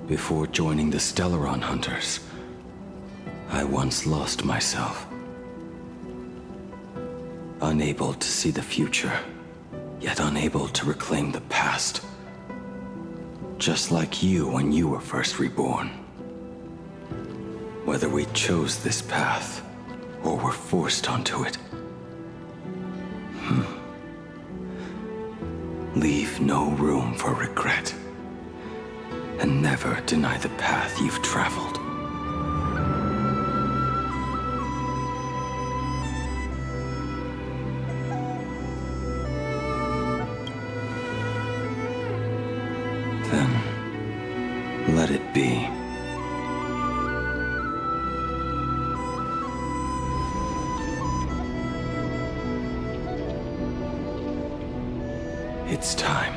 L: Before joining the Stellaron Hunters, I once lost myself. Unable to see the future, yet unable to reclaim the past. Just like you when you were first reborn. Whether we chose this path, or were forced onto it. Leave no room for regret. And never deny the path you've traveled. Then, let it be. It's time.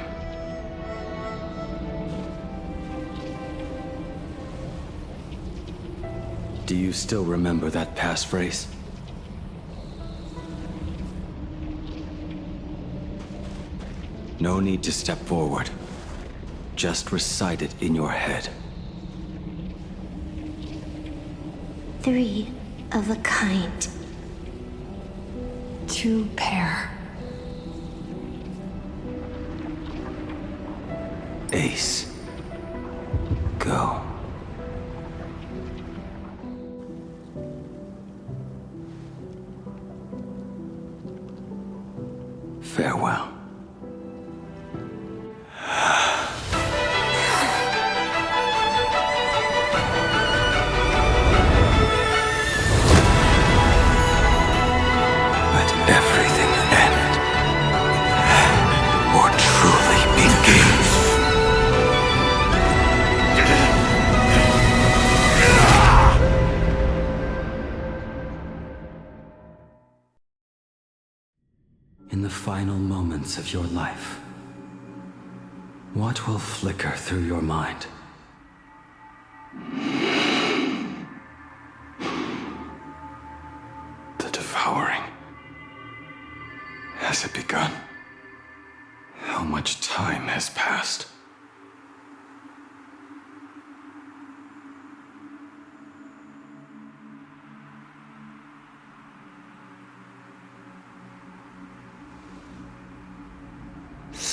L: Do you still remember that passphrase? No need to step forward. Just recite it in your head.
G: 3 of a kind.
B: 2 pair.
L: Ace. Go. Farewell. Let everything end, or truly begin. In the final moments of your life, what will flicker through your mind? The devouring. Has it begun? How much time has passed?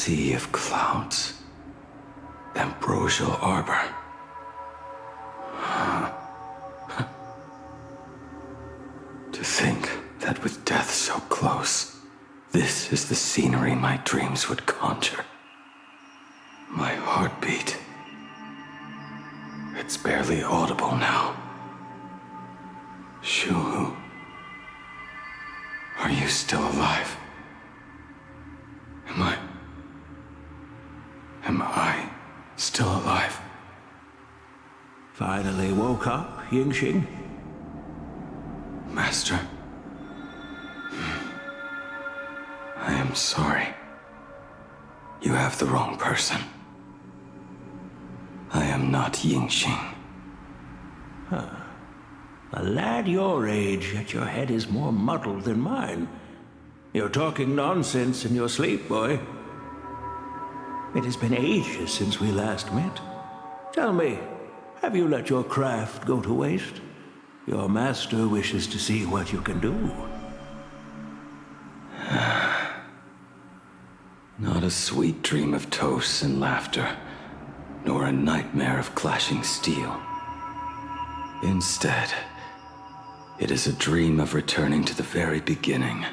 L: sea of clouds. Ambrosial arbor. To think that with death so close, this is the scenery my dreams would conjure. My heartbeat. It's barely audible now. Shuhu, are you still alive? Am I still alive?
R: Finally woke up, Yingxing?
L: Master. I am sorry. You have the wrong person. I am not Yingxing.
R: Huh. A lad your age, yet your head is more muddled than mine. You're talking nonsense in your sleep, boy. It has been ages since we last met. Tell me, have you let your craft go to waste? Your master wishes to see what you can do.
L: Not a sweet dream of toasts and laughter, nor a nightmare of clashing steel. Instead, it is a dream of returning to the very beginning,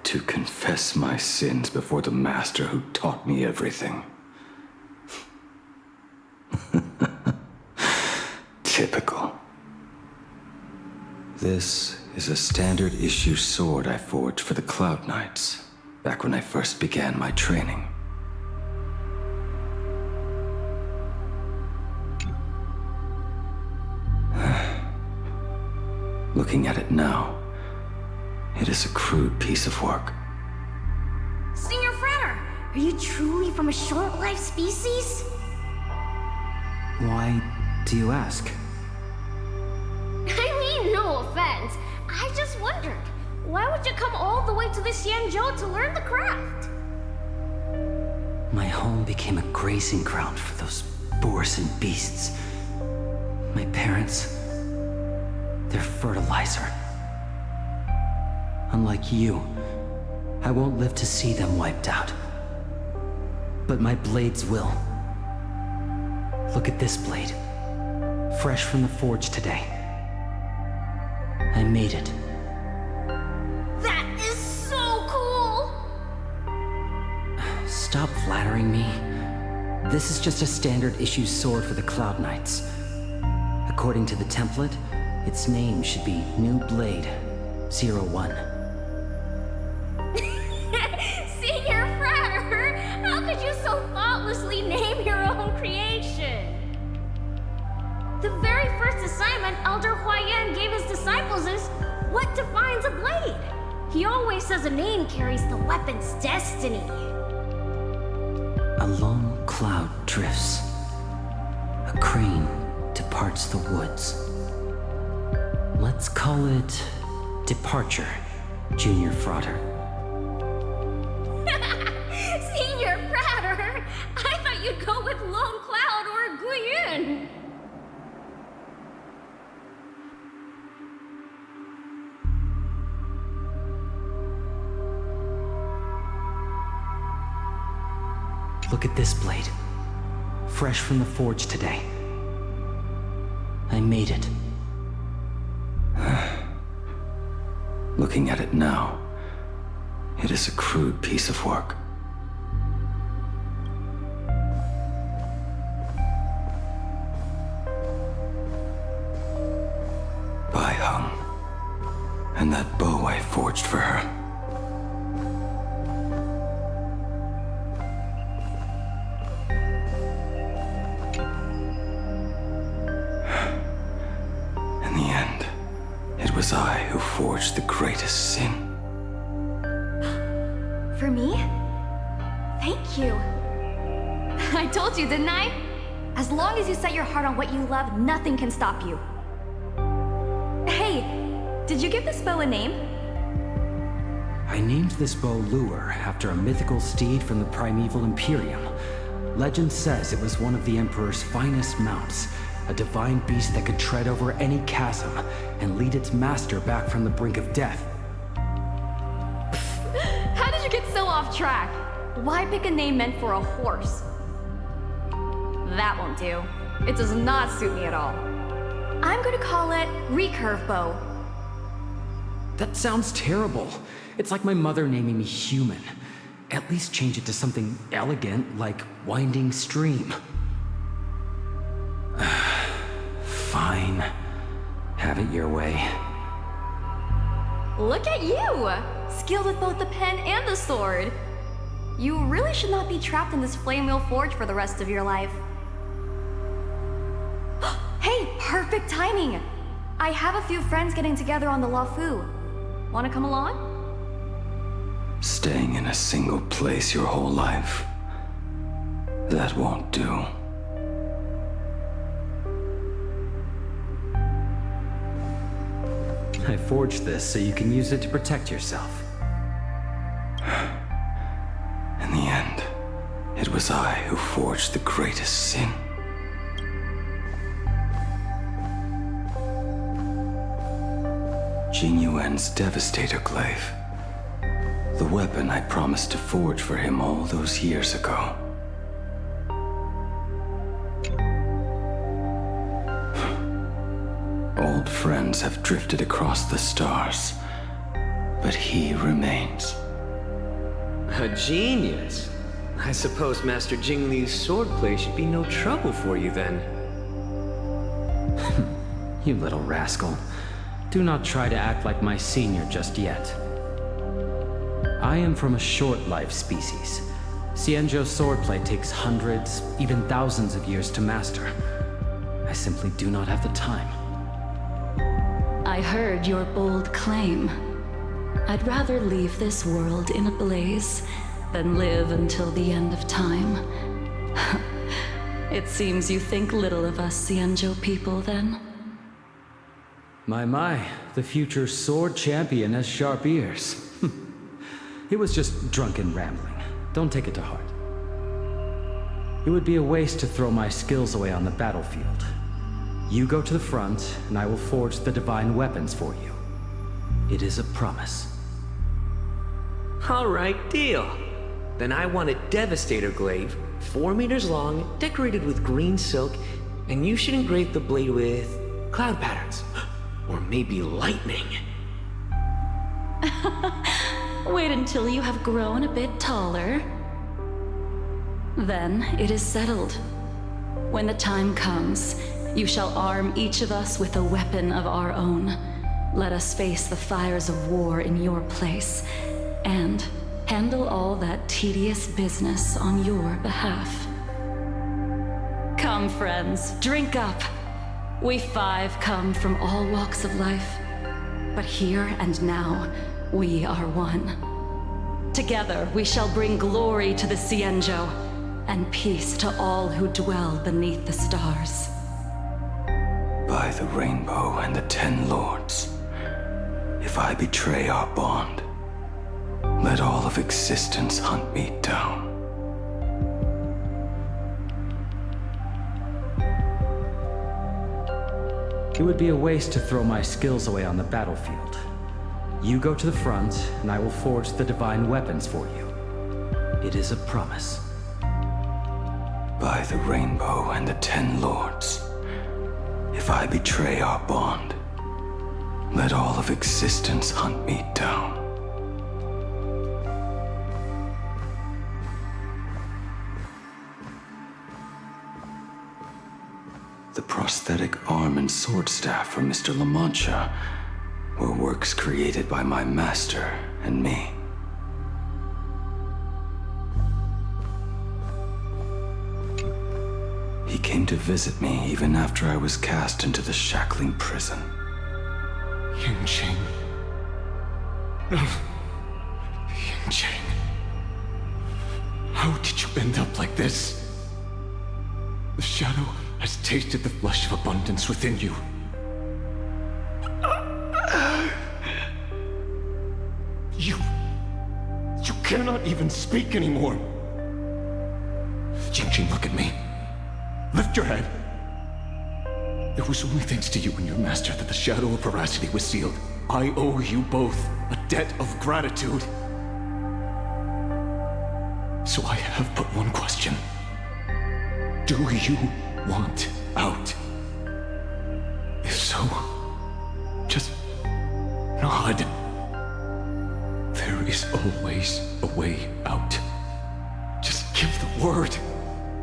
L: to confess my sins before the master who taught me everything. Typical. This is a standard issue sword I forged for the Cloud Knights, back when I first began my training. Looking at it now, it is a crude piece of work.
C: Senior Frater, are you truly from a short-lived species?
H: Why do you ask?
C: I mean, no offense. I just wondered, why would you come all the way to this Yanzhou to learn the craft?
H: My home became a grazing ground for those boars and beasts. My parents, they're fertilizer. Unlike you, I won't live to see them wiped out. But my blades will. Look at this blade. Fresh from the forge today. I made it.
C: That is so cool!
H: Stop flattering me. This is just a standard issue sword for the Cloud Knights. According to the template, its name should be New Blade 01.
C: Senior Frater, how could you so thoughtlessly name your own creation? The very first assignment Elder Huayan gave his disciples is, what defines a blade? He always says a name carries the weapon's destiny.
H: A lone cloud drifts. A crane departs the woods. Let's call it Departure, Junior Frater.
C: Senior Frater, I thought you'd go with Lone Cloud or Guyun.
H: Look at this blade. Fresh from the forge today. I made it.
L: Looking at it now, it is a crude piece of work. Bai Hung, and that bow I forged for her. In the end, it was I who forged the greatest sin.
C: For me? Thank you.
M: I told you, didn't I? As long as you set your heart on what you love, nothing can stop you. Hey, did you give this bow a name?
H: I named this bow Lure after a mythical steed from the primeval Imperium. Legend says it was one of the Emperor's finest mounts, a divine beast that could tread over any chasm and lead its master back from the brink of death.
M: How did you get so off track? Why pick a name meant for a horse? That won't do. It does not suit me at all. I'm gonna call it Recurve Bow.
H: That sounds terrible. It's like my mother naming me Human. At least change it to something elegant like Winding Stream. Fine. Have it your way.
M: Look at you! Skilled with both the pen and the sword. You really should not be trapped in this flame wheel forge for the rest of your life. Hey, perfect timing! I have a few friends getting together on the Lafu. Wanna come along?
L: Staying in a single place your whole life. That won't do.
H: I forged this so you can use it to protect yourself.
L: In the end, it was I who forged the greatest sin. Jing Yuan's Devastator Glaive. The weapon I promised to forge for him all those years ago. Old friends have drifted across the stars, but he remains.
F: A genius. I suppose Master Jing Li's swordplay should be no trouble for you then.
H: You little rascal. Do not try to act like my senior just yet. I am from a short-life species. Xianzhou's swordplay takes hundreds, even thousands of years to master. I simply do not have the time.
B: I heard your bold claim. I'd rather leave this world in a blaze than live until the end of time. It seems you think little of us Xianzhou people, then?
H: My, the future sword champion has sharp ears. It was just drunken rambling. Don't take it to heart. It would be a waste to throw my skills away on the battlefield. You go to the front, and I will forge the divine weapons for you. It is a promise.
F: All right, deal. Then I want a Devastator Glaive, 4 meters long, decorated with green silk, and you should engrave the blade with cloud patterns. Or maybe lightning.
B: Wait until you have grown a bit taller. Then it is settled. When the time comes, you shall arm each of us with a weapon of our own. Let us face the fires of war in your place, and handle all that tedious business on your behalf. Come, friends, drink up. We 5 come from all walks of life, but here and now, we are one. Together, we shall bring glory to the Xianzhou, and peace to all who dwell beneath the stars.
L: By the rainbow and the 10 lords, if I betray our bond, let all of existence hunt me down.
H: It would be a waste to throw my skills away on the battlefield. You go to the front, and I will forge the divine weapons for you. It is a promise.
L: By the rainbow and the 10 lords, if I betray our bond, let all of existence hunt me down. The prosthetic arm and sword staff from Mr. La Mancha were works created by my master and me. He came to visit me even after I was cast into the shackling prison.
P: Yingqing. Yingqing. How did you end up like this? The shadow has tasted the flesh of abundance within you. You cannot even speak anymore. Yingqing, look at me. Lift your head. It was only thanks to you and your master that the shadow of veracity was sealed. I owe you both a debt of gratitude.
R: So I have but one question. Do you want out? If so, just nod. There is always a way out. Just give the word,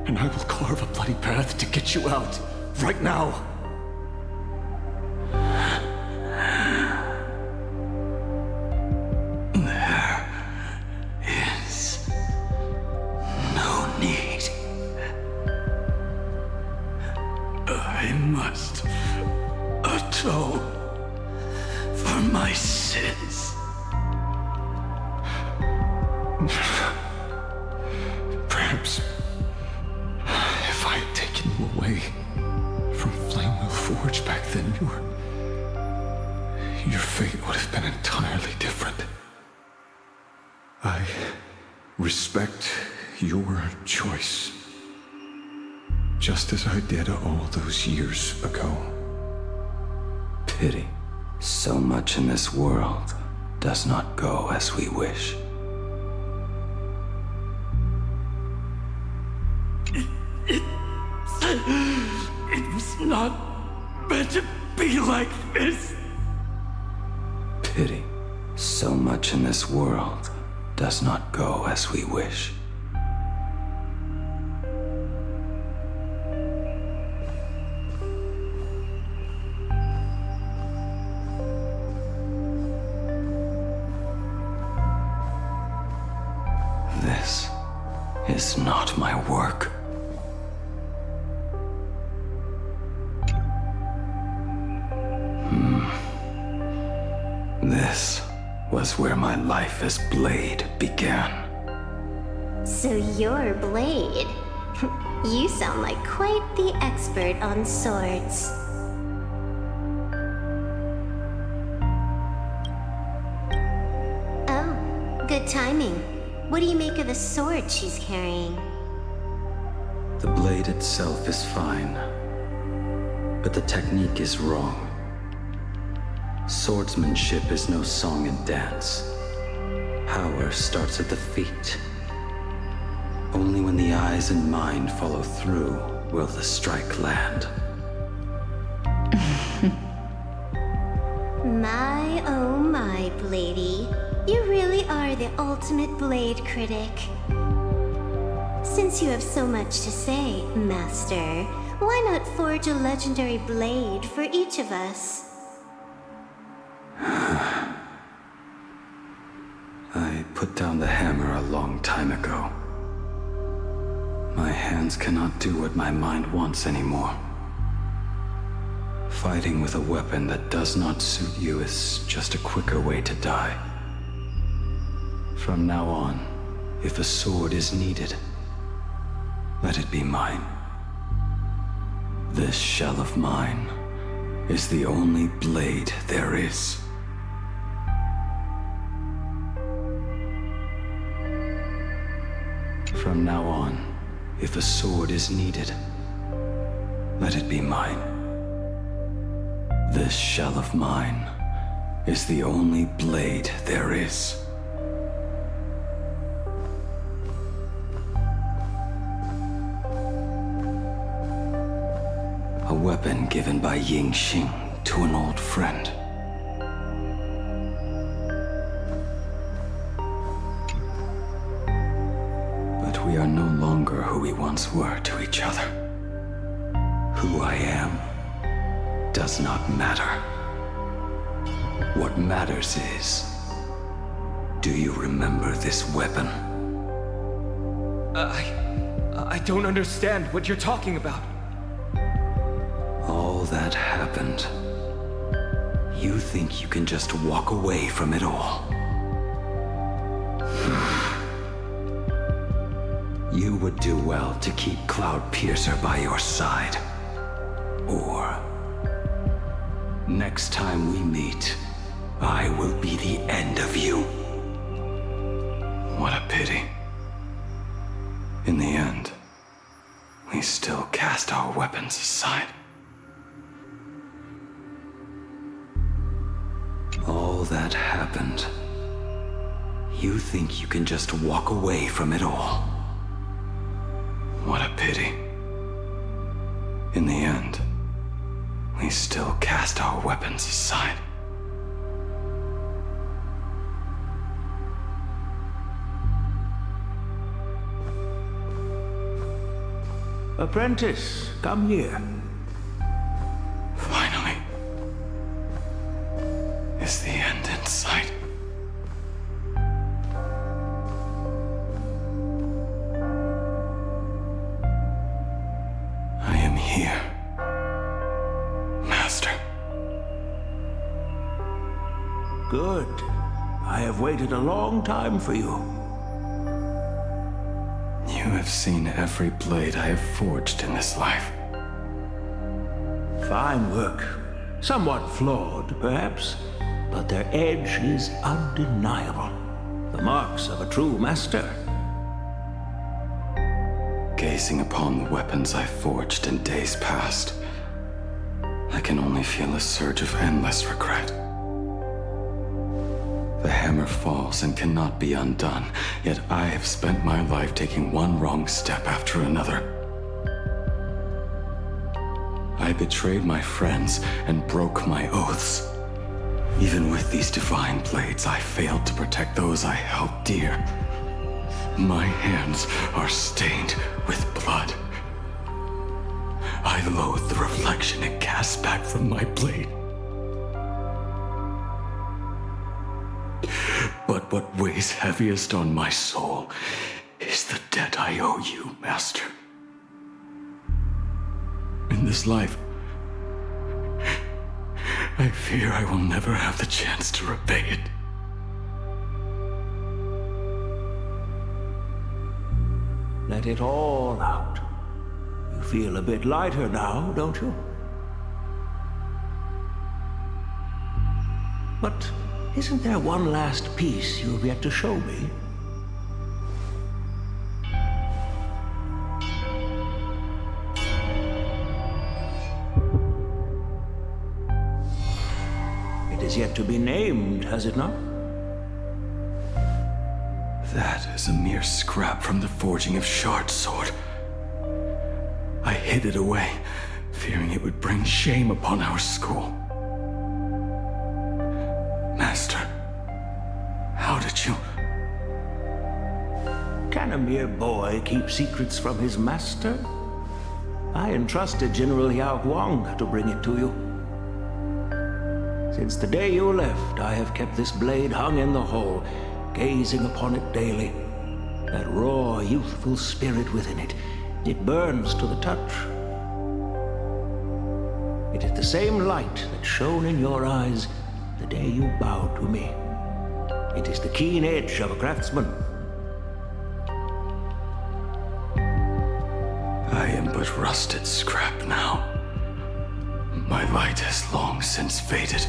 R: and I will carve a bloody path to get you out. Right now. There is no need. I must atone for my sins. Perhaps if I had taken you away from Flamewheel Forge back then, your fate would have been entirely different. I respect your choice, just as I did all those years ago.
L: Pity. So much in this world does not go as we wish.
R: It was not meant to be like this.
L: Pity. So much in this world does not go as we wish. This is not my work. This was where my life as Blade began.
G: So you're Blade. You sound like quite the expert on swords. Oh, good timing. What do you make of the sword she's carrying?
L: The blade itself is fine, but the technique is wrong. Swordsmanship is no song and dance. Power starts at the feet. Only when the eyes and mind follow through will the strike land.
G: My, oh my, Bladey. You really are the ultimate blade critic. Since you have so much to say, Master, why not forge a legendary blade for each of us?
L: I put down the hammer a long time ago. My hands cannot do what my mind wants anymore. Fighting with a weapon that does not suit you is just a quicker way to die. From now on, if a sword is needed, let it be mine. This shell of mine is the only blade there is. From now on, if a sword is needed, let it be mine. This shell of mine is the only blade there is. A weapon given by Ying Xing to an old friend. But we are no longer who we once were to each other. Who I am does not matter. What matters is, do you remember this weapon?
F: I don't understand what you're talking about.
L: All that happened. You think you can just walk away from it all? You would do well to keep Cloudpiercer by your side. Or, next time we meet, I will be the end of you. What a pity. In the end, we still cast our weapons aside. All that happened. You think you can just walk away from it all? What a pity. In the end, we still cast our weapons aside.
K: Apprentice, come here.
L: Finally. Is the end in sight? I am here, Master.
K: Good. I have waited a long time for you.
L: You have seen every blade I have forged in this life.
K: Fine work. Somewhat flawed, perhaps, but their edge is undeniable. The marks of a true master.
L: Gazing upon the weapons I forged in days past, I can only feel a surge of endless regret. The hammer falls and cannot be undone, yet I have spent my life taking one wrong step after another. I betrayed my friends and broke my oaths. Even with these divine blades, I failed to protect those I held dear. My hands are stained with blood. I loathe the reflection it casts back from my blade. But what weighs heaviest on my soul is the debt I owe you, Master. In this life, I fear I will never have the chance to repay it.
K: Let it all out. You feel a bit lighter now, don't you? But isn't there one last piece you've yet to show me? It is yet to be named, has it not?
L: That is a mere scrap from the forging of Shard Sword. I hid it away, fearing it would bring shame upon our school. Master, how did you...
K: Can a mere boy keep secrets from his master? I entrusted General Yao Guang to bring it to you. Since the day you left, I have kept this blade hung in the hall, gazing upon it daily. That raw, youthful spirit within it, it burns to the touch. It is the same light that shone in your eyes the day you bowed to me. It is the keen edge of a craftsman.
L: I am but rusted scrap now. My light has long since faded.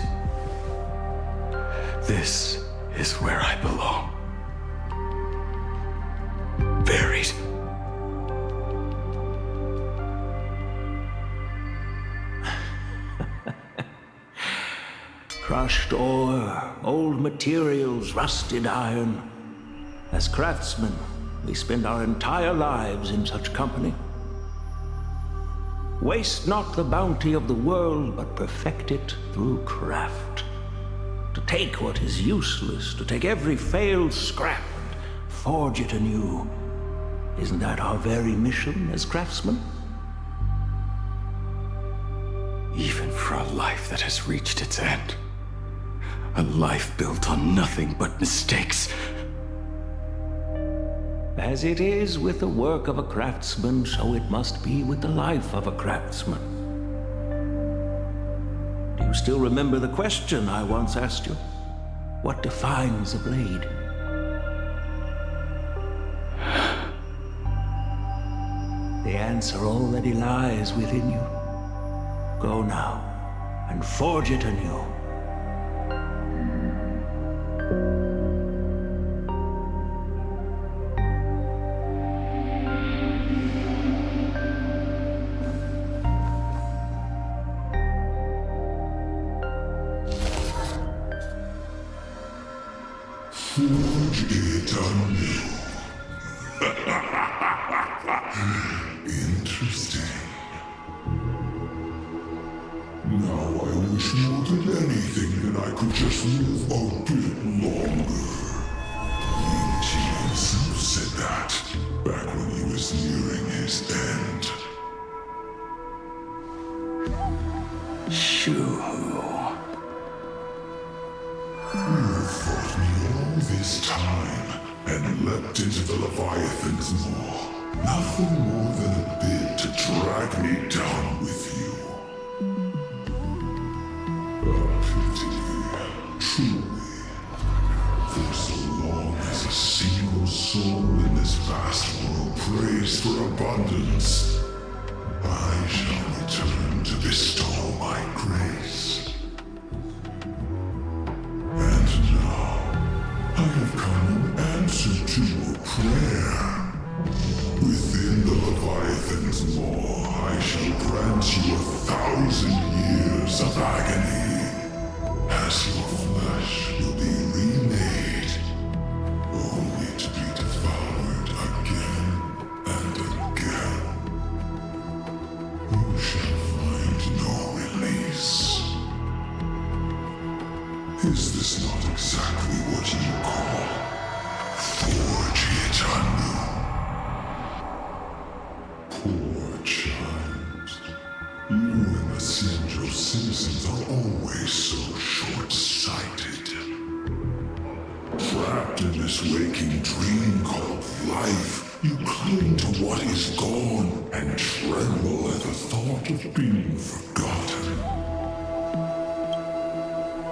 L: This is where I belong. Buried.
K: Crushed ore, old materials, rusted iron. As craftsmen, we spend our entire lives in such company. Waste not the bounty of the world, but perfect it through craft. To take what is useless, to take every failed scrap and forge it anew. Isn't that our very mission as craftsmen?
L: Even for a life that has reached its end. A life built on nothing but mistakes.
K: As it is with the work of a craftsman, so it must be with the life of a craftsman. Do you still remember the question I once asked you? What defines a blade? The answer already lies within you. Go now and forge it anew.
R: Forge it anew. Interesting. Now I wish more than anything that I could just live a bit longer. Ying-Chi himself said that back when he was nearing his end.
L: Shu-Hu.
R: You fought me all this time and leapt into the Leviathan's maw. Nothing more than a bit to drag me down with you. A pity, truly. For so long as a single soul in this vast world prays for abundance, I shall return to bestow my grace. And now, I have come in answer to your prayer. Within the Leviathan's maw, I shall grant you 1,000 years of agony, as your flesh will be remade, only to be devoured again and again. You shall find no release. Is this not exactly what you call forge it anew? Poor child. You and the Sinjo citizens are always so short-sighted. Trapped in this waking dream called life, you cling to what is gone and tremble at the thought of being forgotten.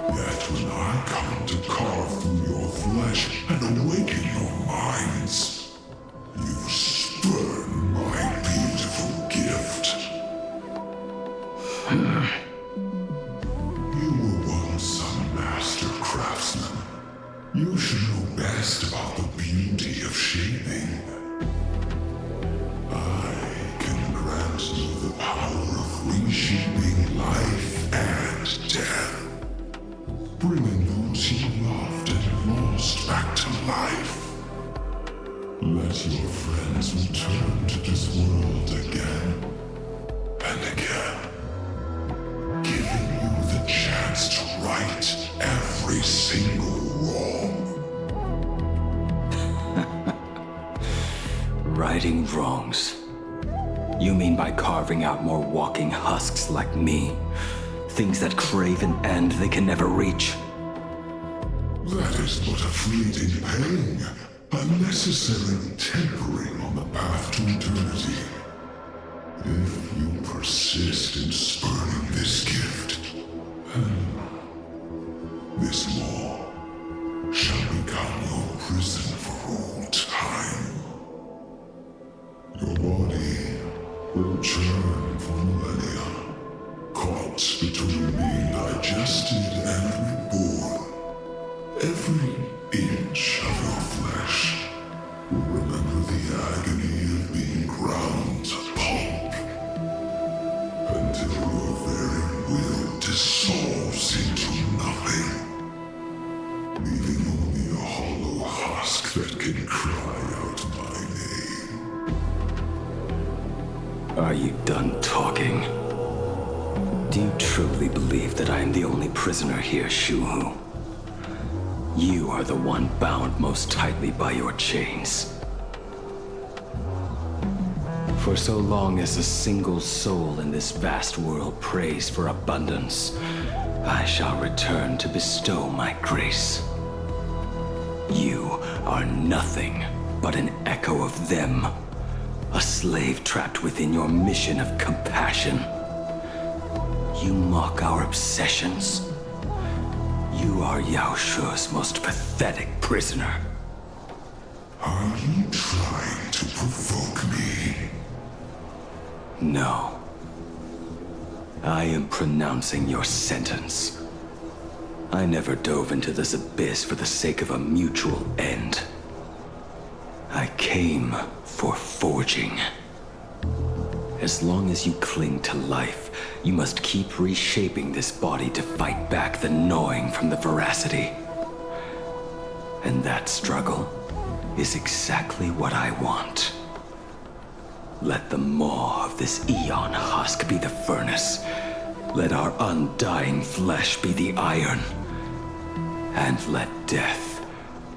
R: Yet when I come to carve through your flesh and awaken your minds, you spurn my beautiful gift. You were once a master craftsman. You should know best about the beauty of shaping. I can grant you the power of reshaping life and death, bringing those you loved and lost back to life. Let your friends return to this world again and again, giving you the chance to right every single wrong.
L: Righting wrongs. You mean by carving out more walking husks like me? Things that crave an end they can never reach?
R: That is but a fleeting pang, a necessary tempering on the path to eternity. If you persist in spurning this gift, this maw shall become your prison for all time. Your body will churn for millennia, caught between being digested and reborn. Every inch of your flesh will remember the agony of being ground to pulp, until your very will dissolves into nothing, leaving only a hollow husk that can cry out my name.
L: Are you done talking? Do you truly believe that I am the only prisoner here, Shu-Hu? You are the one bound most tightly by your chains. For so long as a single soul in this vast world prays for abundance, I shall return to bestow my grace. You are nothing but an echo of them, a slave trapped within your mission of compassion. You mock our obsessions. You are Yao Shu's most pathetic prisoner.
R: Are you trying to provoke me?
L: No. I am pronouncing your sentence. I never dove into this abyss for the sake of a mutual end. I came for forging. As long as you cling to life, you must keep reshaping this body to fight back the gnawing from the veracity. And that struggle is exactly what I want. Let the maw of this eon husk be the furnace. Let our undying flesh be the iron. And let death,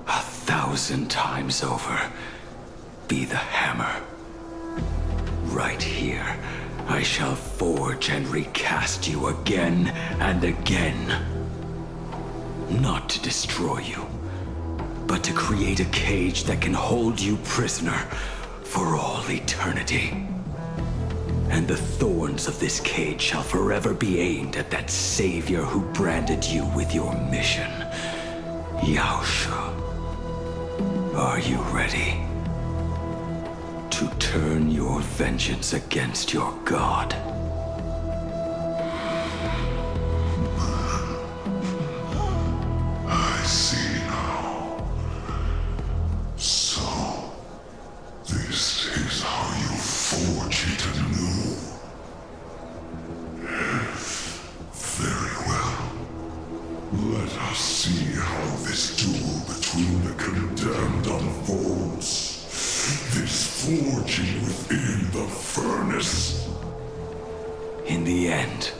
L: 1,000 times over, be the hammer. Right here, I shall forge and recast you again and again. Not to destroy you, but to create a cage that can hold you prisoner for all eternity. And the thorns of this cage shall forever be aimed at that savior who branded you with your mission. Yaosha, are you ready to turn your vengeance against your god?
R: I see now. So, this is how you forge it anew. Very well. Let us see how this duel between the condemned unfolds. This forging within the furnace.
L: In the end,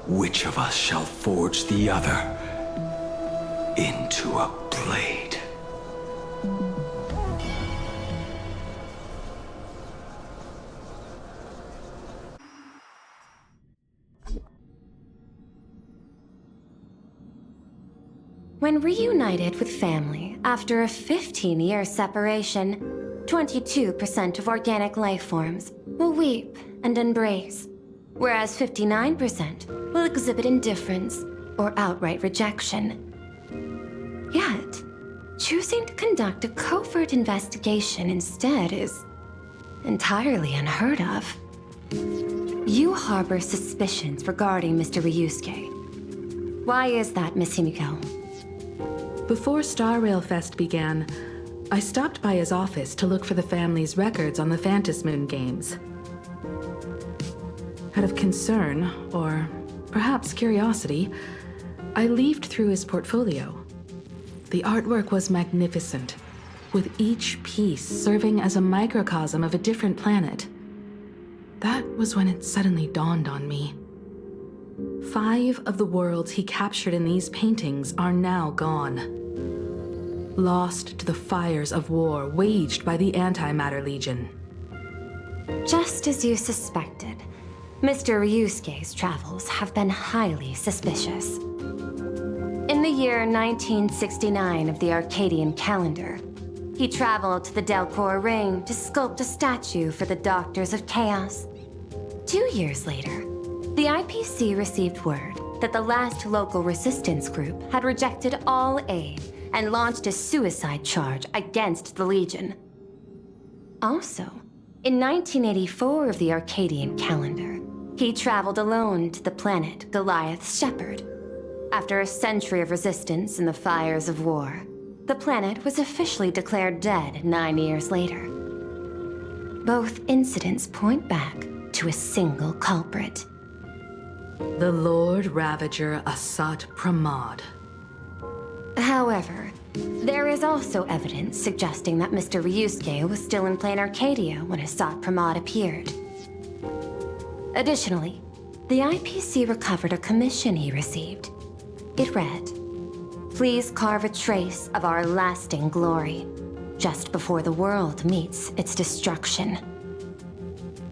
L: which of us shall forge the other into a blade?
Q: When reunited with family after a 15-year separation, 22% of organic life forms will weep and embrace, whereas 59% will exhibit indifference or outright rejection. Yet, choosing to conduct a covert investigation instead is entirely unheard of. You harbor suspicions regarding Mr. Ryusuke. Why is that, Miss Himiko?
B: Before Star Rail Fest began, I stopped by his office to look for the family's records on the Phantom Moon games. Out of concern, or perhaps curiosity, I leafed through his portfolio. The artwork was magnificent, with each piece serving as a microcosm of a different planet. That was when it suddenly dawned on me. 5 of the worlds he captured in these paintings are now gone. Lost to the fires of war waged by the Antimatter Legion.
Q: Just as you suspected, Mr. Ryusuke's travels have been highly suspicious. In the year 1969 of the Arcadian calendar, he traveled to the Delcor Ring to sculpt a statue for the Doctors of Chaos. 2 years later, the IPC received word that the last local resistance group had rejected all aid and launched a suicide charge against the Legion. Also, in 1984 of the Arcadian calendar, he traveled alone to the planet Goliath's Shepherd. After a century of resistance in the fires of war, the planet was officially declared dead 9 years later. Both incidents point back to a single culprit.
B: The Lord Ravager Asat Pramod.
Q: However, there is also evidence suggesting that Mr. Ryusuke was still in Planarcadia when Asat Pramod appeared. Additionally, the IPC recovered a commission he received. It read, "Please carve a trace of our lasting glory, just before the world meets its destruction."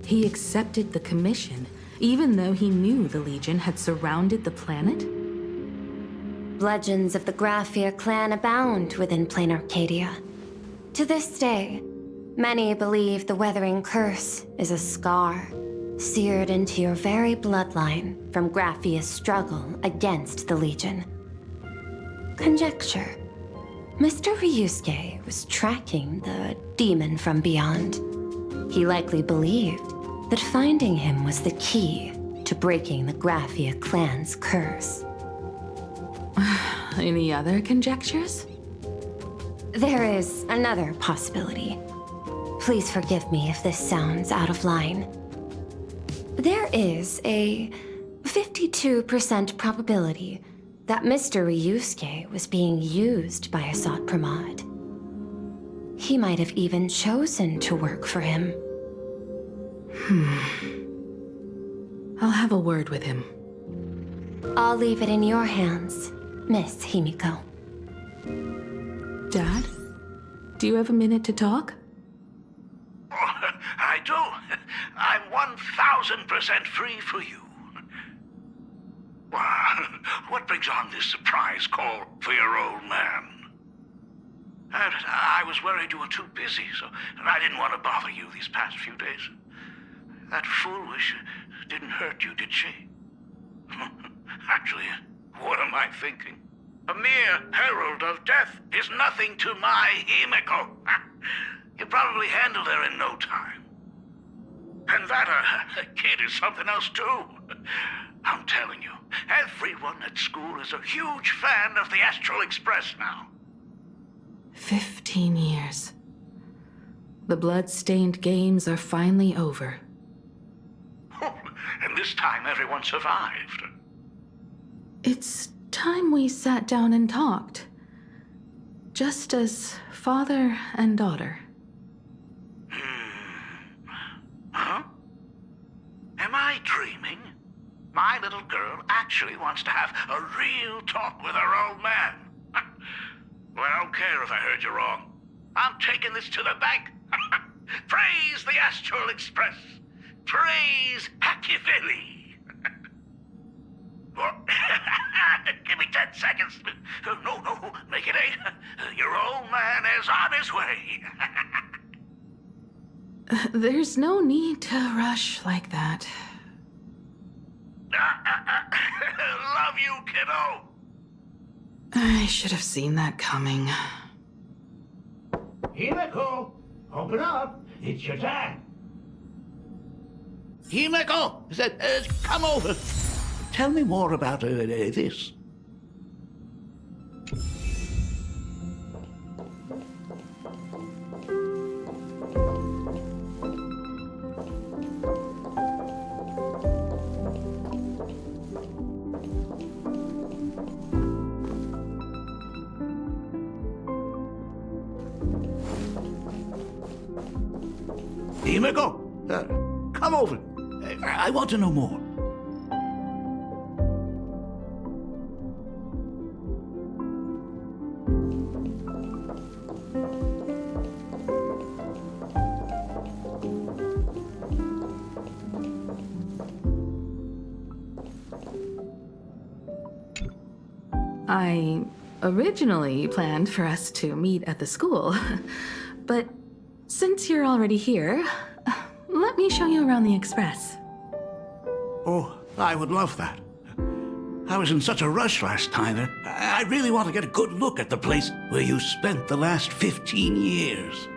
B: He accepted the commission, even though he knew the Legion had surrounded the planet?
Q: Legends of the Graphia clan abound within Planarcadia. To this day, many believe the Weathering Curse is a scar seared into your very bloodline from Graphia's struggle against the Legion. Conjecture. Mr. Ryusuke was tracking the demon from beyond. He likely believed that finding him was the key to breaking the Graphia clan's curse.
B: Any other conjectures?
Q: There is another possibility. Please forgive me if this sounds out of line. There is a 52% probability that Mr. Ryusuke was being used by Asat Pramod. He might have even chosen to work for him.
B: I'll have a word with him.
Q: I'll leave it in your hands, Miss Himiko.
B: Dad? Do you have a minute to talk?
S: I do. I'm 1,000% free for you. What brings on this surprise call for your old man? I was worried you were too busy, so I didn't want to bother you these past few days. That foolish didn't hurt you, did she? Actually, what am I thinking? A mere herald of death is nothing to my Himiko. You probably handled her in no time. And that kid is something else too. I'm telling you, everyone at school is a huge fan of the Astral Express now.
B: 15 years. The blood-stained games are finally over.
S: And this time everyone survived.
B: It's time we sat down and talked. Just as father and daughter.
S: Huh? Am I dreaming? My little girl actually wants to have a real talk with her old man. Well, I don't care if I heard you wrong. I'm taking this to the bank. Praise the Astral Express. Praise Hakivelli. Give me 10 seconds. No, make it 8. Your old man is on his way.
B: There's no need to rush like that.
S: Love you, kiddo.
B: I should have seen that coming.
K: Himiko, open up. It's your time. Himiko, come over. Tell me more about this. Himiko, come over. I want to know more.
B: I originally planned for us to meet at the school, but since you're already here, let me show you around the Express.
K: Oh, I would love that. I was in such a rush last time. I really want to get a good look at the place where you spent the last 15 years.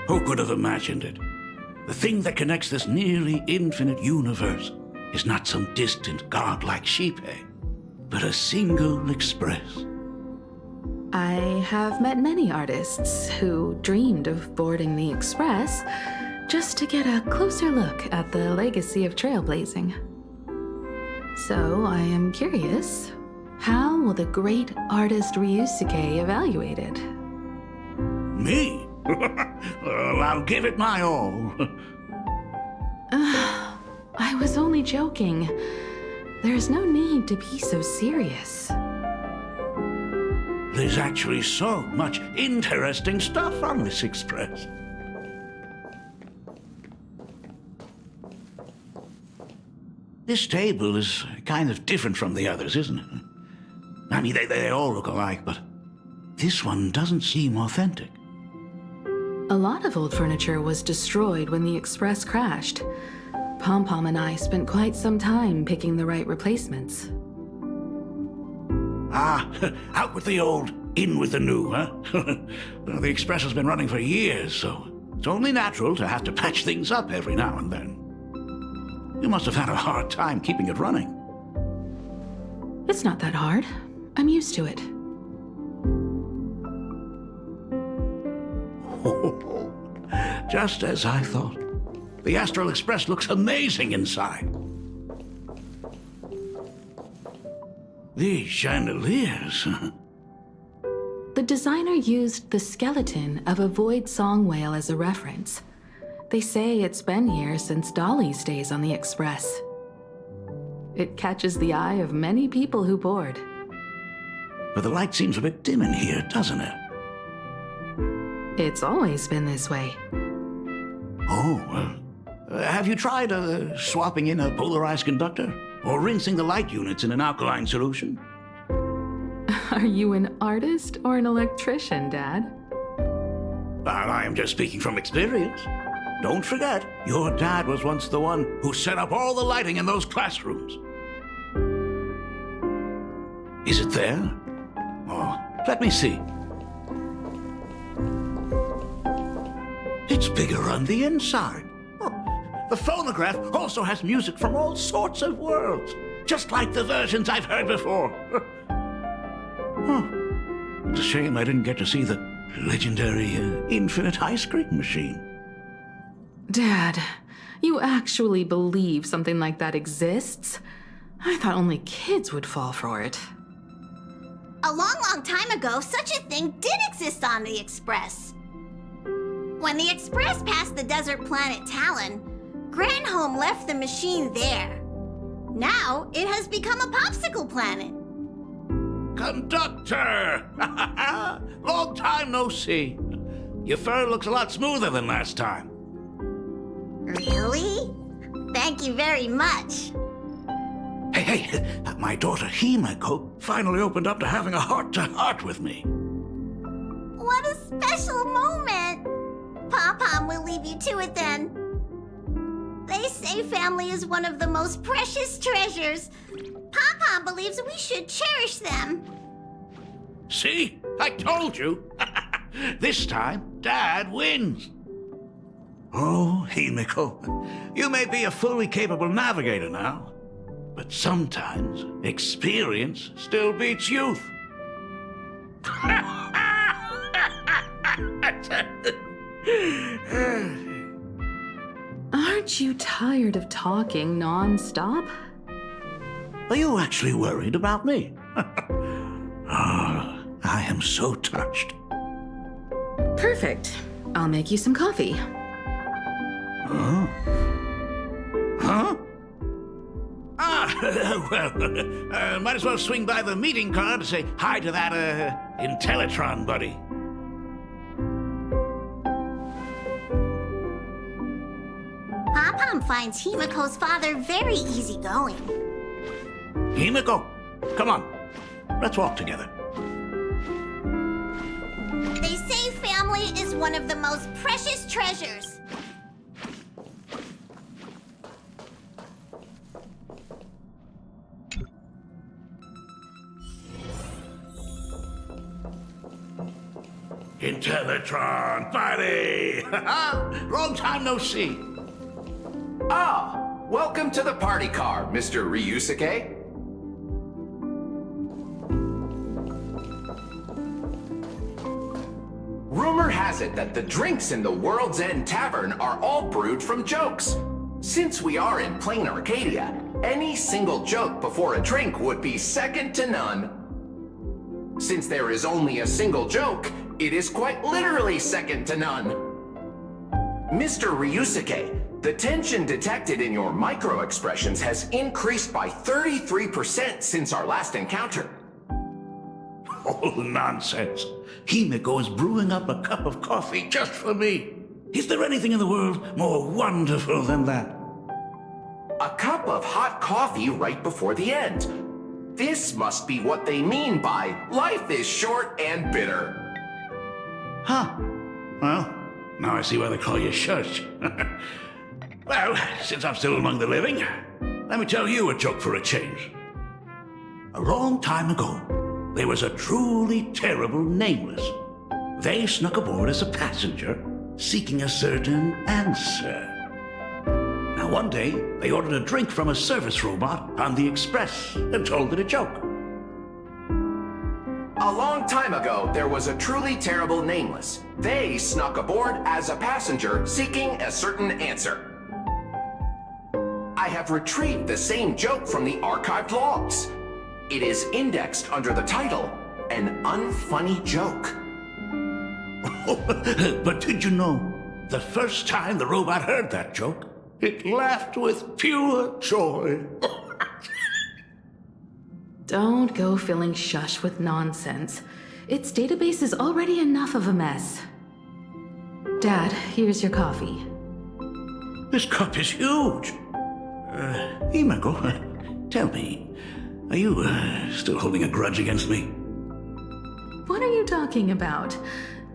K: Who could have imagined it? The thing that connects this nearly infinite universe is not some distant godlike sheephead, but a single express.
B: I have met many artists who dreamed of boarding the Express just to get a closer look at the legacy of trailblazing. So I am curious, how will the great artist Ryusuke evaluate it?
K: Me? Well, I'll give it my all.
B: I was only joking. There's no need to be so serious.
K: There's actually so much interesting stuff on this express. This table is kind of different from the others, isn't it? I mean, they all look alike, but this one doesn't seem authentic.
B: A lot of old furniture was destroyed when the Express crashed. Pom-Pom and I spent quite some time picking the right replacements.
K: Ah, out with the old, in with the new, huh? Well, the Express has been running for years, so it's only natural to have to patch things up every now and then. You must have had a hard time keeping it running.
B: It's not that hard. I'm used to it.
K: Just as I thought. The Astral Express looks amazing inside. These chandeliers.
B: The designer used the skeleton of a void song whale as a reference.
E: They say it's been here since Dolly's days on the Express. It catches the eye of many people who board.
K: But the light seems a bit dim in here, doesn't it?
E: It's always been this way.
K: Oh, have you tried swapping in a polarized conductor? Or rinsing the light units in an alkaline solution?
E: Are you an artist or an electrician, Dad?
K: I am just speaking from experience. Don't forget, your dad was once the one who set up all the lighting in those classrooms. Is it there? Oh, let me see. It's bigger on the inside. The phonograph also has music from all sorts of worlds, just like the versions I've heard before. It's a shame I didn't get to see the legendary infinite ice cream machine.
E: Dad, you actually believe something like that exists? I thought only kids would fall for it.
C: A long, long time ago, such a thing did exist on the Express. When the Express passed the desert planet Talon, Granholm left the machine there. Now, it has become a popsicle planet.
K: Conductor! Long time no see. Your fur looks a lot smoother than last time.
C: Really? Thank you very much.
K: Hey, my daughter Himeko finally opened up to having a heart-to-heart with me.
C: What a special moment. Pom-Pom will leave you to it then. They say family is one of the most precious treasures. Pom-Pom believes we should cherish them.
K: See? I told you. This time, Dad wins. Oh, Himeko, you may be a fully capable navigator now, but sometimes experience still beats youth.
E: Aren't you tired of talking non-stop?
K: Are you actually worried about me? Oh, I am so touched.
E: Perfect. I'll make you some coffee.
K: Huh? Huh? Ah, well, might as well swing by the meeting car to say hi to that, Intellitron buddy.
C: Pom-Pom finds Himeko's father very easygoing.
K: Himeko, come on. Let's walk together.
C: They say family is one of the most precious treasures.
K: Intellitron, buddy! Long time no see.
T: Ah, welcome to the party car, Mr. Ryusuke. Rumor has it that the drinks in the World's End Tavern are all brewed from jokes. Since we are in Planarcadia, any single joke before a drink would be second to none. Since there is only a single joke, it is quite literally second to none. Mr. Ryusuke, the tension detected in your micro-expressions has increased by 33% since our last encounter.
K: Oh, nonsense. Himeko is brewing up a cup of coffee just for me. Is there anything in the world more wonderful than that?
T: A cup of hot coffee right before the end. This must be what they mean by life is short and bitter.
K: Huh. Well, now I see why they call you Shush. Well, since I'm still among the living, let me tell you a joke for a change. A long time ago, there was a truly terrible nameless. They snuck aboard as a passenger, seeking a certain answer. Now one day, they ordered a drink from a service robot on the Express and told it a joke.
T: A long time ago, there was a truly terrible nameless. They snuck aboard as a passenger, seeking a certain answer. I have retrieved the same joke from the archived logs. It is indexed under the title, An Unfunny Joke.
K: But did you know
O: The first time the robot heard that joke, it laughed with pure joy.
E: Don't go filling Shush with nonsense. Its database is already enough of a mess. Dad, here's your coffee.
O: This cup is huge. Himeko, tell me, are you still holding a grudge against me?
E: What are you talking about?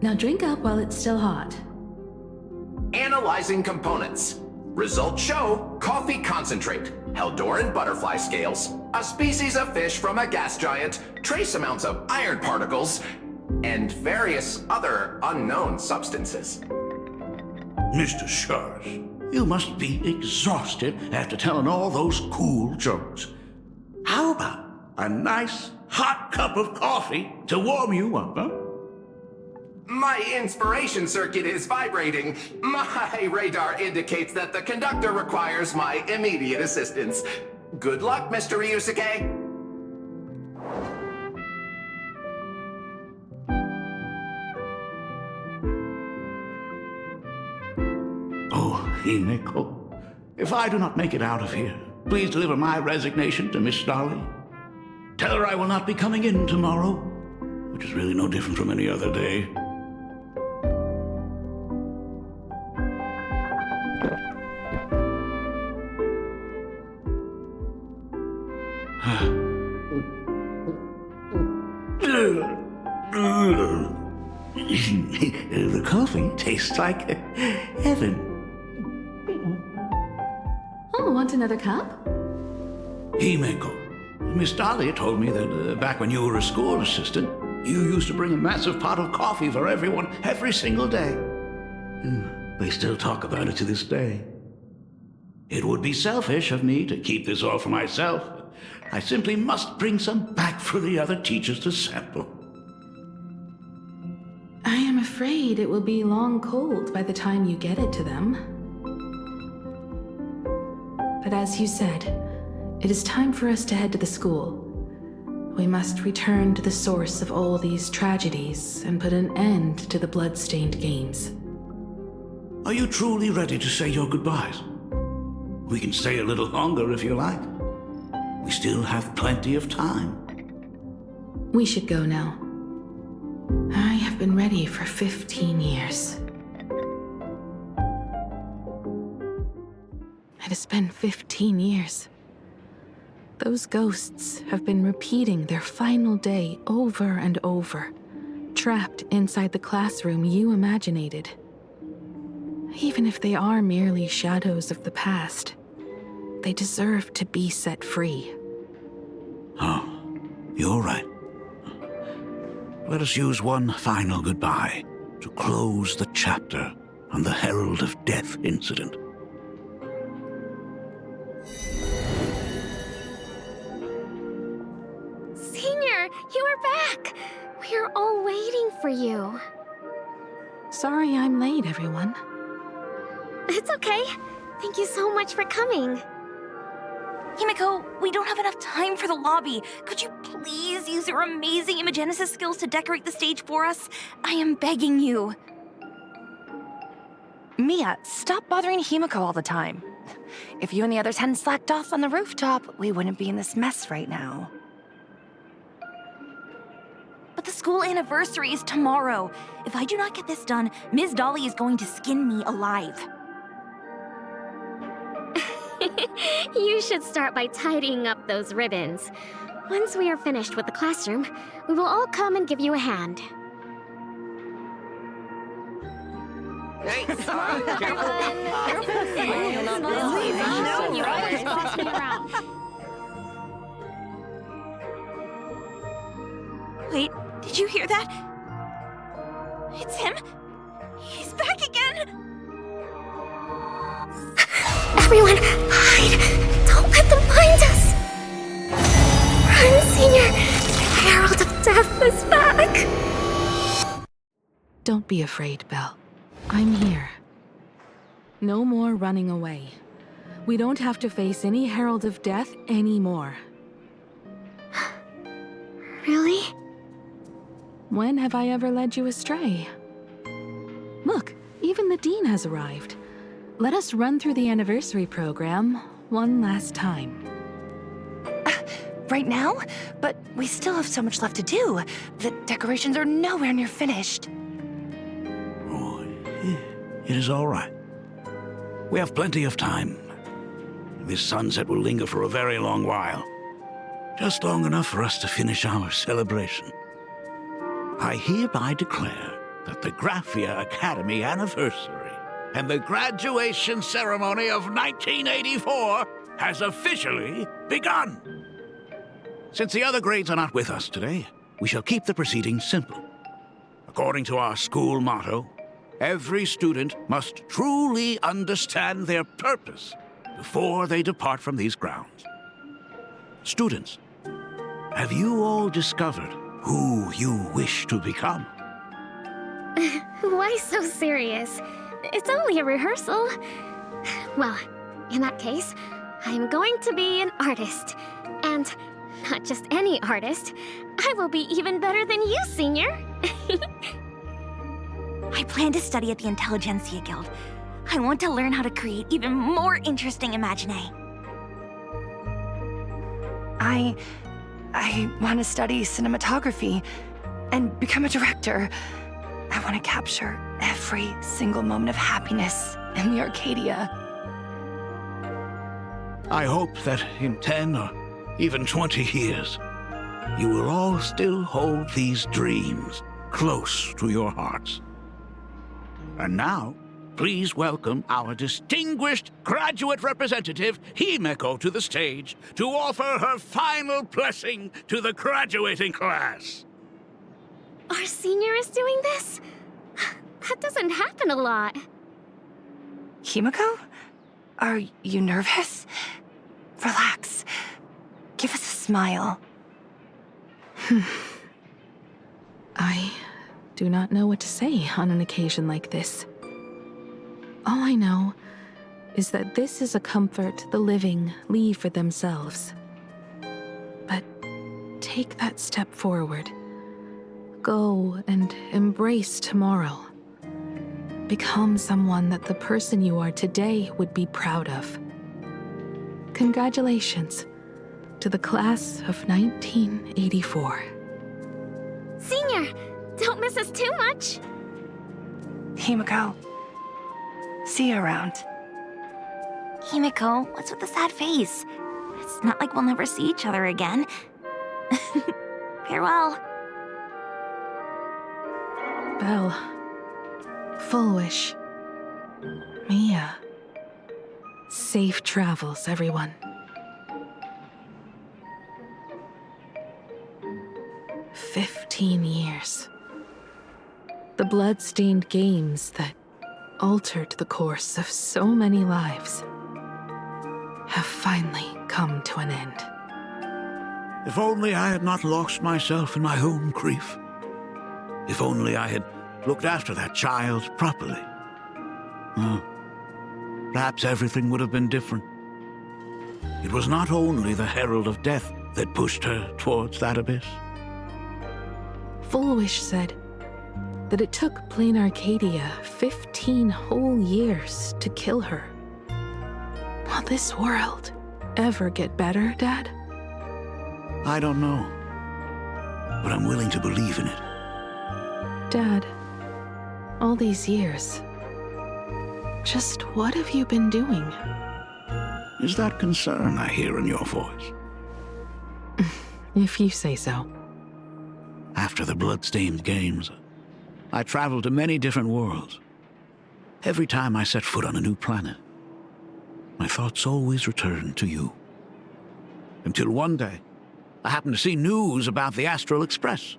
E: Now drink up while it's still hot.
T: Analyzing components. Results show coffee concentrate, Heldoran butterfly scales, a species of fish from a gas giant, trace amounts of iron particles, and various other unknown substances.
O: Mr. Shars, you must be exhausted after telling all those cool jokes. How about a nice hot cup of coffee to warm you up, huh?
T: My inspiration circuit is vibrating. My radar indicates that the conductor requires my immediate assistance. Good luck, Mr. Ryusuke.
O: Oh, Himeko, if I do not make it out of here, please deliver my resignation to Miss Dolly. Tell her I will not be coming in tomorrow, which is really no different from any other day. The coffee tastes like heaven.
E: Oh, want another cup?
O: Himeko, Miss Dahlia told me that back when you were a school assistant, you used to bring a massive pot of coffee for everyone every single day. They still talk about it to this day. It would be selfish of me to keep this all for myself. I simply must bring some back for the other teachers to sample.
E: I am afraid it will be long cold by the time you get it to them. But as you said, it is time for us to head to the school. We must return to the source of all these tragedies and put an end to the blood-stained games.
O: Are you truly ready to say your goodbyes? We can stay a little longer if you like. We still have plenty of time.
E: We should go now. I have been ready for 15 years. It has been 15 years. Those ghosts have been repeating their final day over and over, trapped inside the classroom you imaginated. Even if they are merely shadows of the past, they deserve to be set free.
O: Oh, you're right. Let us use one final goodbye to close the chapter on the Herald of Death incident.
J: Senior, you are back! We're all waiting for you.
E: Sorry I'm late, everyone.
J: It's okay. Thank you so much for coming.
M: Himeko, we don't have enough time for the lobby. Could you please use your amazing imagenesis skills to decorate the stage for us? I am begging you.
A: Mia, stop bothering Himeko all the time. If you and the others hadn't slacked off on the rooftop, we wouldn't be in this mess right now.
M: But the school anniversary is tomorrow. If I do not get this done, Ms. Dolly is going to skin me alive.
J: You should start by tidying up those ribbons. Once we are finished with the classroom, we will all come and give you a hand.
T: Hey,
J: You always boss me around.
M: Wait, did you hear that? It's him. He's back again.
J: Everyone, hide! Don't let them find us! Run, Senior! The Herald of Death is back!
E: Don't be afraid, Belle. I'm here. No more running away. We don't have to face any Herald of Death anymore.
J: Really?
E: When have I ever led you astray? Look, even the Dean has arrived. Let us run through the anniversary program one last time.
A: Right now? But we still have so much left to do. The decorations are nowhere near finished.
K: Oh, it is all right. We have plenty of time. This sunset will linger for a very long while. Just long enough for us to finish our celebration. I hereby declare that the Graphia Academy anniversary and the graduation ceremony of 1984 has officially begun. Since the other grades are not with us today, we shall keep the proceedings simple. According to our school motto, every student must truly understand their purpose before they depart from these grounds. Students, have you all discovered who you wish to become?
I: Why so serious? It's only a rehearsal. Well, in that case, I'm going to be an artist. And not just any artist. I will be even better than you, Senior.
C: I plan to study at the Intelligentsia Guild. I want to learn how to create even more interesting imaginae.
A: I want to study cinematography and become a director. I want to capture every single moment of happiness in the Arcadia.
K: I hope that in 10 or even 20 years, you will all still hold these dreams close to your hearts. And now, please welcome our distinguished graduate representative, Himeko, to the stage to offer her final blessing to the graduating class.
I: Our senior is doing this? That doesn't happen a lot.
A: Himeko? Are you nervous? Relax. Give us a smile.
E: I do not know what to say on an occasion like this. All I know is that this is a comfort the living leave for themselves. But take that step forward. Go and embrace tomorrow. Become someone that the person you are today would be proud of. Congratulations to the class of 1984.
I: Senior, don't miss us too much.
A: Himeko, see you around.
C: Himeko, what's with the sad face? It's not like we'll never see each other again. Farewell.
E: Belle, Full Wish, Mia. Safe travels, everyone. 15 years. The blood-stained games that altered the course of so many lives have finally come to an end.
K: If only I had not lost myself in my own grief. If only I had looked after that child properly. Perhaps everything would have been different. It was not only the herald of death that pushed her towards that abyss.
E: Full Wish said that it took Planarcadia 15 whole years to kill her. Will this world ever get better, Dad?
K: I don't know, but I'm willing to believe in it.
E: Dad, all these years, just what have you been doing?
K: Is that concern I hear in your voice?
E: If you say so.
K: After the blood-stained games, I traveled to many different worlds. Every time I set foot on a new planet, my thoughts always returned to you. Until one day, I happened to see news about the Astral Express.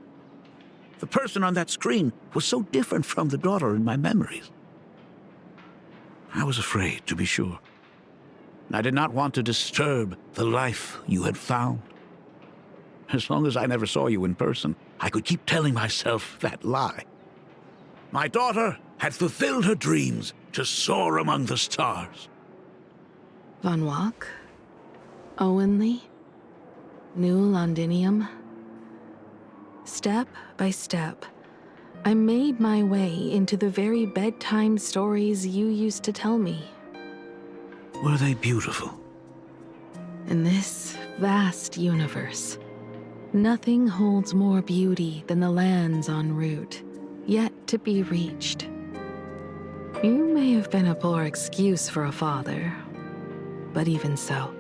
K: The person on that screen was so different from the daughter in my memories. I was afraid, to be sure. I did not want to disturb the life you had found. As long as I never saw you in person, I could keep telling myself that lie. My daughter had fulfilled her dreams to soar among the stars.
E: Von Walk? Owenly? New Londinium? Step by step, I made my way into the very bedtime stories you used to tell me.
K: Were they beautiful?
E: In this vast universe, nothing holds more beauty than the lands en route, yet to be reached. You may have been a poor excuse for a father, but even so,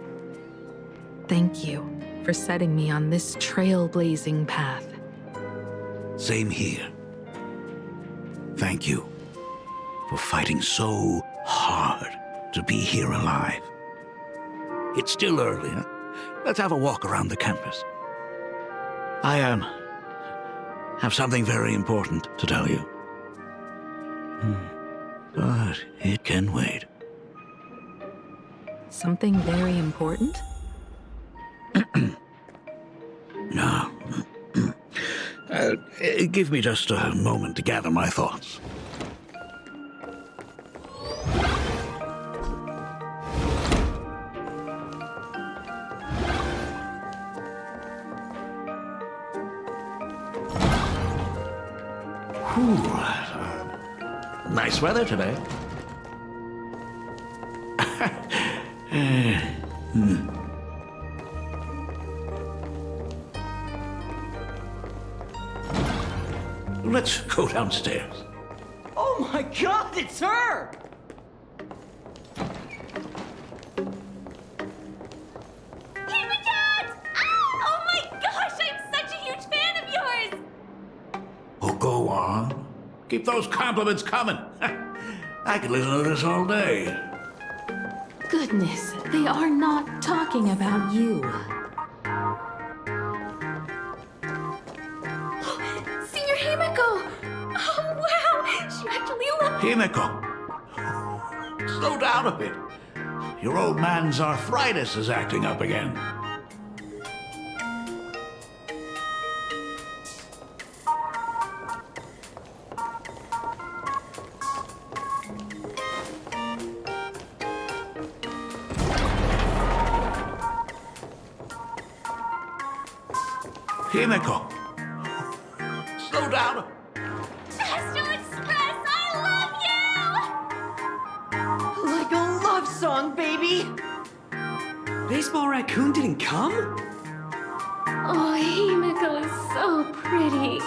E: thank you for setting me on this trailblazing path.
K: Same here. Thank you for fighting so hard to be here alive. It's still early, huh? Let's have a walk around the campus. I have something very important to tell you. But it can wait.
E: Something very important?
K: No. Give me just a moment to gather my thoughts. Nice weather today. Let's go downstairs.
B: Oh my god, it's her!
M: Oh my gosh, I'm such a huge fan of yours!
K: Oh, go on. Keep those compliments coming. I could listen to this all day.
E: Goodness, they are not talking about you.
M: Senior Himeko! Oh wow, she actually loved me.
K: Himeko, slow down a bit. Your old man's arthritis is acting up again. Himeko, slow down.
M: Astral Express, I love you!
B: Like a love song, baby! Baseball Raccoon didn't come?
M: Oh, Himeko is so pretty.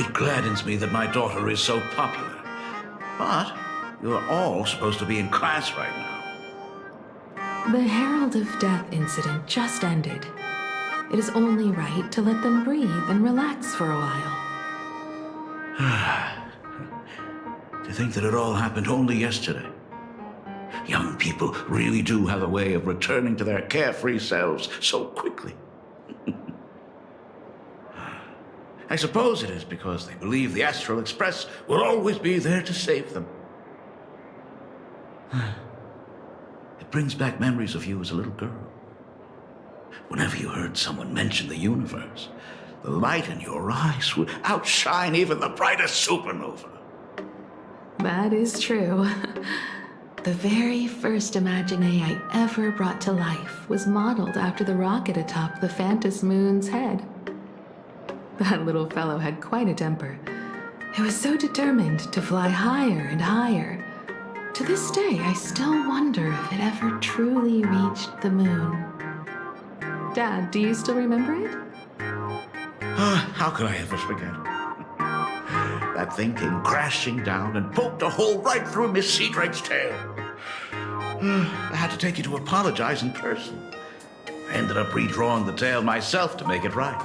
K: It gladdens me that my daughter is so popular. But you're all supposed to be in class right now.
E: The Herald of Death incident just ended. It is only right to let them breathe and relax for a while.
K: To think that it all happened only yesterday. Young people really do have a way of returning to their carefree selves so quickly. I suppose it is because they believe the Astral Express will always be there to save them. It brings back memories of you as a little girl. Whenever you heard someone mention the universe, the light in your eyes would outshine even the brightest supernova.
E: That is true. The very first Imagine I ever brought to life was modeled after the rocket atop the Phantom Moon's head. That little fellow had quite a temper. It was so determined to fly higher and higher. To this day, I still wonder if it ever truly reached the moon. Dad, do you still remember it?
K: How could I ever forget? That thing came crashing down and poked a hole right through Miss Seadrake's tail. I had to take you to apologize in person. I ended up redrawing the tail myself to make it right.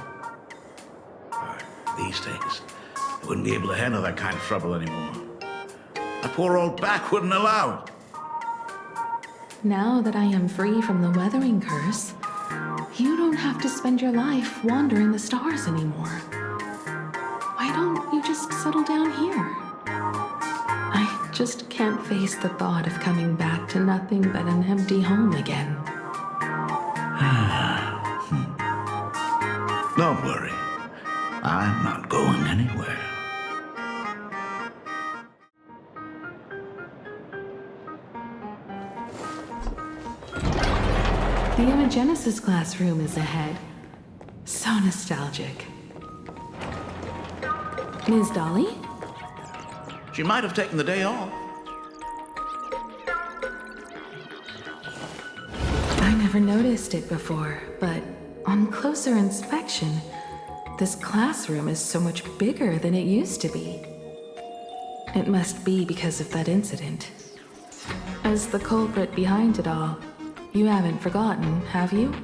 K: These days, I wouldn't be able to handle that kind of trouble anymore. My poor old back wouldn't allow it.
E: Now that I am free from the weathering curse, you don't have to spend your life wandering the stars anymore. Why don't you just settle down here? I just can't face the thought of coming back to nothing but an empty home again.
K: Don't worry. I'm not going anywhere.
E: The Imagenesis classroom is ahead. So nostalgic. Ms. Dolly?
K: She might have taken the day off.
E: I never noticed it before, but on closer inspection, this classroom is so much bigger than it used to be. It must be because of that incident. As the culprit behind it all, you haven't forgotten, have you?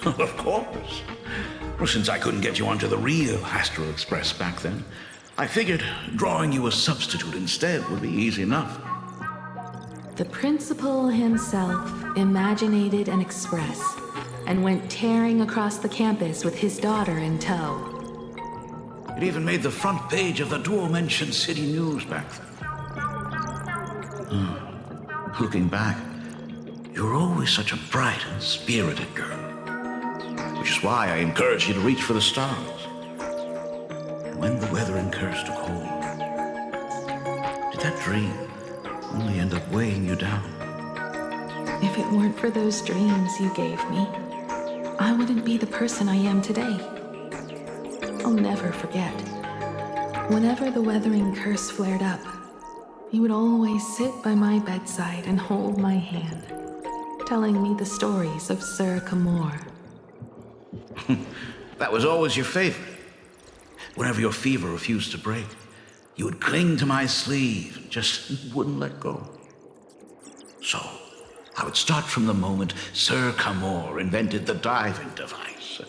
K: Of course. Well, since I couldn't get you onto the real Astral Express back then, I figured drawing you a substitute instead would be easy enough.
E: The principal himself imaginated an express and went tearing across the campus with his daughter in tow.
K: It even made the front page of the Dual-Mention City News back then. Looking back, you were always such a bright and spirited girl. Which is why I encourage you to reach for the stars. And when the weathering curse took hold, did that dream only end up weighing you down?
E: If it weren't for those dreams you gave me, I wouldn't be the person I am today. I'll never forget. Whenever the weathering curse flared up, he would always sit by my bedside and hold my hand, telling me the stories of Sir Camor.
K: That was always your favorite. Whenever your fever refused to break, you would cling to my sleeve and just wouldn't let go. So, I would start from the moment Sir Camor invented the diving device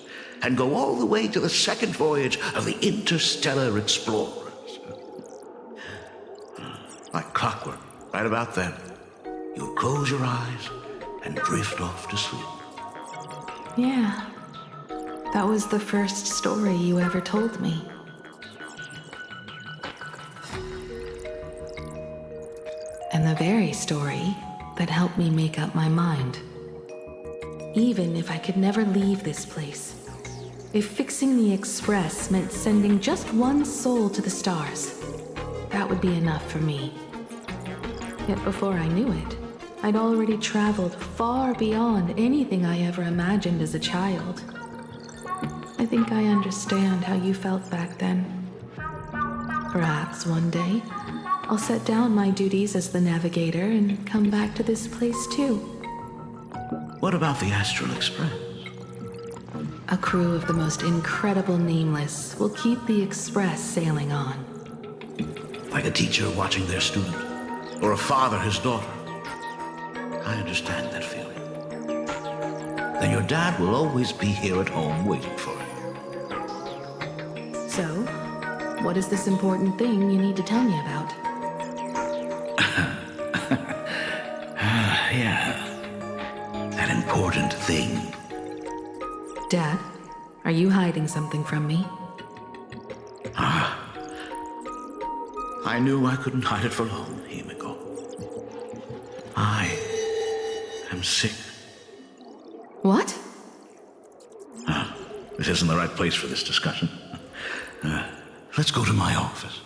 K: and go all the way to the second voyage of the interstellar explorers. Like clockwork, right about then, you would close your eyes and drift off to sleep.
E: Yeah, that was the first story you ever told me. And the very story that helped me make up my mind. Even if I could never leave this place, if fixing the express meant sending just one soul to the stars, that would be enough for me. Yet before I knew it, I'd already traveled far beyond anything I ever imagined as a child. I think I understand how you felt back then. Perhaps one day, I'll set down my duties as the navigator and come back to this place too.
K: What about the Astral Express?
E: A crew of the most incredible nameless will keep the express sailing on.
K: Like a teacher watching their student, or a father his daughter. I understand that feeling. Then your dad will always be here at home waiting for you.
E: So, what is this important thing you need to tell me about?
K: Yeah. That important thing.
E: Dad, are you hiding something from me?
K: I knew I couldn't hide it for long, Himiko. I am sick.
E: What?
K: This isn't the right place for this discussion. Let's go to my office.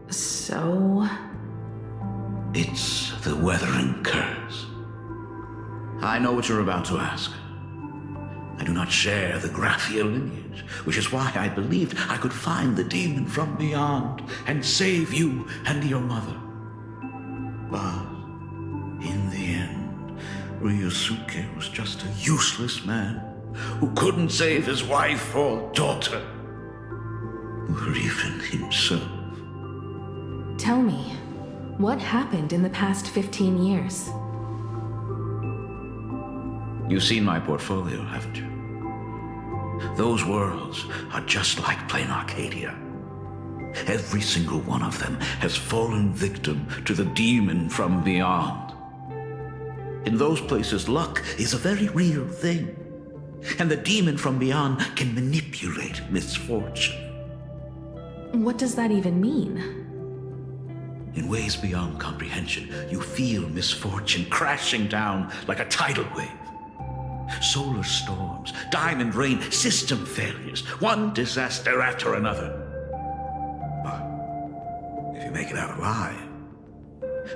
E: So...
K: It's the weathering curse. I know what you're about to ask. I do not share the Graphia lineage, which is why I believed I could find the demon from beyond and save you and your mother. But in the end, Ryusuke was just a useless man who couldn't save his wife or daughter, or even himself.
E: Tell me, what happened in the past 15 years?
K: You've seen my portfolio, haven't you? Those worlds are just like Planarcadia. Every single one of them has fallen victim to the demon from beyond. In those places, luck is a very real thing, and the demon from beyond can manipulate misfortune.
E: What does that even mean?
K: In ways beyond comprehension, you feel misfortune crashing down like a tidal wave. Solar storms, diamond rain, system failures, one disaster after another. But if you make it out alive,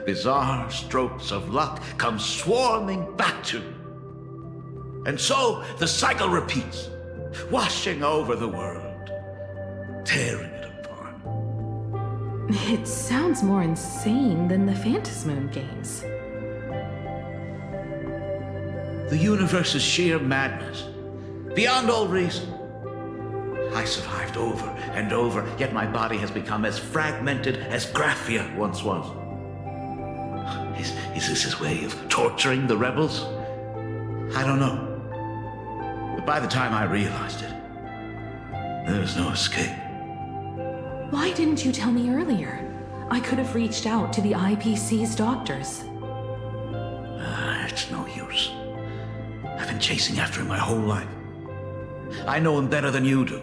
K: bizarre strokes of luck come swarming back to you.
O: And so the cycle repeats, washing over the world, tearing it apart.
E: It sounds more insane than the Phantasmoon games.
O: The universe is sheer madness, beyond all reason. I survived over and over, yet my body has become as fragmented as Graphia once was. Is this his way of torturing the rebels? I don't know. But by the time I realized it, there was no escape.
E: Why didn't you tell me earlier? I could have reached out to the IPC's doctors.
O: It's no use. I've been chasing after him my whole life. I know him better than you do.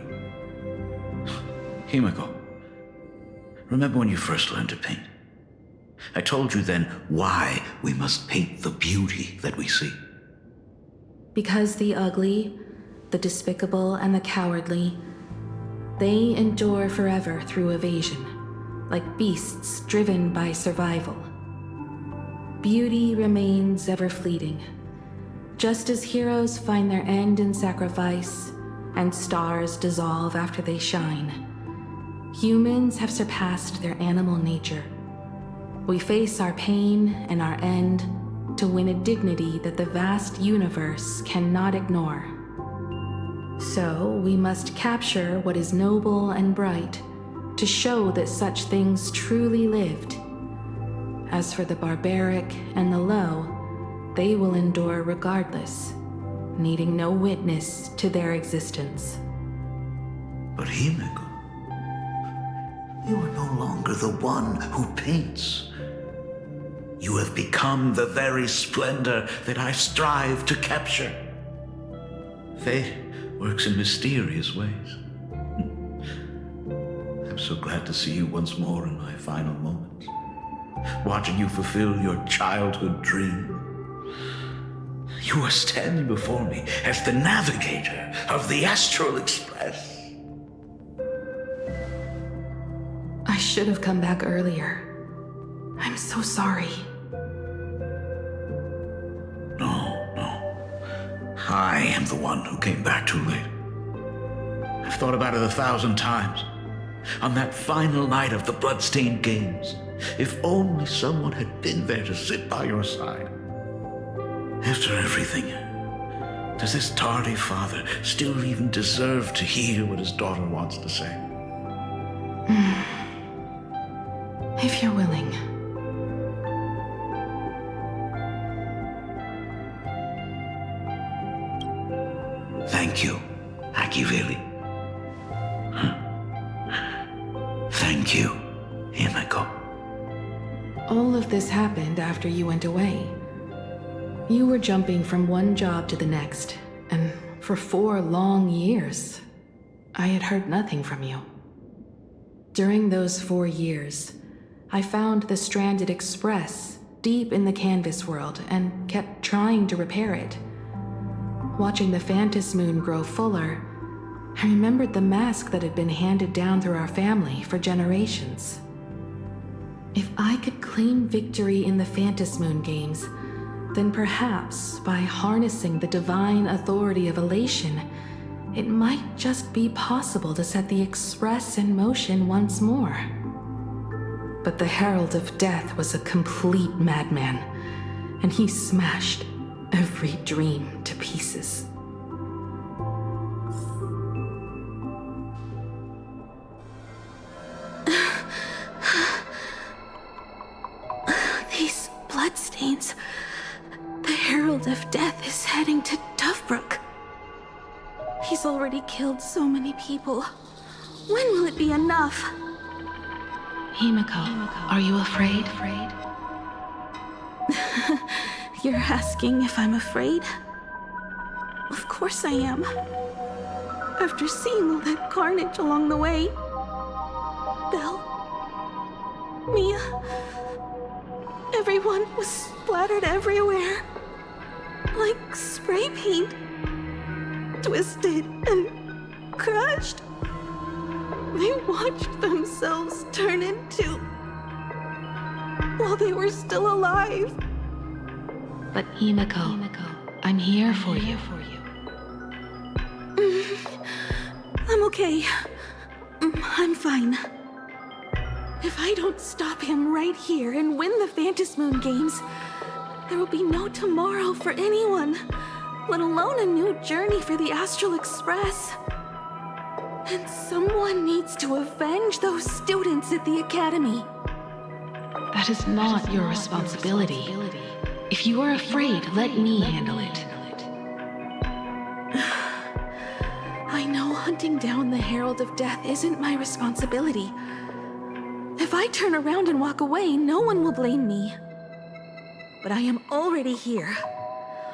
O: Himiko, remember when you first learned to paint? I told you then why we must paint the beauty that we see.
E: Because the ugly, the despicable, and the cowardly, they endure forever through evasion, like beasts driven by survival. Beauty remains ever fleeting, just as heroes find their end in sacrifice, and stars dissolve after they shine. Humans have surpassed their animal nature. We face our pain and our end to win a dignity that the vast universe cannot ignore. So we must capture what is noble and bright to show that such things truly lived. As for the barbaric and the low, they will endure regardless, needing no witness to their existence.
O: But Himiko, you are no longer the one who paints. You have become the very splendor that I strive to capture. Fate works in mysterious ways. I'm so glad to see you once more in my final moments, watching you fulfill your childhood dream. You are standing before me as the navigator of the Astral Express.
E: I should have come back earlier. I'm so sorry.
O: No. I am the one who came back too late. I've thought about it 1,000 times. On that final night of the Bloodstained Games, if only someone had been there to sit by your side. After everything, does this tardy father still even deserve to hear what his daughter wants to say?
E: If you're willing.
O: Thank you, Akiveli. Thank you, Himiko.
E: All of this happened after you went away. You were jumping from one job to the next, and for 4 long years, I had heard nothing from you. During those 4 years, I found the stranded Express deep in the canvas world and kept trying to repair it. Watching the Phantasmoon grow fuller, I remembered the mask that had been handed down through our family for generations. If I could claim victory in the Phantasmoon games, then perhaps by harnessing the divine authority of elation, it might just be possible to set the Express in motion once more. But the Herald of Death was a complete madman, and he smashed every dream to pieces. These bloodstains. The Herald of Death is heading to Dovebrook. He's already killed so many people. When will it be enough? Himiko, are you afraid? You're asking if I'm afraid? Of course I am. After seeing all that carnage along the way. Belle, Mia, everyone was splattered everywhere. Like spray paint. Twisted and crushed. They watched themselves turn into... while they were still alive.
A: But Himiko,
E: I'm here for you.
B: I'm okay. I'm fine. If I don't stop him right here and win the Phantasmoon Games, there will be no tomorrow for anyone, let alone a new journey for the Astral Express. And someone needs to avenge those students at the Academy.
E: That is not your responsibility. If you are afraid, let me handle it.
B: I know hunting down the Herald of Death isn't my responsibility. If I turn around and walk away, no one will blame me. But I am already here.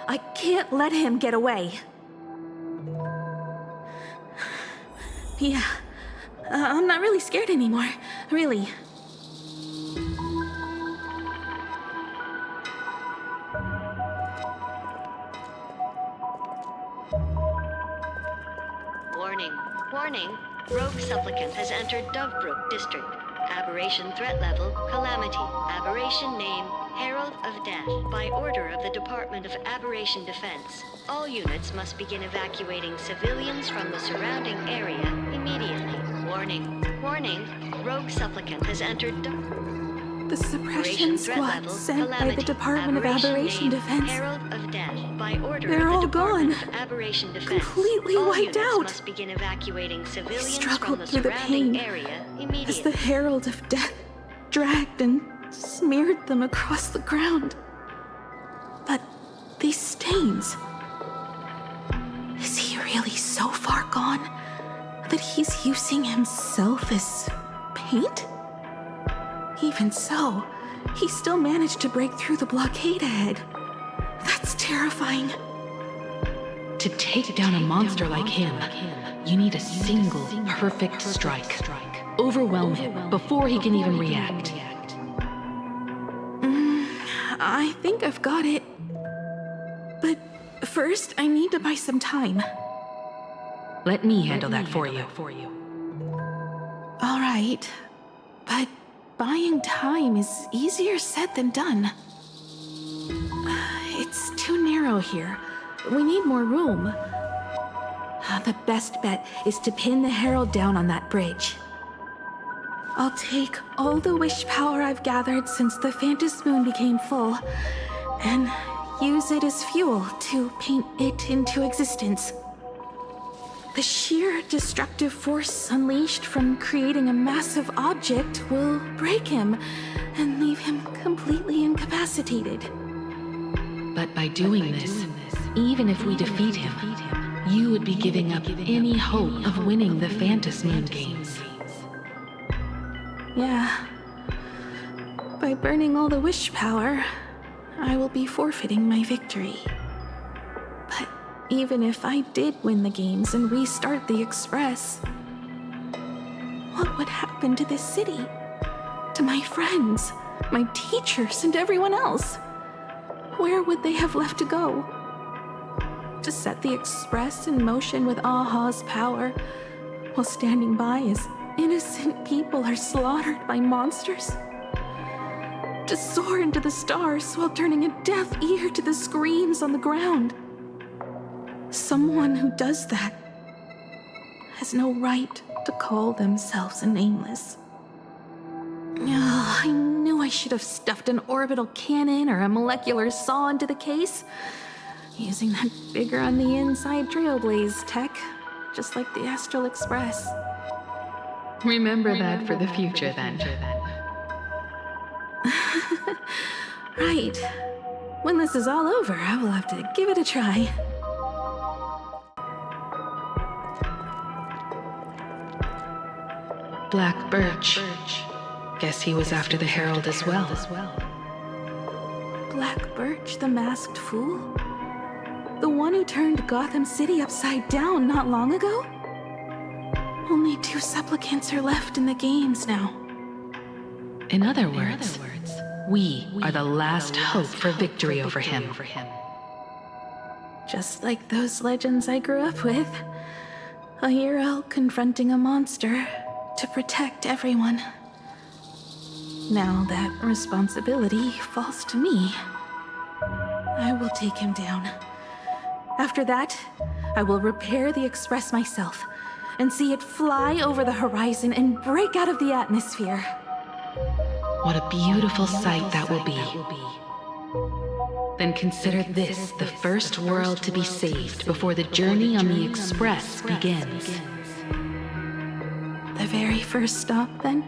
B: I can't let him get away. Yeah, I'm not really scared anymore, really.
U: Warning, warning. Rogue supplicant has entered Dovebrook District. Aberration threat level, Calamity. Aberration name, Herald of Death. By order of the Department of Aberration Defense, all units must begin evacuating civilians from the surrounding area immediately. Warning, warning. Rogue supplicant has entered
B: The suppression squad sent by the Department of Aberration Defense.
U: Herald of Death. By order
B: They're
U: of the
B: all gone.
U: Department of Aberration Defense,
B: Completely
U: all
B: wiped
U: units
B: out.
U: must begin evacuating
B: I
U: civilians from
B: struggled
U: the
B: through the
U: surrounding
B: pain
U: area
B: as
U: immediately.
B: the Herald of Death dragged and smeared them across the ground. But these stains... Is he really so far gone that he's using himself as paint? Even so, he still managed to break through the blockade ahead. That's terrifying.
E: To take down a monster like him, you need a single perfect strike. Overwhelm him before he can even react.
B: I think I've got it. But first, I need to buy some time.
E: Let me handle that for you.
B: All right, but buying time is easier said than done. It's too narrow here. We need more room. The best bet is to pin the Herald down on that bridge. I'll take all the wish power I've gathered since the Phantasmoon became full, and use it as fuel to paint it into existence. The sheer destructive force unleashed from creating a massive object will break him and leave him completely incapacitated.
E: But by doing this, even if we defeat him, you would be giving up any hope of winning the Phantasmoon Games.
B: Yeah. By burning all the wish power, I will be forfeiting my victory. But even if I did win the games and restart the Express, what would happen to this city? To my friends, my teachers, and everyone else? Where would they have left to go? To set the Express in motion with Aha's power, while standing by as innocent people are slaughtered by monsters? To soar into the stars while turning a deaf ear to the screams on the ground? Someone who does that has no right to call themselves a nameless. I knew I should have stuffed an orbital cannon or a molecular saw into the case, using that bigger on the inside Trailblaze tech, just like the Astral Express.
E: Remember that for the future, then.
B: Right. When this is all over, I will have to give it a try.
E: Black Birch. Guess he was after the Herald as well.
B: Black Birch, the masked fool? The one who turned Gotham City upside down not long ago? Only 2 supplicants are left in the games now.
E: In other words, we are the last hope for victory over him.
B: Just like those legends I grew up with. A hero confronting a monster to protect everyone. Now that responsibility falls to me. I will take him down.
E: After that, I will repair the Express myself and see it fly over the horizon and break out of the atmosphere. What a beautiful sight that will be. Then consider this the first world to be saved before the journey on the Express begins. The very first stop, then?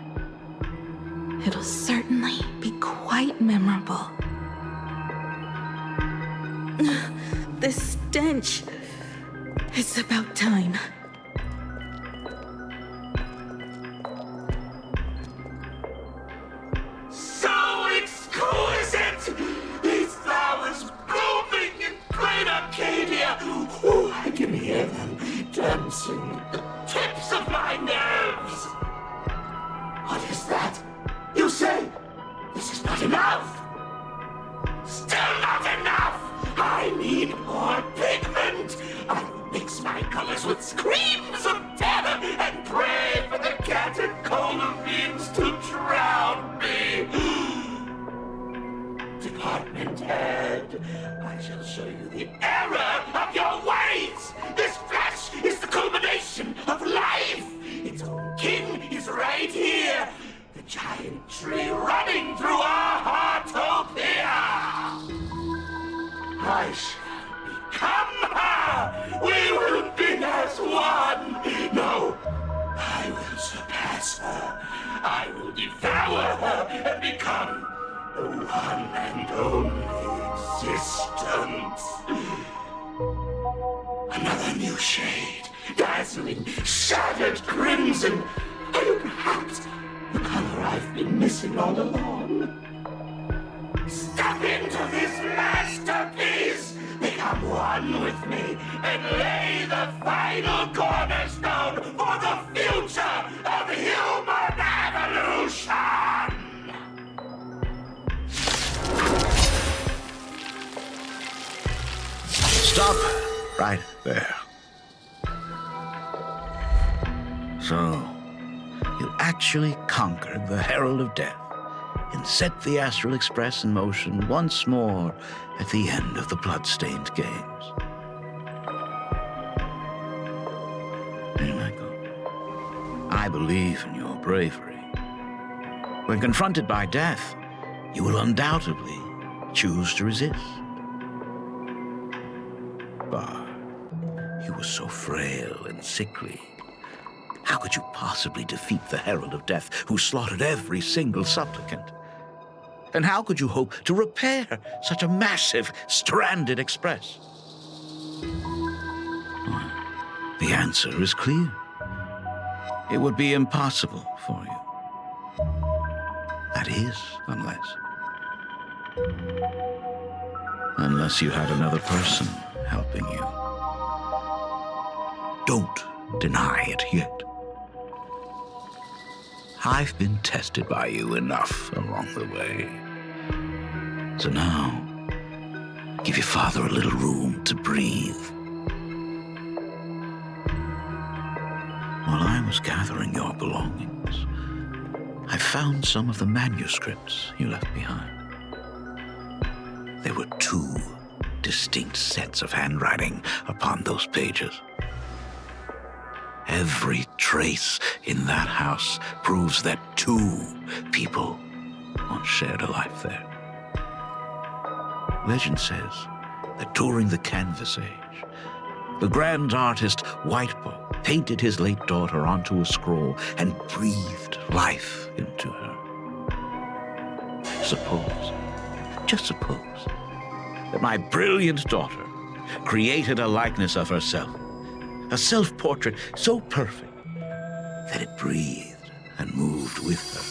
E: It'll certainly be quite memorable. The stench. It's about time.
O: So exquisite! These flowers blooming in Planarcadia! Oh, I can hear them dancing at the tips of my nerves! What is that? You say this is not enough? Still not enough! I need more pigment! I will mix my colors with screams of terror and pray for the catecholamines to drown me! Department head, I shall show you the error of your ways! This flesh is the culmination of life! Its own kin is right here! The giant tree running through our heartopia! I shall become her! We will be as one! No, I will surpass her. I will devour her and become the one and only existence. Another new shade, dazzling, shattered crimson. Are you perhaps the color I've been missing all along? Step into this masterpiece! Become one with me and lay the final cornerstone for the future of human evolution!
K: Stop right there. So, you actually conquered the Herald of Death and set the Astral Express in motion once more at the end of the Bloodstained Games. Here I go. I believe in your bravery. When confronted by death, you will undoubtedly choose to resist. But you were so frail and sickly. How could you possibly defeat the Herald of Death, who slaughtered every single supplicant? And how could you hope to repair such a massive, stranded express? Well, the answer is clear. It would be impossible for you. That is, unless you had another person helping you. Don't deny it yet. I've been tested by you enough along the way. So now, give your father a little room to breathe. While I was gathering your belongings, I found some of the manuscripts you left behind. There were 2 distinct sets of handwriting upon those pages. Every trace in that house proves that 2 people once shared a life there. Legend says that during the Canvas Age, the grand artist Whitebow painted his late daughter onto a scroll and breathed life into her. Suppose, just suppose, that my brilliant daughter created a likeness of herself, a self-portrait so perfect that it breathed and moved with her.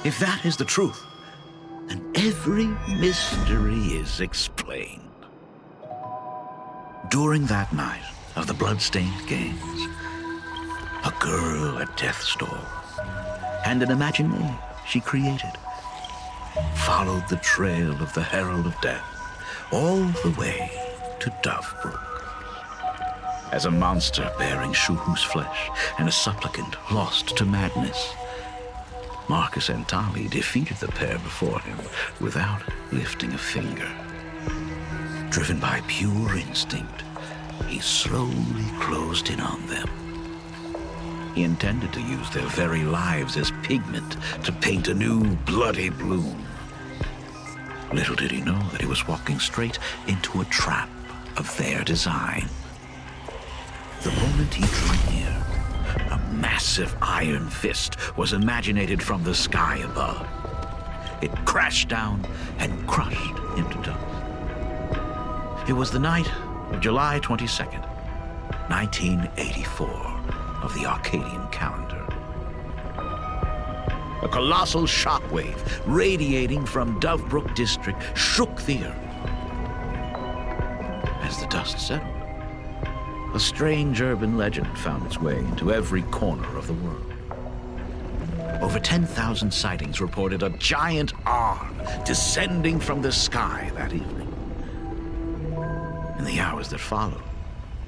K: If that is the truth, then every mystery is explained. During that night of the Bloodstained Games, a girl at death's door and an imaginary she created followed the trail of the Herald of Death all the way to Dovebrook. As a monster bearing Shuhu's flesh and a supplicant lost to madness, Marcus and Tali defeated the pair before him without lifting a finger. Driven by pure instinct, he slowly closed in on them. He intended to use their very lives as pigment to paint a new bloody bloom. Little did he know that he was walking straight into a trap of their design. The moment he drew near, a massive iron fist was imaginated from the sky above. It crashed down and crushed into dust. It was the night of July 22nd, 1984, of the Arcadian calendar. A colossal shockwave radiating from Dovebrook District shook the earth. As the dust settled, a strange urban legend found its way into every corner of the world. Over 10,000 sightings reported a giant arm descending from the sky that evening. In the hours that followed,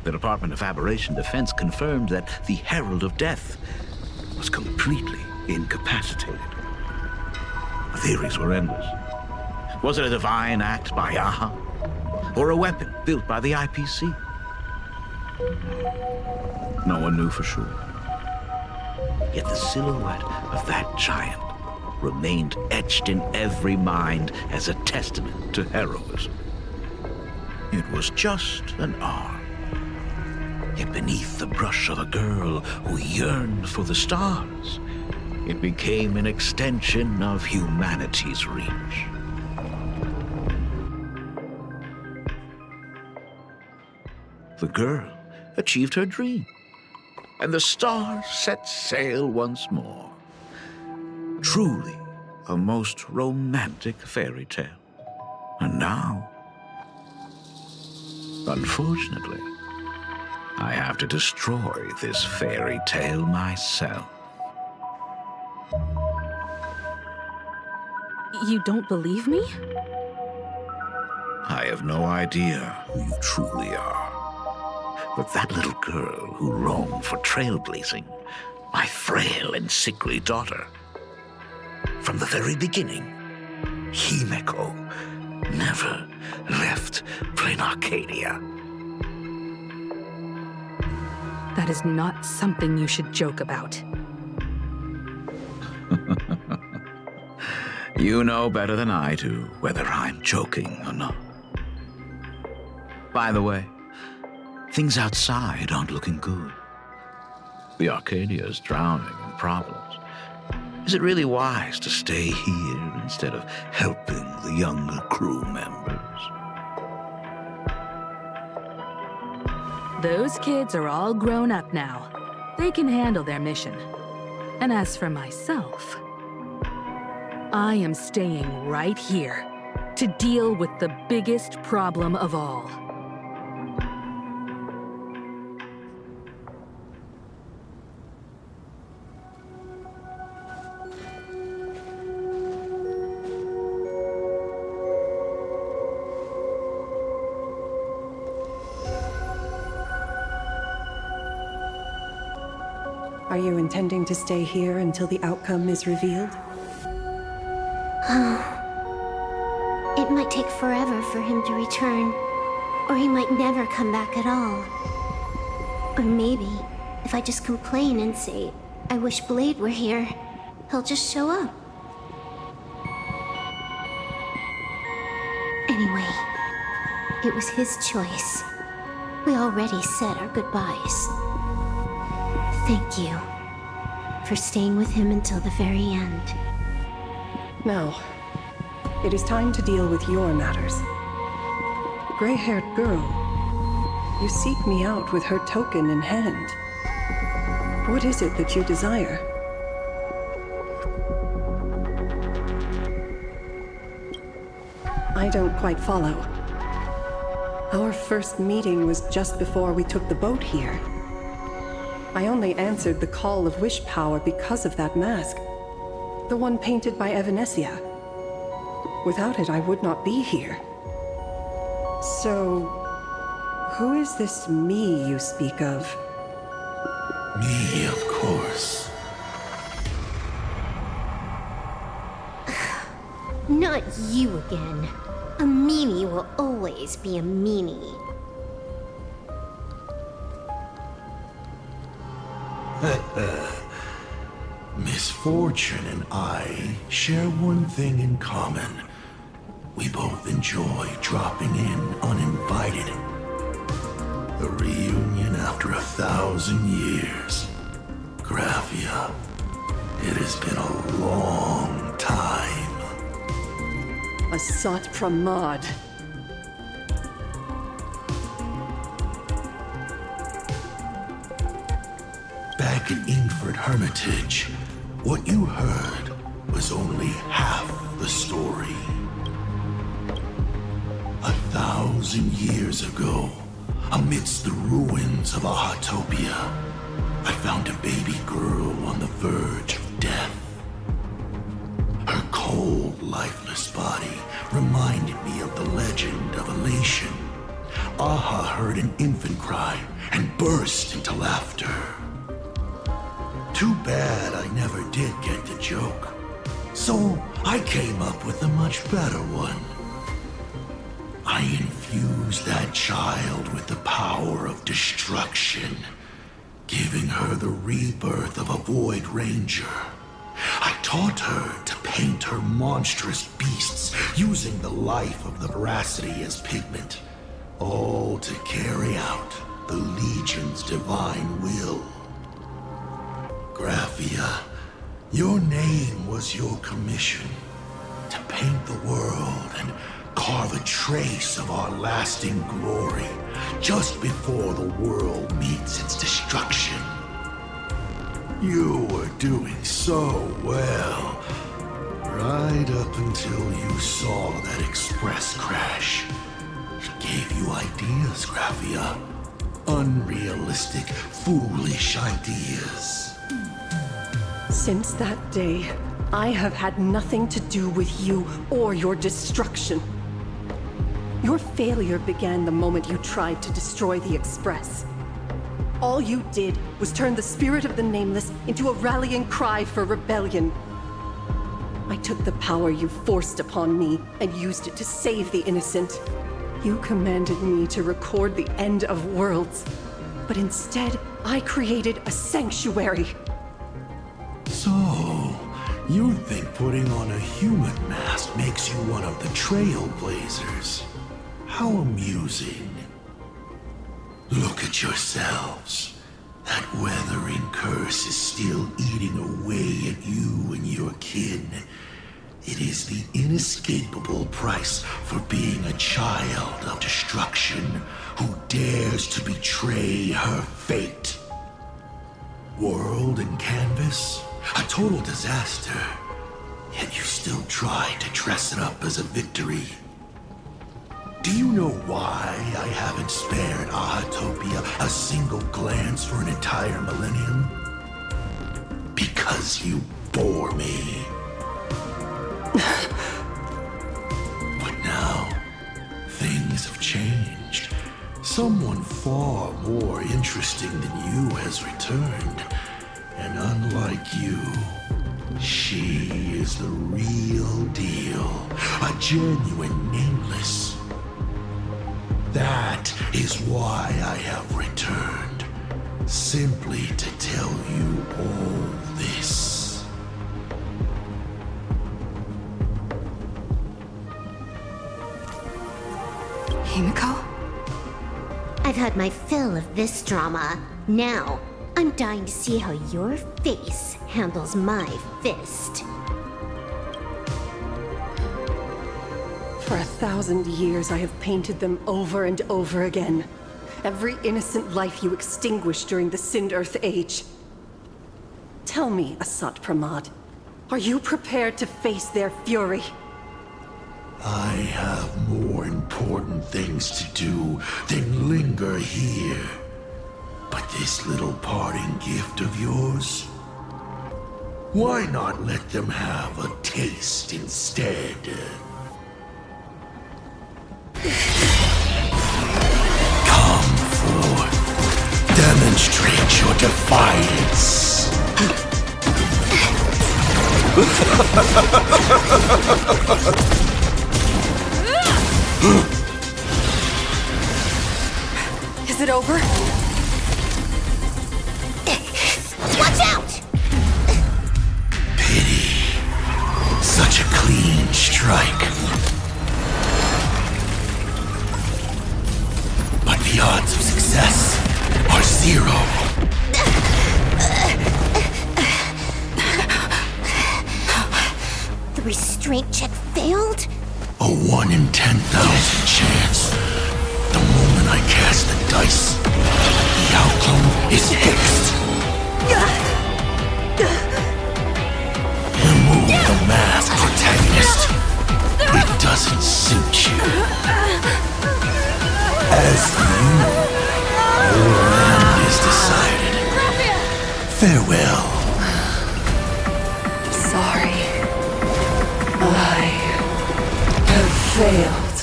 K: the Department of Aberration Defense confirmed that the Herald of Death was completely incapacitated. The theories were endless. Was it a divine act by Aha? Or a weapon built by the IPC? No one knew for sure. Yet the silhouette of that giant remained etched in every mind as a testament to heroism. It was just an arm. Yet beneath the brush of a girl who yearned for the stars, it became an extension of humanity's reach. The girl achieved her dream, and the stars set sail once more. Truly a most romantic fairy tale. And now, unfortunately, I have to destroy this fairy tale myself.
E: You don't believe me?
K: I have no idea who you truly are. But that little girl who longed for trailblazing, my frail and sickly daughter. From the very beginning, Himeko never left Planarcadia.
E: That is not something you should joke about.
K: You know better than I do whether I'm joking or not. By the way, things outside aren't looking good. The Arcadia is drowning in problems. Is it really wise to stay here instead of helping the younger crew members?
E: Those kids are all grown up now. They can handle their mission. And as for myself, I am staying right here to deal with the biggest problem of all.
N: Are you intending to stay here until the outcome is revealed?
G: It might take forever for him to return, or he might never come back at all. Or maybe, if I just complain and say, I wish Blade were here, he'll just show up. Anyway, it was his choice. We already said our goodbyes. Thank you for staying with him until the very end.
N: Now, it is time to deal with your matters. Gray-haired girl, you seek me out with her token in hand. What is it that you desire? I don't quite follow. Our first meeting was just before we took the boat here. I only answered the call of wish power because of that mask. The one painted by Evanesia. Without it, I would not be here. So, who is this me you speak of?
R: Me, of course.
G: Not you again. A meanie will always be a meanie.
R: Misfortune and I share one thing in common. We both enjoy dropping in uninvited. A reunion after 1,000 years. Graphia, it has been a long time.
N: A Sat Pramad.
R: Back in Ingford Hermitage, what you heard was only half the story. 1,000 years ago, amidst the ruins of Ahatopia, I found a baby girl on the verge of death. Her cold, lifeless body reminded me of the legend of Elation. Aha heard an infant cry and burst into laughter. Too bad I never did get the joke. So I came up with a much better one. I infused that child with the power of destruction, giving her the rebirth of a Void Ranger. I taught her to paint her monstrous beasts using the life of the veracity as pigment, all to carry out the Legion's divine will. Graphia, your name was your commission, to paint the world and carve a trace of our lasting glory just before the world meets its destruction. You were doing so well, right up until you saw that express crash. It gave you ideas, Graphia. Unrealistic, foolish ideas.
N: Since that day, I have had nothing to do with you or your destruction. Your failure began the moment you tried to destroy the Express. All you did was turn the spirit of the Nameless into a rallying cry for rebellion. I took the power you forced upon me and used it to save the innocent. You commanded me to record the end of worlds, but instead, I created a sanctuary.
R: So, you think putting on a human mask makes you one of the Trailblazers? How amusing. Look at yourselves. That weathering curse is still eating away at you and your kin. It is the inescapable price for being a child of destruction who dares to betray her fate. World and canvas, a total disaster. Yet you still try to dress it up as a victory. Do you know why I haven't spared Ahatopia a single glance for an entire millennium? Because you bore me. But now, things have changed. Someone far more interesting than you has returned. And unlike you, she is the real deal. A genuine Nameless. That is why I have returned. Simply to tell you all this.
A: Himiko?
G: I've had my fill of this drama. Now, I'm dying to see how your face handles my fist.
N: For 1,000 years, I have painted them over and over again. Every innocent life you extinguished during the Sind-Earth Age. Tell me, Asat Pramad, are you prepared to face their fury?
R: I have more important things to do than linger here. But this little parting gift of yours? Why not let them have a taste instead? Come forth. Demonstrate your defiance.
B: Is it over?
C: Watch out!
R: Such a clean strike. But the odds of success are 0.
G: The restraint check failed?
R: A 1 in 10,000 chance. The moment I cast the dice, the outcome is fixed. Remove the mask, protagonist. It doesn't suit you. As for you, your end is decided. Farewell.
B: Sorry. I have failed.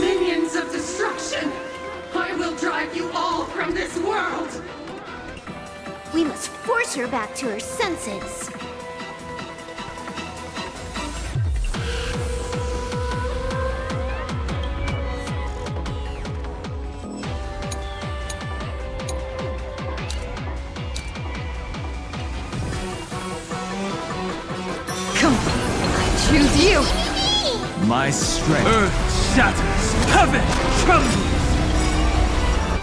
D: Minions of destruction! I will drive you all from this world!
G: We must force her back to her senses.
B: Come on, I choose you!
V: My strength. Earth shatters. Heaven trembles.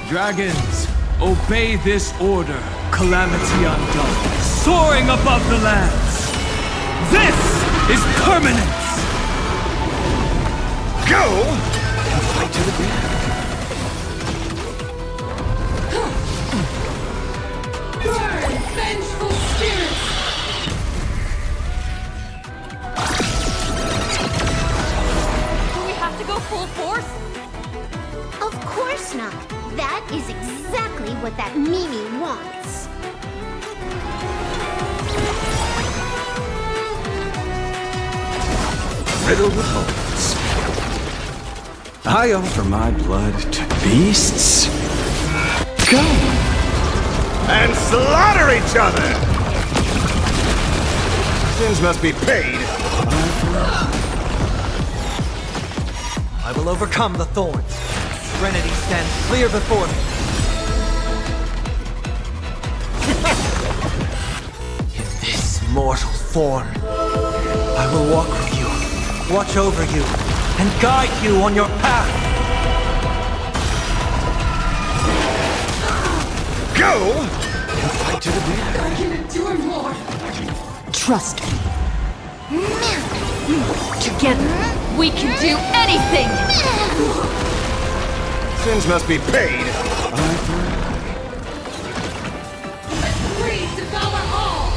V: Dragons, obey this order. Calamity undone. Soaring above the lands. This is permanence.
O: Go! And fight to the ground.
D: Burn, vengeful spirits!
M: Do we have to go full force?
G: Of course not. That is exactly what that Mimi wants.
L: Riddled with holes. I offer my blood to beasts. Go!
O: And slaughter each other! Sins must be paid.
W: I will overcome the thorns. Serenity stands clear before me. In this mortal form, I will walk with you, watch over you, and guide you on your path.
O: Go! And fight to the end.
D: I can endure more!
B: Trust me. Together, we can do anything!
O: Sins must be paid.
D: Free, devour all!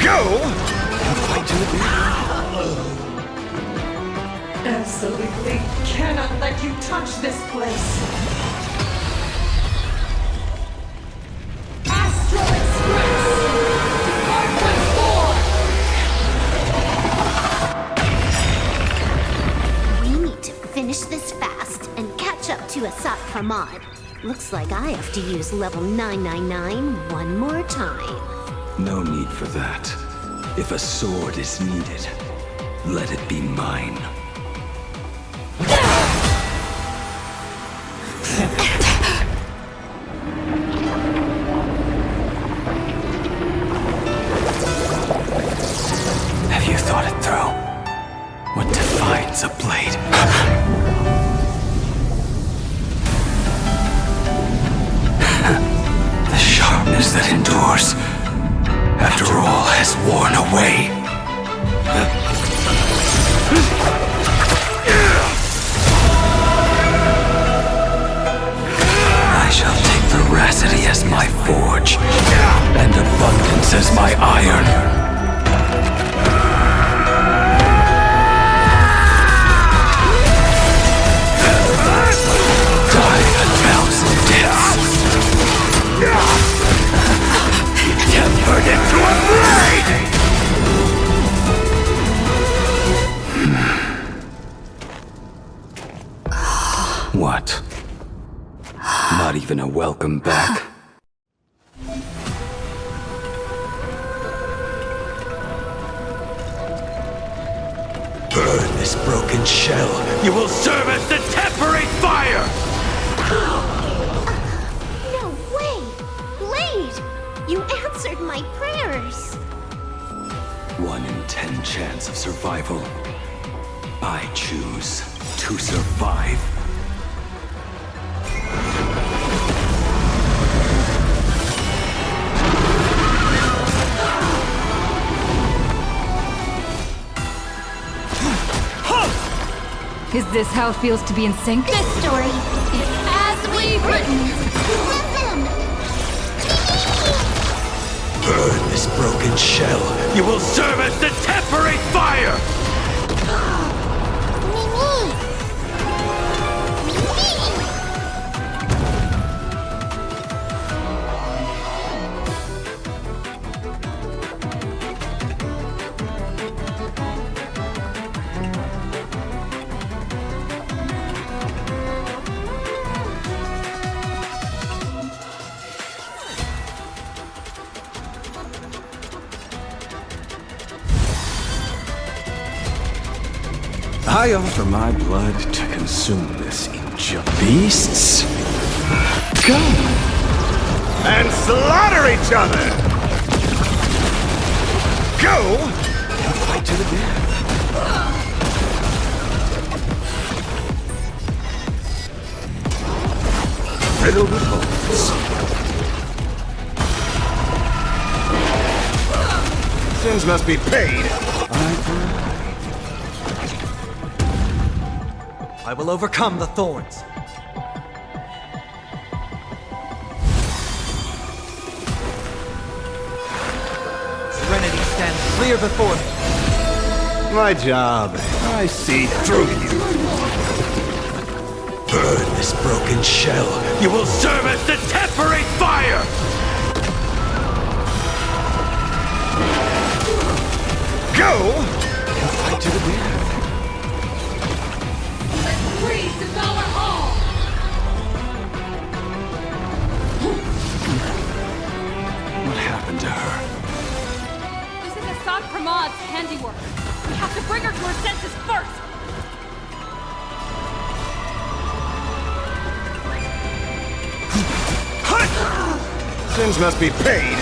O: Go! And fight to the
D: Absolutely cannot let you touch this place! Astral Express! Department 4!
G: We need to finish this fast and catch up to Asat Pramod. Looks like I have to use level 999 one more time.
L: No need for that. If a sword is needed, let it be mine. Have you thought it through? What defines a blade? The sharpness that endures after all has worn away. I shall take veracity as my forge, and abundance as my iron. Die a thousand deaths. even a welcome back. Burn this broken shell. You will serve as the temporary fire!
G: No way! Blade! You answered my prayers!
L: 1 in 10 chance of survival. I choose to survive.
B: Is this how it feels to be in sync?
J: This story is as we've written.
L: Burn this broken shell. You will serve as the temporary fire! I offer my blood to consume this beasts. Come
O: and slaughter each other! Go!
L: And fight to the death. Riddled with holes.
O: Sins must be paid.
W: I will overcome the thorns. Serenity stands clear before me.
O: My job. I see through you.
L: Burn this broken shell. You will serve as the temporary fire!
O: Go!
L: And fight to the death.
D: Please devour all!
L: What happened to her?
F: This is Assad Pramad's handiwork. We have to bring her to her senses first!
O: Sins must be paid.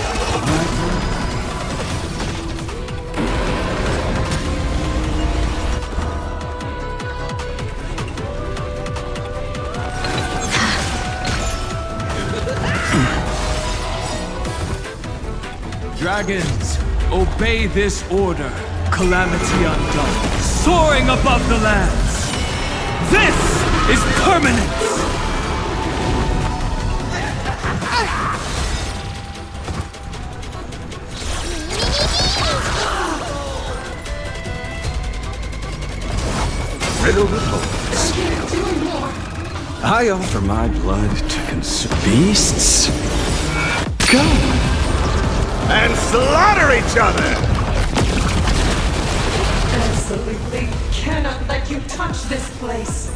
V: Dragons, obey this order. Calamity undone, soaring above the lands. This is permanence!
L: Riddled with holes. I offer my blood to consume beasts. Go!
O: And slaughter each other!
D: Absolutely cannot let you touch this place.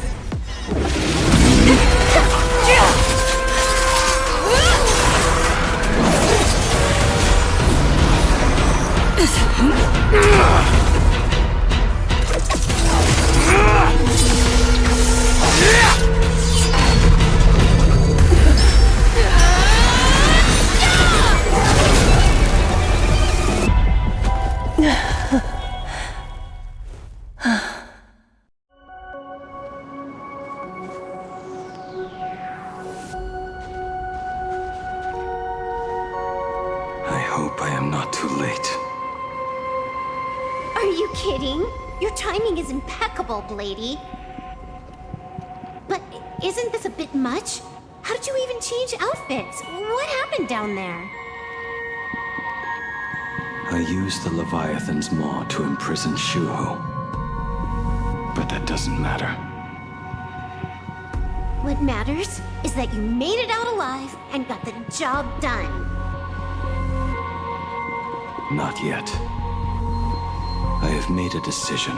L: I hope I am not too late.
G: Are you kidding? Your timing is impeccable, Blady. But isn't this a bit much? How did you even change outfits? What happened down there?
L: I used the Leviathan's maw to imprison Shuho. But that doesn't matter.
G: What matters is that you made it out alive and got the job done.
L: Not yet. I have made a decision.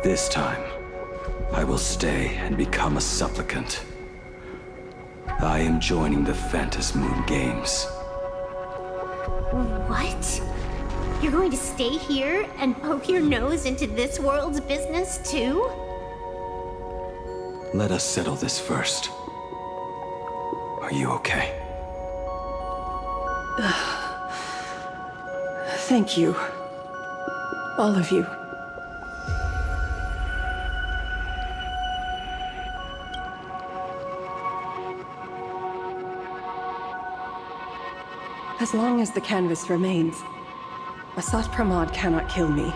L: This time, I will stay and become a supplicant. I am joining the Phantas Moon Games.
G: What? You're going to stay here and poke your nose into this world's business too?
L: Let us settle this first. Are you okay?
N: Thank you. All of you. As long as the canvas remains, Asat Pramod cannot kill me.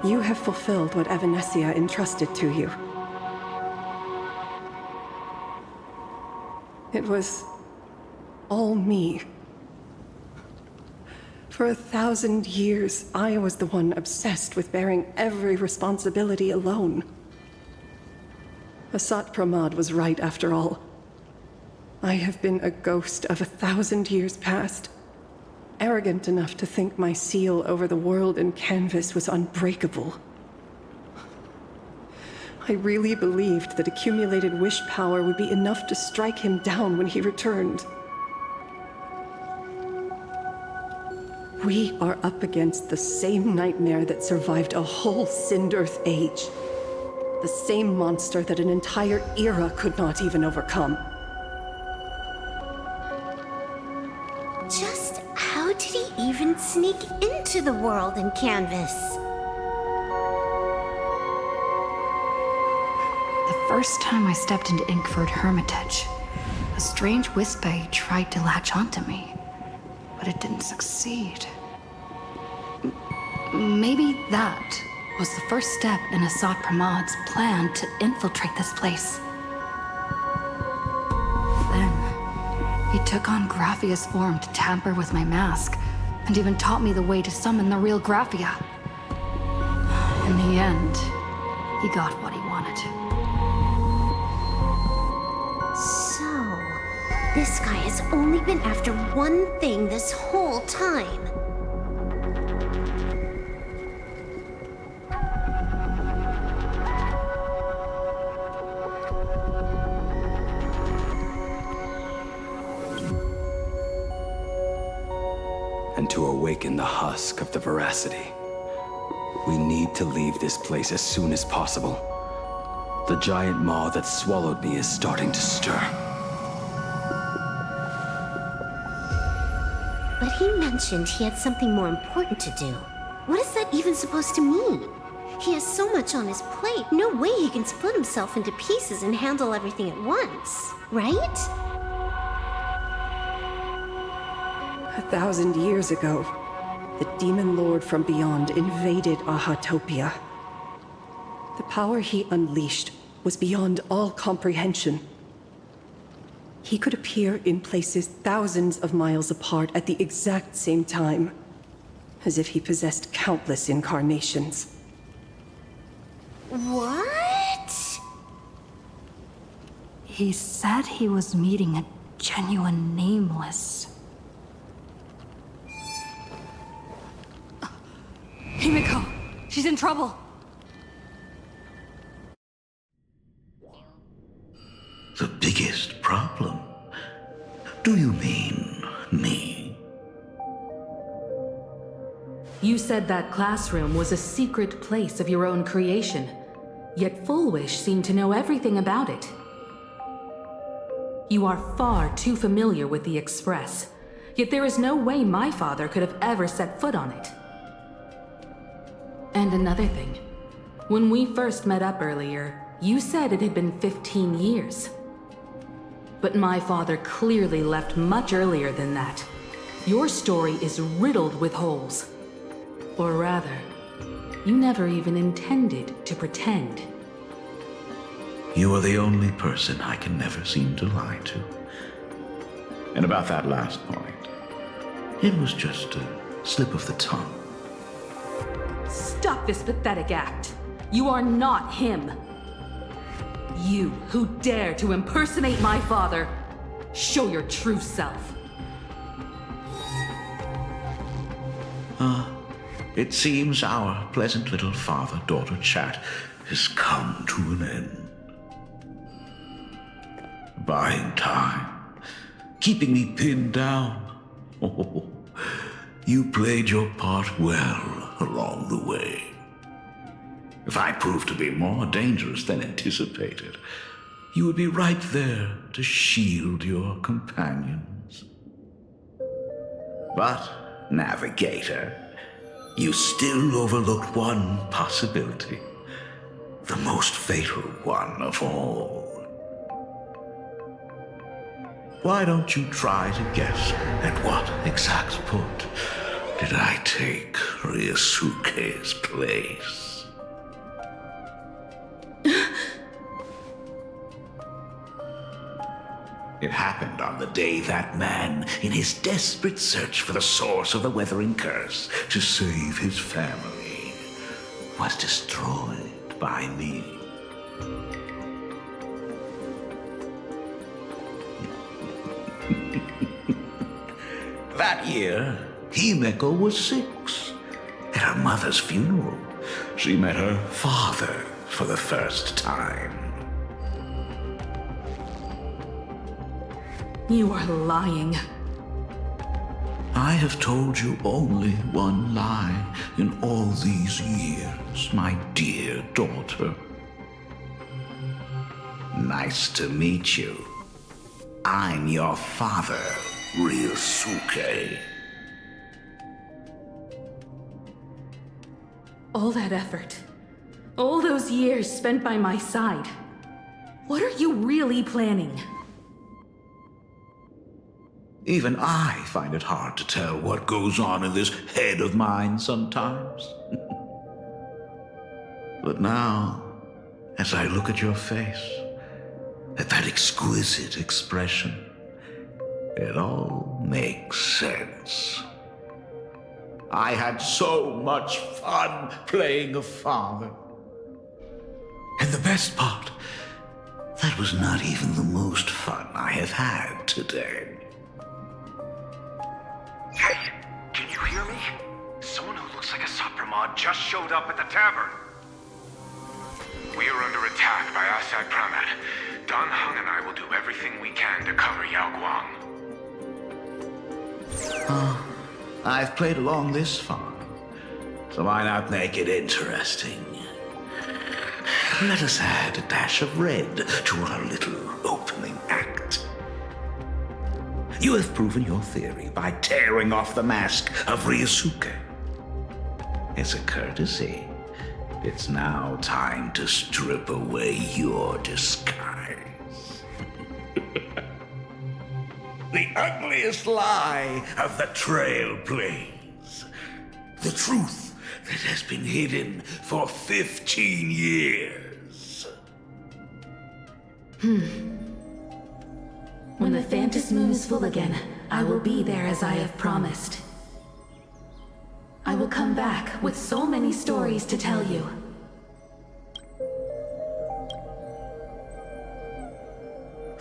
N: You have fulfilled what Evanescia entrusted to you. It was all me. For 1,000 years, I was the one obsessed with bearing every responsibility alone. Asat Pramod was right after all. I have been a ghost of 1,000 years past, arrogant enough to think my seal over the world and canvas was unbreakable. I really believed that accumulated wish power would be enough to strike him down when he returned. We are up against the same nightmare that survived a whole Sindearth age. The same monster that an entire era could not even overcome.
G: Just how did he even sneak into the world and canvas?
B: The first time I stepped into Inkford Hermitage, a strange Wispe tried to latch onto me, but it didn't succeed. Maybe that was the first step in Asat Pramod's plan to infiltrate this place. Then, he took on Graphia's form to tamper with my mask, and even taught me the way to summon the real Graphia. In the end, he got what he wanted.
G: So, this guy has only been after one thing this whole time.
L: And to awaken the husk of the veracity, we need to leave this place as soon as possible. The giant maw that swallowed me is starting to stir.
G: But he mentioned he had something more important to do. What is that even supposed to mean? He has so much on his plate, no way he can split himself into pieces and handle everything at once, right?
N: 1,000 years ago, the demon lord from beyond invaded Ahatopia. The power he unleashed was beyond all comprehension. He could appear in places thousands of miles apart at the exact same time, as if he possessed countless incarnations.
G: What?
B: He said he was meeting a genuine nameless.
F: Himiko! She's in trouble!
R: The biggest problem? Do you mean me?
E: You said that classroom was a secret place of your own creation, yet Fullwish seemed to know everything about it. You are far too familiar with the Express, yet there is no way my father could have ever set foot on it. And another thing, when we first met up earlier, you said it had been 15 years. But my father clearly left much earlier than that. Your story is riddled with holes. Or rather, you never even intended to pretend.
R: You are the only person I can never seem to lie to. And about that last point, it was just a slip of the tongue.
E: Stop this pathetic act. You are not him. You who dare to impersonate my father, show your true self.
K: It seems our pleasant little father-daughter chat has come to an end. Buying time, keeping me pinned down. Oh, you played your part well along the way. If I proved to be more dangerous than anticipated, you would be right there to shield your companions. But, Navigator, you still overlooked one possibility. The most fatal one of all. Why don't you try to guess at what exact point did I take Ryusuke's place? It happened on the day that man, in his desperate search for the source of the Weathering Curse to save his family, was destroyed by me. That year, Himeko was 6. At her mother's funeral, she met her father for the first time.
E: You are lying.
K: I have told you only one lie in all these years, my dear daughter. Nice to meet you. I'm your father, Ryusuke.
E: All that effort, all those years spent by my side. What are you really planning?
K: Even I find it hard to tell what goes on in this head of mine sometimes. But now, as I look at your face, at that exquisite expression, it all makes sense. I had so much fun playing a father. And the best part, that was not even the most fun I have had today.
H: Hey, can you hear me? Someone who looks like a Sapramod just showed up at the tavern. We are under attack by Asad Pramet. Don Hung and I will do everything we can to cover Yao Guang.
K: I've played along this far, so why not make it interesting? Let us add a dash of red to our little opening act. You have proven your theory by tearing off the mask of Ryusuke. As a courtesy, it's now time to strip away your disguise. The ugliest lie of the Trail Plains. The truth that has been hidden for 15 years.
E: When the Phantom Moon is full again, I will be there as I have promised. I will come back with so many stories to tell you.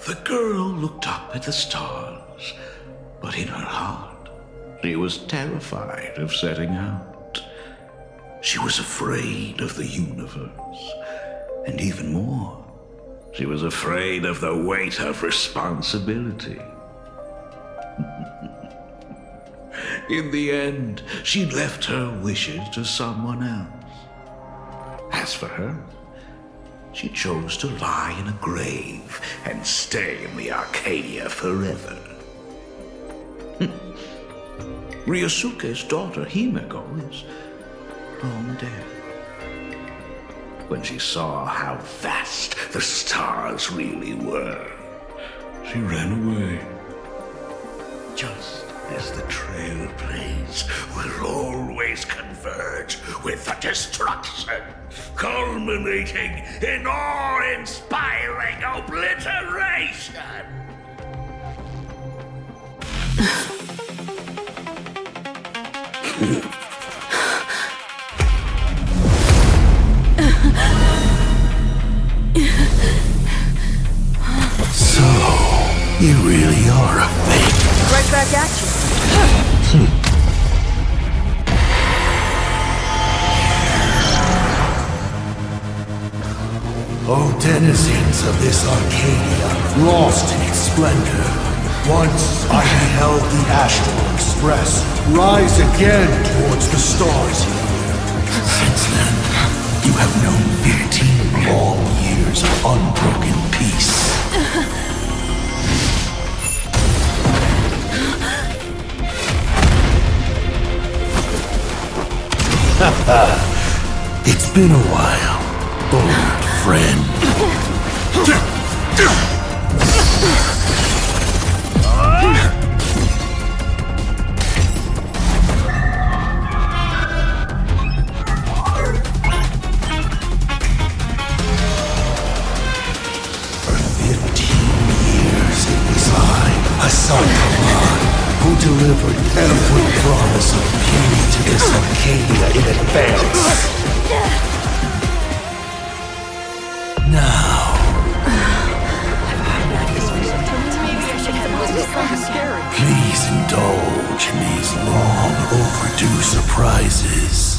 K: The girl looked up at the stars, but in her heart, she was terrified of setting out. She was afraid of the universe, and even more, she was afraid of the weight of responsibility. In the end, she left her wishes to someone else. As for her, she chose to lie in a grave and stay in the Arcadia forever. Ryusuke's daughter, Himeko, is long dead. When she saw how vast the stars really were, she ran away. Just as the Trail Plains will always converge with the destruction, culminating in awe-inspiring obliteration.
R: So, you really are a fake.
P: Right back at you.
R: O denizens of this Arcadia, lost in its splendor, once I beheld the Astral Express rise again towards the stars. Since then, you have known 15 long years of unbroken peace. It's been a while, old friend. For 15 years it was I, Honkai, who delivered every promise of beauty to this Arcadia in advance. Now... Please indulge in these long overdue surprises.